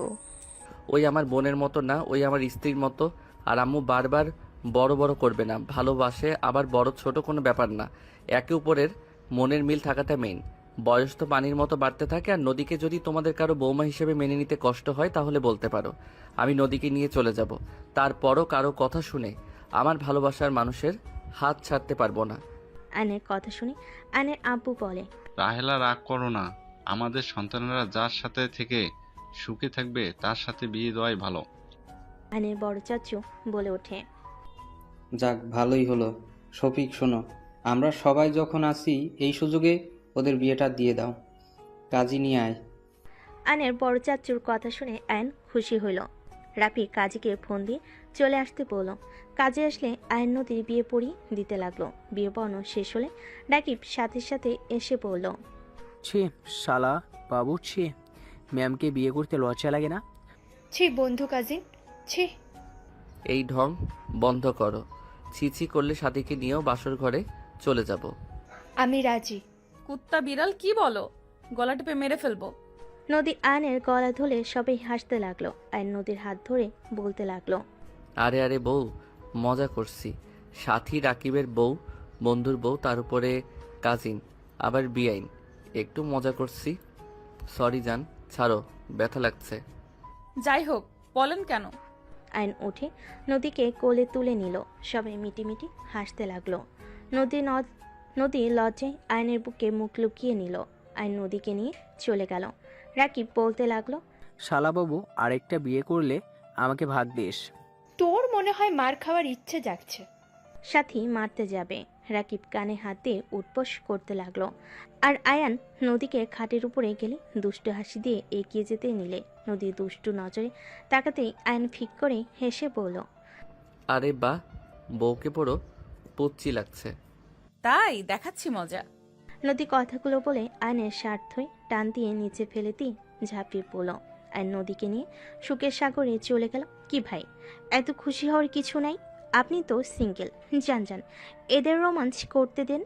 ওই আমার বোনের মতো না, ওই আমার স্ত্রীর মতো। আর আম্মু বারবার বড় বড় করবে না, ভালোবাসে আবার বড় ছোট কোনো ব্যাপার না, একে উপরের মনের মিল থাকাটা মেইন। বয়স তো পানির মতো বাড়তে থাকে। আর নদীকে যদি তোমাদের কারো বৌমা হিসেবে মেনে নিতে কষ্ট হয় তাহলে বলতে পারো, আমি নদীকে নিয়ে চলে যাব। তারপরও কারো কথা শুনে আমার ভালোবাসার মানুষের হাত ছাড়তে পারবো না। আয়নের কথা শুনে আয়নের আব্বু বলে, রাহেলা রাগ করো না, আমাদের সন্তানেরা যার সাথে থেকে সুখে থাকবে তার সাথে বিয়ে দেওয়াই ভালো। আয়নের বড় চাচু বলে ওঠে, যাক ভালোই হলো। শফিক শোনো, আমরা সবাই যখন আসি এই সুযোগে ওদের বিয়েটা দিয়ে দাও। কাজী নিয়ে আয়। আয়নের বড় চাচুর কথা শুনে আয়ন খুশি হইল। রাফি কাজীকে ফোন দিয়ে চলে আসতে বলল। কাজে আসলে আয়ন নদীর বিয়ে পড়িয়ে দিতে লাগলো। বিয়ে পড়ানো শেষ হলে রাকিব সাথে সাথে এসে পড়ল। ছি শালা বাবু, ছি, ম্যামকে বিয়ে করতে লজ্জা লাগে না? ছি বন্ধু কাজিন, ছি। এই ঢং বন্ধ করো। ছিছি করলে সাথীকে নিয়েও বাসর ঘরে চলে যাব। আমি রাজি। কুত্তা বিড়াল কি বলো? গলা টিপে মেরে ফেলবো। নদী আয়নের গলা ধরে সবাই হাসতে লাগলো। আয়ন নদীর হাত ধরে বলতে লাগলো, আরে আরে বউ, মজা করছি। সাথী রাকিবের বউ, বন্ধুর বউ, তার উপরে কাজিন, আবার বিআইন, একটু মজা করছি। সরি জান, ছাড়ো, ব্যথা লাগছে। যাই হোক, বলেন কেন? আয়ন উঠে নদীকে কোলে তুলে নিল। সবাই মিটিমিটি হাসতে লাগলো। নদী লজ্জায় আয়নের বুকে মুখ লুকিয়ে নিল। আয়ন নদীকে নিয়ে চলে গেল। রাকিব বলতে লাগলো, শালা বাবু, আরেকটা বিয়ে করলে আমাকে ভাগ দিস। তোর মনে হয় মার খাওয়ার ইচ্ছে জাগছে। সাথী মারতে যাবে। রাকিব কানে হাত দিয়ে উঠবোস করতে লাগলো। আর আয়ান নদীকে খাটের উপরে গেলে দুষ্টু হাসি দিয়ে এগিয়ে যেতে নিলে নদী দুষ্টু নজরে তাকাতেই আয়ান ফিক করে হেসে বলল, আরে বাহ, বউকে পুরো পুচ্ছি লাগছে। তাই দেখাচ্ছি মজা। নদী কথাগুলো বলে আয়নের শার্ট ধরে টান দিয়ে নিচে ফেলে দিয়ে ঝাঁপিয়ে পড়ল। আয়ন নদীকে নিয়ে সুখের সাগরে চলে গেল। কি ভাই, এত খুশি হওয়ার কিছু নাই, আপনি তো সিঙ্গেল, যান যান, এদের রোমাঞ্চ করতে দেন।